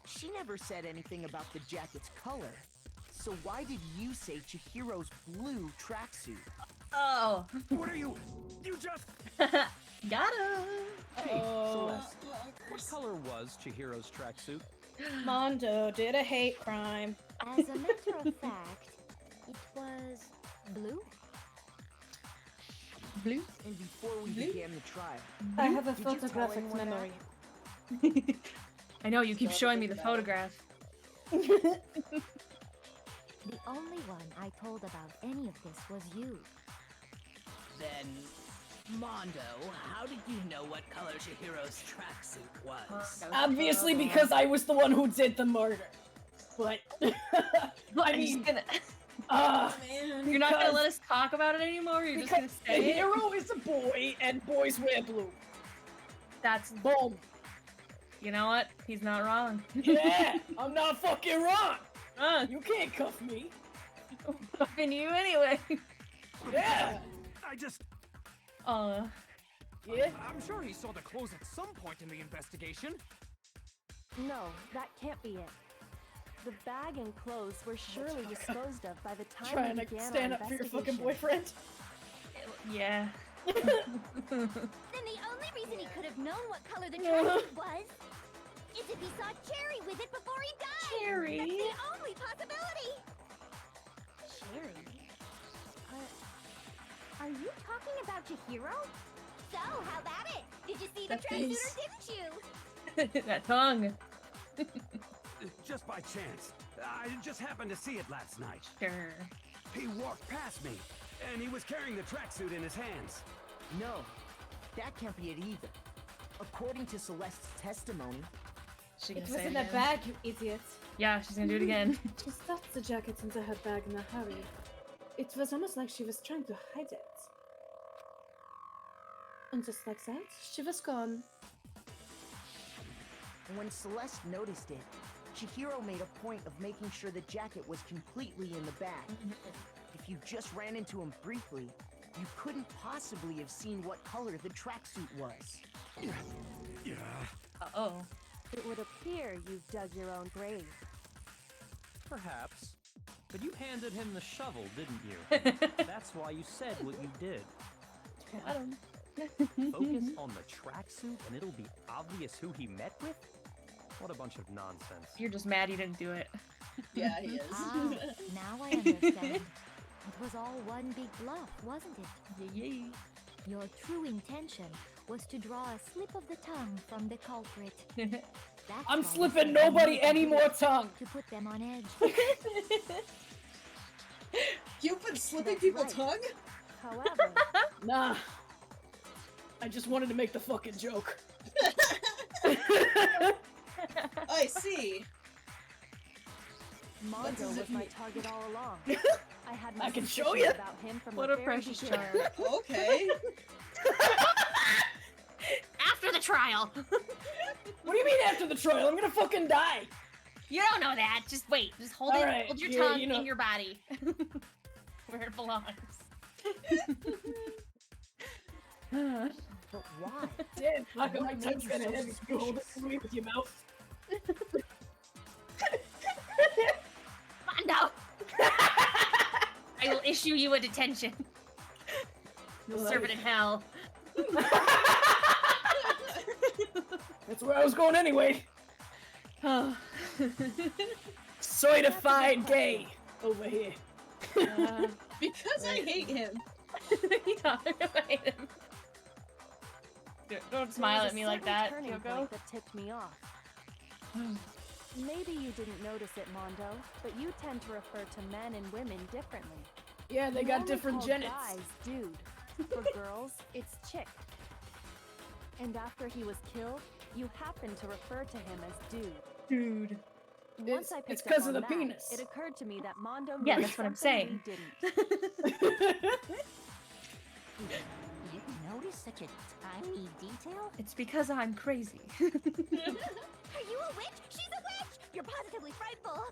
[SPEAKER 7] she never said anything about the jacket's color. So why did you say Chihiro's blue tracksuit?
[SPEAKER 2] Oh.
[SPEAKER 14] What are you? You just...
[SPEAKER 2] Got him.
[SPEAKER 10] Hey,
[SPEAKER 3] Oh.
[SPEAKER 10] Celeste. What color was Chihiro's tracksuit?
[SPEAKER 3] Mondo did a hate crime.
[SPEAKER 13] As a matter of fact, it was blue.
[SPEAKER 2] Blue?
[SPEAKER 7] And before we began the trial,
[SPEAKER 8] I have a
[SPEAKER 7] did you tell
[SPEAKER 8] photographic
[SPEAKER 7] anyone that?
[SPEAKER 8] memory.
[SPEAKER 2] I know, you keep
[SPEAKER 17] Still
[SPEAKER 2] showing me the
[SPEAKER 17] think about it.
[SPEAKER 2] photograph.
[SPEAKER 13] The only one I told about any of this was you.
[SPEAKER 5] Then, Mondo, how did you know what color Chihiro's tracksuit was?
[SPEAKER 3] Obviously, because I was the one who did the murder. But I mean,
[SPEAKER 2] You're not gonna let us talk about it anymore? You're just gonna
[SPEAKER 3] because
[SPEAKER 2] say
[SPEAKER 3] the
[SPEAKER 2] it?
[SPEAKER 3] hero is a boy, and boys wear blue.
[SPEAKER 2] That's
[SPEAKER 3] boom.
[SPEAKER 2] You know what? He's not wrong.
[SPEAKER 3] Yeah, I'm not fucking wrong. You can't cuff me.
[SPEAKER 2] I'm cuffing you anyway.
[SPEAKER 3] Yeah.
[SPEAKER 14] I just...
[SPEAKER 3] Yeah?
[SPEAKER 14] I'm sure he saw the clothes at some point in the investigation.
[SPEAKER 8] No, that can't be it. The bag and clothes were surely disposed of by the time
[SPEAKER 3] Trying
[SPEAKER 8] we
[SPEAKER 3] to
[SPEAKER 8] began
[SPEAKER 3] stand
[SPEAKER 8] our
[SPEAKER 3] up for your fucking
[SPEAKER 8] investigation.
[SPEAKER 3] boyfriend.
[SPEAKER 2] Yeah.
[SPEAKER 12] Then the only reason he could have known what color the tracksuit was is if he saw Cherry with it before he died.
[SPEAKER 2] Cherry?
[SPEAKER 12] That's the only possibility.
[SPEAKER 18] Cherry? Are you talking about Chihiro?
[SPEAKER 12] So, how about it? Did you see the
[SPEAKER 2] That
[SPEAKER 12] tracksuit
[SPEAKER 2] face.
[SPEAKER 12] or didn't you?
[SPEAKER 2] That tongue.
[SPEAKER 15] Just by chance. I just happened to see it last night.
[SPEAKER 2] Sure.
[SPEAKER 15] He walked past me, and he was carrying the tracksuit in his hands.
[SPEAKER 7] No, that can't be it either. According to Celeste's testimony,
[SPEAKER 2] She
[SPEAKER 8] It
[SPEAKER 2] gonna
[SPEAKER 8] was
[SPEAKER 2] say
[SPEAKER 8] in
[SPEAKER 2] it
[SPEAKER 8] a
[SPEAKER 2] again?
[SPEAKER 8] bag, you idiot.
[SPEAKER 2] Yeah, she's gonna do it again.
[SPEAKER 19] She stuffed the jacket into her bag in a hurry. It was almost like she was trying to hide it. And just like that, she was gone.
[SPEAKER 7] when Celeste noticed it, Chihiro made a point of making sure the jacket was completely in the bag. If you just ran into him briefly, you couldn't possibly have seen what color the tracksuit was.
[SPEAKER 15] Yeah.
[SPEAKER 2] Uh-oh.
[SPEAKER 8] It would appear you've dug your own grave.
[SPEAKER 10] Perhaps. But you handed him the shovel, didn't you? That's why you said what you did.
[SPEAKER 2] Got him.
[SPEAKER 10] Focus on the tracksuit and it'll be obvious who he met with? What a bunch of nonsense.
[SPEAKER 2] You're just mad you didn't do it.
[SPEAKER 17] Yeah, he is.
[SPEAKER 13] Ah, now I understand. It was all one big bluff, wasn't it?
[SPEAKER 2] Yeah.
[SPEAKER 13] Your true intention was to draw a slip of the tongue from the culprit. That's
[SPEAKER 3] I'm
[SPEAKER 13] why you
[SPEAKER 3] slipping
[SPEAKER 13] said
[SPEAKER 3] nobody
[SPEAKER 13] you
[SPEAKER 3] any
[SPEAKER 13] could
[SPEAKER 3] more tongue.
[SPEAKER 13] To put them on edge.
[SPEAKER 17] You've been slipping people tongue?
[SPEAKER 8] However,
[SPEAKER 3] Nah. I just wanted to make the fucking joke.
[SPEAKER 17] I see.
[SPEAKER 8] Mondo
[SPEAKER 17] does
[SPEAKER 8] was
[SPEAKER 17] it
[SPEAKER 8] my
[SPEAKER 17] mean?
[SPEAKER 8] target all along. I had my
[SPEAKER 3] I can show
[SPEAKER 8] suspicions
[SPEAKER 3] ya.
[SPEAKER 8] about him from
[SPEAKER 2] What
[SPEAKER 8] the
[SPEAKER 2] a
[SPEAKER 8] very
[SPEAKER 2] precious
[SPEAKER 8] beginning.
[SPEAKER 2] child.
[SPEAKER 17] Okay.
[SPEAKER 2] After the trial.
[SPEAKER 3] What do you mean after the trial? I'm gonna fucking die.
[SPEAKER 2] You don't know that. Just wait. Just hold
[SPEAKER 3] All
[SPEAKER 2] it.
[SPEAKER 3] right,
[SPEAKER 2] Hold your
[SPEAKER 3] yeah,
[SPEAKER 2] tongue
[SPEAKER 3] you know-
[SPEAKER 2] in your body. Where it belongs.
[SPEAKER 7] But why?
[SPEAKER 3] Damn, fuck, my
[SPEAKER 7] What
[SPEAKER 3] tongue's
[SPEAKER 7] made you
[SPEAKER 3] kinda
[SPEAKER 7] so
[SPEAKER 3] heavy. You hold it for me with your mouth.
[SPEAKER 2] Mondo! I will issue you a detention. You'll serve it in hell.
[SPEAKER 3] That's where I was going anyway.
[SPEAKER 2] Oh.
[SPEAKER 3] Certified gay over here.
[SPEAKER 17] Because I hate him.
[SPEAKER 2] Don't smile
[SPEAKER 8] There was
[SPEAKER 2] at
[SPEAKER 8] a
[SPEAKER 2] me like
[SPEAKER 8] certain
[SPEAKER 2] that,
[SPEAKER 8] turning
[SPEAKER 2] Kyoko.
[SPEAKER 8] point that tipped me off. Maybe you didn't notice it, Mondo, but you tend to refer to men and women differently.
[SPEAKER 3] Yeah, they
[SPEAKER 8] You
[SPEAKER 3] got
[SPEAKER 8] only
[SPEAKER 3] different
[SPEAKER 8] call
[SPEAKER 3] genets.
[SPEAKER 8] Guys, dude. For girls, it's chick. And after he was killed, you happened to refer to him as dude.
[SPEAKER 2] Dude.
[SPEAKER 8] Once I
[SPEAKER 3] It's
[SPEAKER 8] picked
[SPEAKER 3] 'cause
[SPEAKER 8] up
[SPEAKER 3] of
[SPEAKER 8] on
[SPEAKER 3] the
[SPEAKER 8] that,
[SPEAKER 3] penis.
[SPEAKER 8] it occurred to me that Mondo
[SPEAKER 2] Yeah,
[SPEAKER 8] knew
[SPEAKER 2] that's what I'm
[SPEAKER 8] something
[SPEAKER 2] saying.
[SPEAKER 8] we didn't.
[SPEAKER 16] You didn't notice such a tiny detail?
[SPEAKER 2] It's because I'm crazy.
[SPEAKER 12] Are you a witch? She's a witch! You're positively frightful.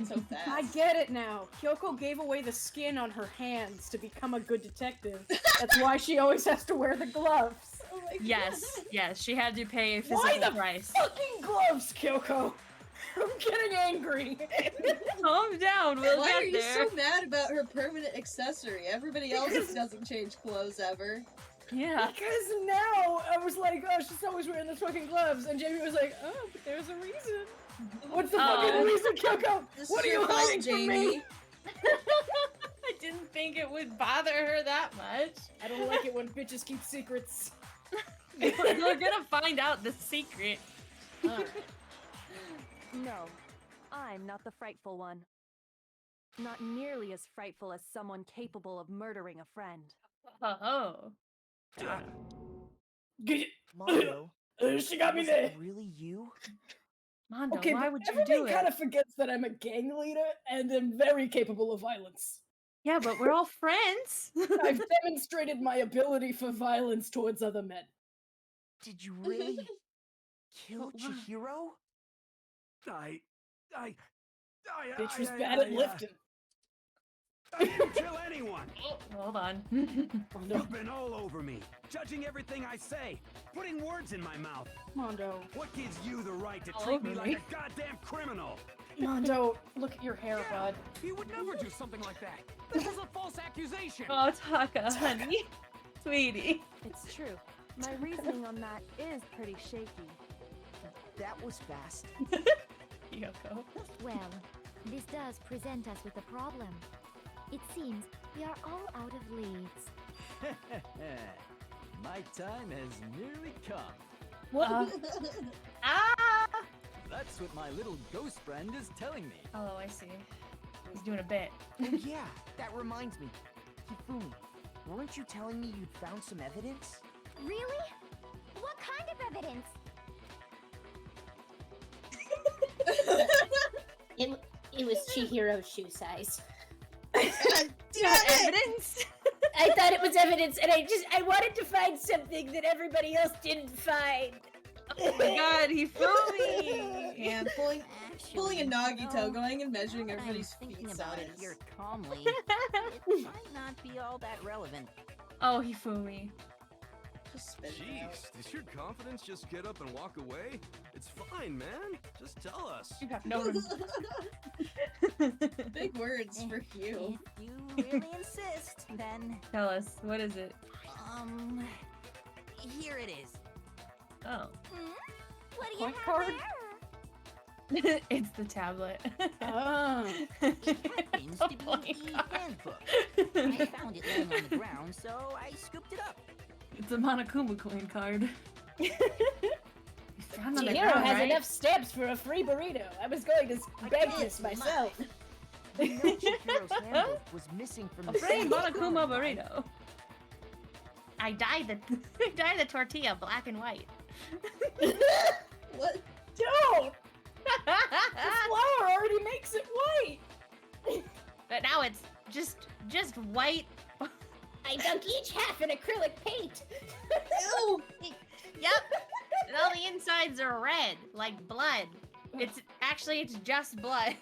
[SPEAKER 17] So fast.
[SPEAKER 19] I get it now. Kyoko gave away the skin on her hands to become a good detective. That's why she always has to wear the gloves.
[SPEAKER 17] Oh my
[SPEAKER 2] Yes, yes, she had to pay a
[SPEAKER 3] Why
[SPEAKER 2] physical
[SPEAKER 3] the
[SPEAKER 2] price.
[SPEAKER 3] fucking gloves, Kyoko? I'm getting angry.
[SPEAKER 2] Calm down, we'll
[SPEAKER 17] Why
[SPEAKER 2] get
[SPEAKER 17] are you
[SPEAKER 2] there.
[SPEAKER 17] so mad about her permanent accessory? Everybody else doesn't change clothes ever.
[SPEAKER 2] Yeah.
[SPEAKER 3] Because now I was like, oh, she's always wearing those fucking gloves. And Jamie was like, oh, but there's a reason. What's the fucking reason, Kyoko?
[SPEAKER 17] This
[SPEAKER 3] What
[SPEAKER 17] is
[SPEAKER 3] are you
[SPEAKER 17] your fault,
[SPEAKER 3] hiding from me?
[SPEAKER 2] I didn't think think it would bother her that much.
[SPEAKER 3] I don't like it when bitches keep secrets.
[SPEAKER 2] They're gonna find out the secret.
[SPEAKER 3] Alright.
[SPEAKER 8] No, I'm not the frightful one. Not nearly as frightful as someone capable of murdering a friend.
[SPEAKER 2] Oh.
[SPEAKER 7] Mondo,
[SPEAKER 3] She got me
[SPEAKER 7] was
[SPEAKER 3] there.
[SPEAKER 7] it really you?
[SPEAKER 2] Mondo,
[SPEAKER 3] Okay,
[SPEAKER 2] why
[SPEAKER 3] but
[SPEAKER 2] would you
[SPEAKER 3] everybody
[SPEAKER 2] do
[SPEAKER 3] kind
[SPEAKER 2] it?
[SPEAKER 3] of forgets that I'm a gang leader and am very capable of violence.
[SPEAKER 2] Yeah, but we're all friends.
[SPEAKER 3] I've demonstrated my ability for violence towards other men.
[SPEAKER 7] Did you really kill Chihiro?
[SPEAKER 3] Bitch was bad at lifting.
[SPEAKER 15] I didn't kill anyone.
[SPEAKER 2] Oh, hold on.
[SPEAKER 15] You've been all over me, judging everything I say, putting words in my mouth.
[SPEAKER 3] Mondo.
[SPEAKER 15] What gives you the right to
[SPEAKER 3] All
[SPEAKER 15] treat me
[SPEAKER 3] over
[SPEAKER 15] like
[SPEAKER 3] me.
[SPEAKER 15] a goddamn criminal?
[SPEAKER 3] Mondo, look at your hair, bud.
[SPEAKER 14] He would never do something like that. This is a false accusation.
[SPEAKER 2] Oh, Taka, honey. Sweetie.
[SPEAKER 8] It's true. My reasoning on that is pretty shaky.
[SPEAKER 7] That was fast.
[SPEAKER 2] Yoko.
[SPEAKER 13] Well, this does present us with a problem. It seems we are all out of leads.
[SPEAKER 20] My time has nearly come.
[SPEAKER 2] What? Ah!
[SPEAKER 20] That's what my little ghost friend is telling me.
[SPEAKER 2] Oh, I see. He's doing a bit.
[SPEAKER 7] Oh yeah, that reminds me. Hifumi, weren't you telling me you'd found some evidence?
[SPEAKER 18] Really? What kind of evidence?
[SPEAKER 11] It was Chihiro's shoe size.
[SPEAKER 2] Evidence?
[SPEAKER 11] I thought it was evidence, and I wanted to find something that everybody else didn't find.
[SPEAKER 2] Oh my god, he fooled me!
[SPEAKER 17] And pulling a Nagito, going and measuring everybody's feet
[SPEAKER 16] Thinking about it
[SPEAKER 17] size.
[SPEAKER 16] here calmly, it might not be all that relevant.
[SPEAKER 2] Oh, he fooled me.
[SPEAKER 6] Jeez, does your confidence just get up and walk away? It's fine, man. Just tell us.
[SPEAKER 2] You have no
[SPEAKER 17] Big words for you.
[SPEAKER 16] If you really insist, then
[SPEAKER 2] Tell us, what is it?
[SPEAKER 16] here it is.
[SPEAKER 2] Oh.
[SPEAKER 18] What do you
[SPEAKER 3] Point
[SPEAKER 18] have
[SPEAKER 3] card?
[SPEAKER 18] there?
[SPEAKER 2] It's the tablet.
[SPEAKER 3] Oh.
[SPEAKER 16] Happens to be the handbook. I found it laying on the ground, so I scooped it up.
[SPEAKER 2] It's a Monokuma coin card. You found on the
[SPEAKER 3] Chihiro
[SPEAKER 2] ground,
[SPEAKER 3] has
[SPEAKER 2] right?
[SPEAKER 3] enough stamps for a free burrito. I was going to beg this myself.
[SPEAKER 7] You know Chihiro's handbook was missing from
[SPEAKER 2] A
[SPEAKER 7] the
[SPEAKER 2] free
[SPEAKER 7] same
[SPEAKER 2] Monokuma
[SPEAKER 7] drawing, right?
[SPEAKER 2] burrito. I dyed the tortilla black and white.
[SPEAKER 17] What?
[SPEAKER 3] Don't! The flour already makes it white!
[SPEAKER 2] But now it's just white.
[SPEAKER 11] I dunk each half in acrylic paint.
[SPEAKER 17] Ew!
[SPEAKER 2] Yep. And all the insides are red, like blood. It's just blood.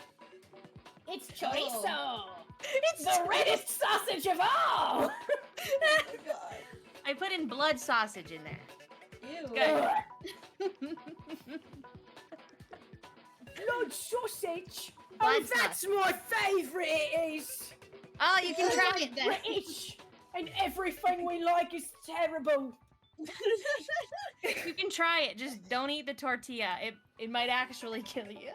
[SPEAKER 11] It's chorizo.
[SPEAKER 2] It's
[SPEAKER 3] The reddest sausage of all!
[SPEAKER 2] I put in blood sausage in there.
[SPEAKER 17] Ew.
[SPEAKER 2] Good.
[SPEAKER 3] Blood sausage!
[SPEAKER 2] Blood
[SPEAKER 3] Oh, that's my favourite, it is!
[SPEAKER 2] Oh, you can try it then.
[SPEAKER 3] British! And everything we like is terrible!
[SPEAKER 2] You can try it. Just don't eat the tortilla. It might actually kill you.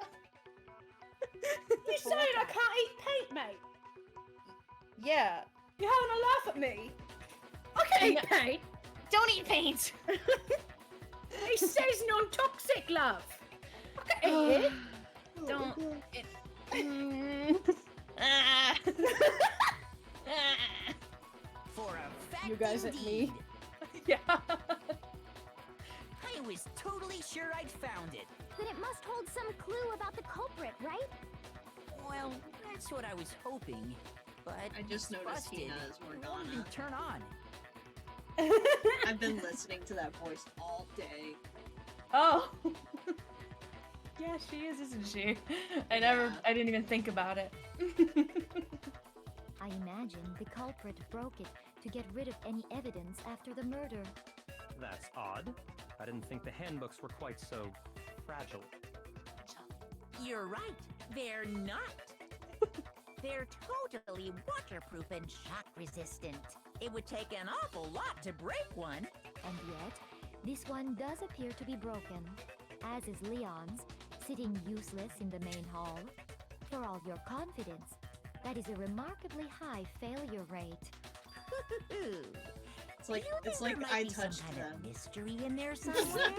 [SPEAKER 3] You saying I can't eat paint, mate?
[SPEAKER 2] Yeah.
[SPEAKER 3] You having a laugh at me? I can eat paint!
[SPEAKER 2] Don't eat paint.
[SPEAKER 3] It says non-toxic, love! I can eat it!
[SPEAKER 2] Don't. Ah.
[SPEAKER 16] For a fact
[SPEAKER 3] You guys at
[SPEAKER 16] indeed.
[SPEAKER 3] me?
[SPEAKER 2] Yeah.
[SPEAKER 16] I was totally sure I'd found it.
[SPEAKER 18] Then it must hold some clue about the culprit, right?
[SPEAKER 16] Well, that's what I was hoping. But
[SPEAKER 1] I just noticed he
[SPEAKER 16] busted.
[SPEAKER 1] has
[SPEAKER 16] Won't even
[SPEAKER 1] Morgana.
[SPEAKER 16] turn on.
[SPEAKER 1] I've been listening to that voice all day.
[SPEAKER 2] Oh. Yeah, she is, isn't she? I didn't even think about it.
[SPEAKER 13] I imagine the culprit broke it to get rid of any evidence after the murder.
[SPEAKER 10] That's odd. I didn't think the handbooks were quite so fragile.
[SPEAKER 4] You're right. They're not. They're totally waterproof and shock resistant. It would take an awful lot to break one.
[SPEAKER 13] And yet, this one does appear to be broken, as is Leon's, sitting useless in the main hall. For all your confidence, That is a remarkably high failure rate.
[SPEAKER 17] It's like
[SPEAKER 4] there
[SPEAKER 17] I
[SPEAKER 4] might be some
[SPEAKER 17] touched
[SPEAKER 4] kind
[SPEAKER 17] them.
[SPEAKER 4] of mystery in there somewhere.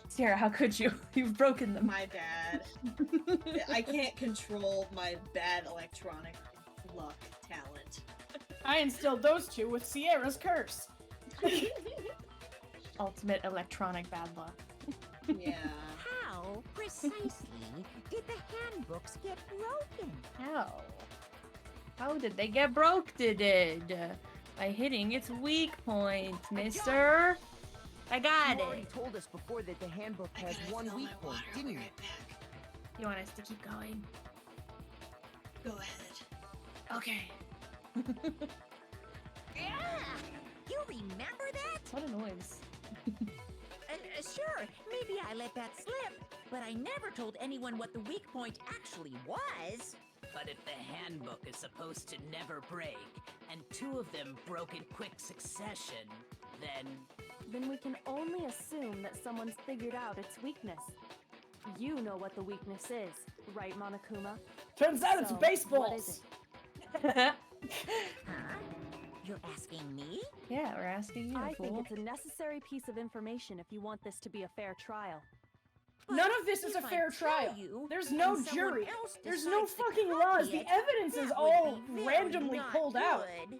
[SPEAKER 2] Sierra, how could you? You've broken them.
[SPEAKER 17] My bad. I can't control my bad electronic luck talent.
[SPEAKER 19] I instilled those two with Sierra's curse.
[SPEAKER 2] Ultimate electronic bad luck.
[SPEAKER 17] Yeah.
[SPEAKER 4] How precisely did the handbooks get broken?
[SPEAKER 2] How? How did they get broke? By hitting its weak point, mister. I got
[SPEAKER 7] You already
[SPEAKER 2] it.
[SPEAKER 7] told us before that the handbook has one weak point, didn't you?
[SPEAKER 2] You want us to keep going?
[SPEAKER 17] Go ahead.
[SPEAKER 2] Okay.
[SPEAKER 4] Yeah! You remember that?
[SPEAKER 2] What a noise.
[SPEAKER 4] Sure, maybe I let that slip, but I never told anyone what the weak point actually was.
[SPEAKER 5] But if the handbook is supposed to never break, and 2 of them broke in quick succession,
[SPEAKER 8] Then we can only assume that someone's figured out its weakness. You know what the weakness is, right, Monokuma?
[SPEAKER 19] Turns out it's
[SPEAKER 8] So,
[SPEAKER 19] baseballs.
[SPEAKER 8] what is it?
[SPEAKER 4] Huh? You're asking me?
[SPEAKER 2] Yeah, we're asking you,
[SPEAKER 8] I
[SPEAKER 2] fool.
[SPEAKER 8] think it's a necessary piece of information if you want this to be a fair trial.
[SPEAKER 19] None of this is a
[SPEAKER 4] if I
[SPEAKER 19] fair
[SPEAKER 4] tell
[SPEAKER 19] trial.
[SPEAKER 4] you,
[SPEAKER 19] There's
[SPEAKER 4] and
[SPEAKER 19] no
[SPEAKER 4] someone
[SPEAKER 19] jury.
[SPEAKER 4] else
[SPEAKER 19] There's no
[SPEAKER 4] decides to
[SPEAKER 19] fucking
[SPEAKER 4] copy
[SPEAKER 19] laws. The
[SPEAKER 4] it,
[SPEAKER 19] evidence is
[SPEAKER 4] that
[SPEAKER 19] all
[SPEAKER 4] would be very
[SPEAKER 19] randomly
[SPEAKER 4] not
[SPEAKER 19] pulled out.
[SPEAKER 4] good.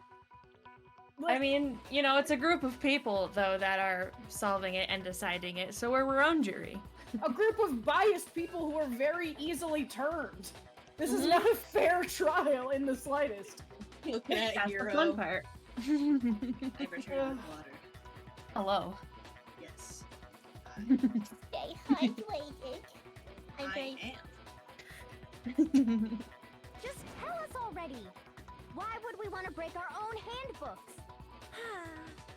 [SPEAKER 2] I mean, you know, it's a group of people, though, that are solving it and deciding it, so we're our own jury.
[SPEAKER 19] A group of biased people who are very easily turned. This is not a fair trial in the slightest.
[SPEAKER 17] Look at
[SPEAKER 2] That's
[SPEAKER 17] Hero.
[SPEAKER 2] the fun part.
[SPEAKER 17] I returned with water.
[SPEAKER 2] Hello.
[SPEAKER 17] Yes.
[SPEAKER 18] Stay hydrated.
[SPEAKER 17] I am.
[SPEAKER 18] Just tell us already. Why would we want to break our own handbooks?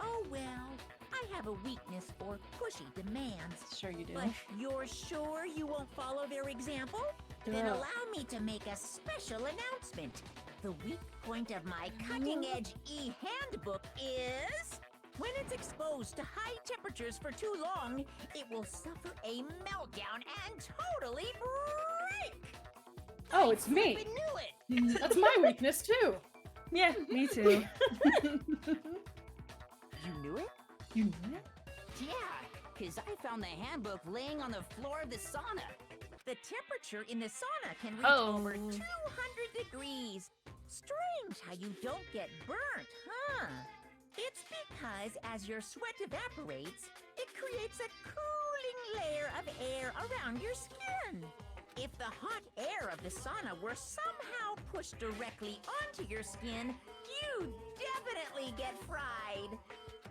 [SPEAKER 4] Oh well, I have a weakness for pushy demands.
[SPEAKER 2] Sure you do.
[SPEAKER 4] But you're sure you won't follow their example? Then
[SPEAKER 19] Yeah.
[SPEAKER 4] allow me to make a special announcement. The weak point of my cutting-edge e-handbook is... When it's exposed to high temperatures for too long, it will suffer a meltdown and totally break!
[SPEAKER 19] Oh, it's me.
[SPEAKER 4] I knew it!
[SPEAKER 19] That's my weakness too.
[SPEAKER 2] Yeah, me too.
[SPEAKER 7] You knew it?
[SPEAKER 2] You knew it?
[SPEAKER 16] Yeah, because I found the handbook laying on the floor of the sauna.
[SPEAKER 4] The temperature in the sauna can reach
[SPEAKER 2] Oh.
[SPEAKER 4] over 200 degrees. Strange how you don't get burnt, huh? It's because as your sweat evaporates, it creates a cooling layer of air around your skin. If the hot air of the sauna were somehow pushed directly onto your skin, you'd definitely get fried.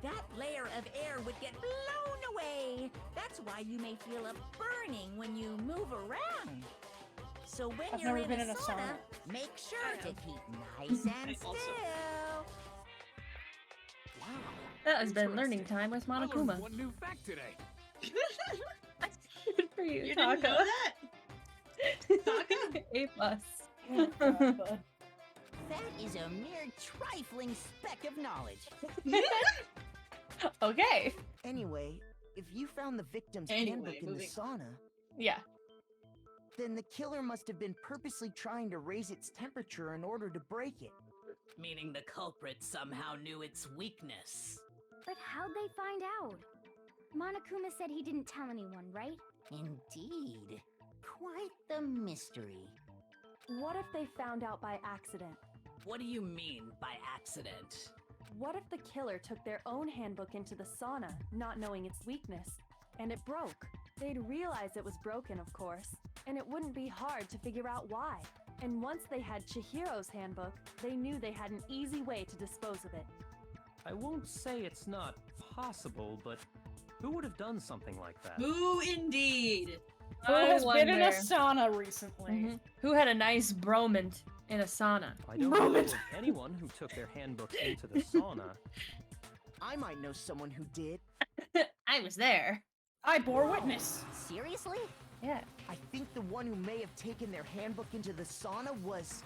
[SPEAKER 4] That layer of air would get blown away. That's why you may feel a burning when you move around. So when
[SPEAKER 19] I've
[SPEAKER 4] you're
[SPEAKER 19] never been
[SPEAKER 4] in a sauna,
[SPEAKER 19] sauna.
[SPEAKER 4] make sure to keep nice and still.
[SPEAKER 14] Wow.
[SPEAKER 2] That has been learning
[SPEAKER 14] interesting.
[SPEAKER 2] time with
[SPEAKER 14] I learned
[SPEAKER 2] Monokuma.
[SPEAKER 14] one new fact today.
[SPEAKER 2] Good for you,
[SPEAKER 17] You
[SPEAKER 2] Taka.
[SPEAKER 17] didn't know that?
[SPEAKER 2] A plus.
[SPEAKER 19] Oh, God, bud.
[SPEAKER 16] That is a mere trifling speck of knowledge.
[SPEAKER 2] Okay.
[SPEAKER 7] Anyway, if you found the victim's
[SPEAKER 17] Anyway,
[SPEAKER 7] handbook in the
[SPEAKER 17] moving
[SPEAKER 7] sauna,
[SPEAKER 2] Yeah.
[SPEAKER 7] then the killer must have been purposely trying to raise its temperature in order to break it.
[SPEAKER 5] meaning the culprit somehow knew its weakness.
[SPEAKER 18] But how'd they find out? Monokuma said he didn't tell anyone, right?
[SPEAKER 16] Indeed. Quite the mystery.
[SPEAKER 8] What if they found out by accident?
[SPEAKER 5] What do you mean by accident?
[SPEAKER 8] What if the killer took their own handbook into the sauna, not knowing its weakness, and it broke? They'd realize it was broken, of course, and it wouldn't be hard to figure out why. And once they had Chihiro's handbook, they knew they had an easy way to dispose of it.
[SPEAKER 10] I won't say it's not possible, but who would have done something like that?
[SPEAKER 17] Who indeed?
[SPEAKER 19] Who
[SPEAKER 2] I
[SPEAKER 19] has been in a
[SPEAKER 2] wonder.
[SPEAKER 19] sauna recently?
[SPEAKER 2] Mhm. Who had a nice bromant in a sauna?
[SPEAKER 10] I don't know of anyone who took their handbooks into the sauna.
[SPEAKER 7] I might know someone who did.
[SPEAKER 2] I was there.
[SPEAKER 19] I bore witness.
[SPEAKER 16] Seriously?
[SPEAKER 2] Yeah.
[SPEAKER 7] I think the one who may have taken their handbook into the sauna was...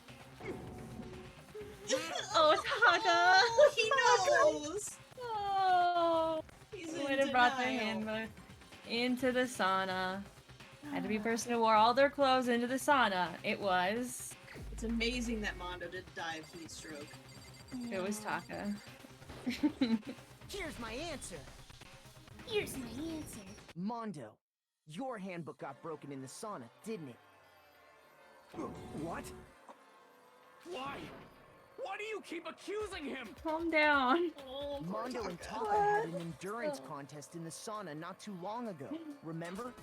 [SPEAKER 2] Oh, Taka!
[SPEAKER 17] Oh, he knows.
[SPEAKER 2] Oh,
[SPEAKER 17] He's
[SPEAKER 2] who
[SPEAKER 17] in
[SPEAKER 2] would have brought their
[SPEAKER 17] denial.
[SPEAKER 2] handbook into the sauna? Had to be a person who wore all their clothes into the sauna. It was
[SPEAKER 17] It's amazing that Mondo didn't die of heat stroke.
[SPEAKER 2] It was Taka.
[SPEAKER 7] Here's my answer.
[SPEAKER 18] Here's my answer.
[SPEAKER 7] Mondo, your handbook got broken in the sauna, didn't it?
[SPEAKER 15] What?
[SPEAKER 14] Why? Why do you keep accusing him?
[SPEAKER 2] Calm down.
[SPEAKER 7] Mondo and Taka had an endurance contest in the sauna not too long ago. Remember?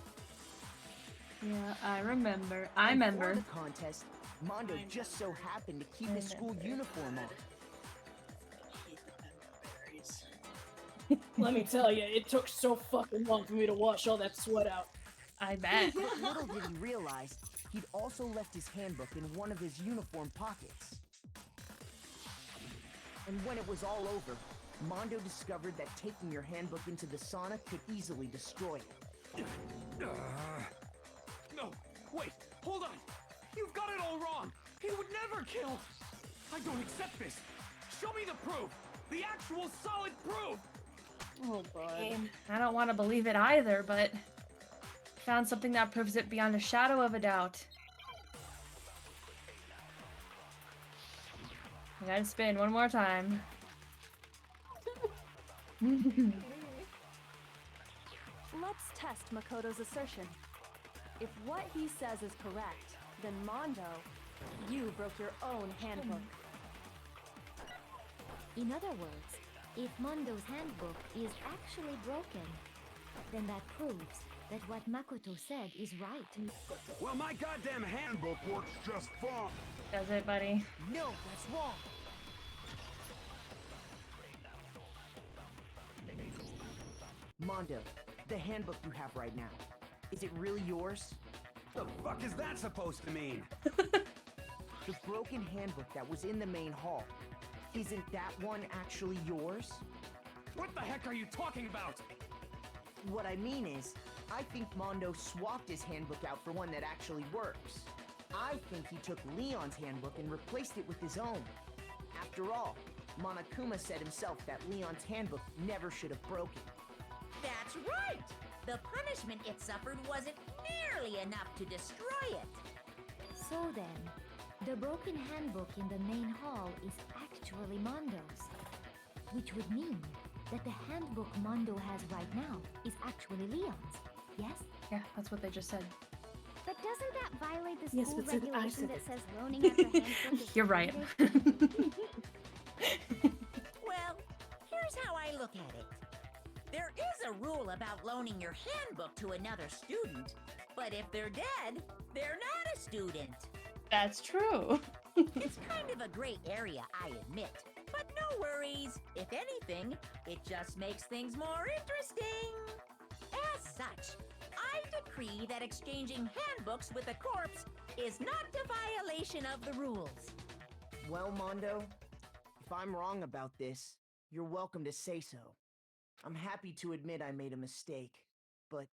[SPEAKER 2] Yeah, I remember. I
[SPEAKER 7] And
[SPEAKER 2] remember.
[SPEAKER 7] For the contest, Mondo just so happened to keep his school uniform on.
[SPEAKER 19] Let me tell you, it took so fucking long for me to wash all that sweat out.
[SPEAKER 2] I bet.
[SPEAKER 7] But little did he realize, he'd also left his handbook in one of his uniform pockets. And when it was all over, Mondo discovered that taking your handbook into the sauna could easily destroy it.
[SPEAKER 14] No, wait, hold on. You've got it all wrong. He would never kill. I don't accept this. Show me the proof. The actual solid proof.
[SPEAKER 19] Oh, boy.
[SPEAKER 2] I don't want to believe it either, but found something that proves it beyond a shadow of a doubt. I gotta spin one more time.
[SPEAKER 8] Let's test Makoto's assertion. If what he says is correct, then Mondo, you broke your own handbook.
[SPEAKER 13] In other words, if Mondo's handbook is actually broken, then that proves that what Makoto said is right.
[SPEAKER 15] Well, my goddamn handbook works just fine.
[SPEAKER 2] Does it, buddy?
[SPEAKER 7] No, that's wrong. Mondo, the handbook you have right now, is it really yours?
[SPEAKER 15] The fuck is that supposed to mean?
[SPEAKER 7] The broken handbook that was in the main hall, isn't that one actually yours?
[SPEAKER 14] What the heck are you talking about?
[SPEAKER 7] What I mean is, I think Mondo swapped his handbook out for one that actually works. I think he took Leon's handbook and replaced it with his own. After all, Monokuma said himself that Leon's handbook never should have broken.
[SPEAKER 4] That's right! The punishment it suffered wasn't nearly enough to destroy it.
[SPEAKER 13] So then, the broken handbook in the main hall is actually Mondo's. Which would mean that the handbook Mondo has right now is actually Leon's. Yes?
[SPEAKER 2] Yeah, that's what they just said.
[SPEAKER 18] But doesn't that violate the
[SPEAKER 19] Yes,
[SPEAKER 18] school
[SPEAKER 19] but since I
[SPEAKER 18] regulation
[SPEAKER 19] said
[SPEAKER 18] that
[SPEAKER 19] it.
[SPEAKER 18] says loaning out your handbook is
[SPEAKER 2] You're right.
[SPEAKER 4] Well, here's how I look at it. There is a rule about loaning your handbook to another student, but if they're dead, they're not a student.
[SPEAKER 2] That's true.
[SPEAKER 4] It's kind of a gray area, I admit. But no worries. If anything, it just makes things more interesting. As such, I decree that exchanging handbooks with a corpse is not a violation of the rules.
[SPEAKER 7] Well, Mondo, if I'm wrong about this, you're welcome to say so. I'm happy to admit I made a mistake, but...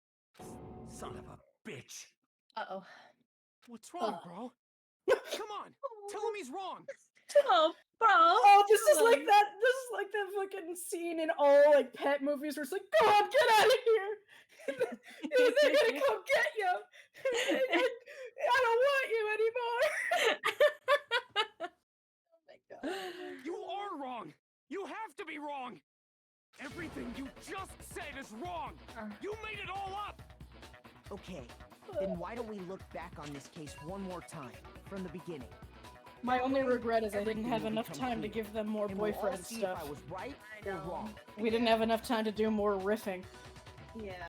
[SPEAKER 14] Son of a bitch.
[SPEAKER 2] Uh-oh.
[SPEAKER 14] What's wrong, bro? Come on, tell him he's wrong.
[SPEAKER 2] Oh, bro.
[SPEAKER 19] Oh, this is like that. This is like that fucking scene in all like pet movies where it's like, "Go on, get out of here! They're gonna come get you. I don't want you anymore." Oh my god!
[SPEAKER 14] You are wrong. You have to be wrong. Everything you just said is wrong. You made it all up.
[SPEAKER 7] Okay, then why don't we look back on this case one more time, from the beginning?
[SPEAKER 19] My only regret is I didn't
[SPEAKER 7] Everything
[SPEAKER 19] have
[SPEAKER 7] will
[SPEAKER 19] enough
[SPEAKER 7] become
[SPEAKER 19] time to
[SPEAKER 7] clear,
[SPEAKER 19] give them more
[SPEAKER 7] and we'll all
[SPEAKER 19] boyfriend
[SPEAKER 7] see
[SPEAKER 19] stuff.
[SPEAKER 7] if I was right or wrong.
[SPEAKER 19] We didn't have enough time to do more riffing.
[SPEAKER 17] Yeah.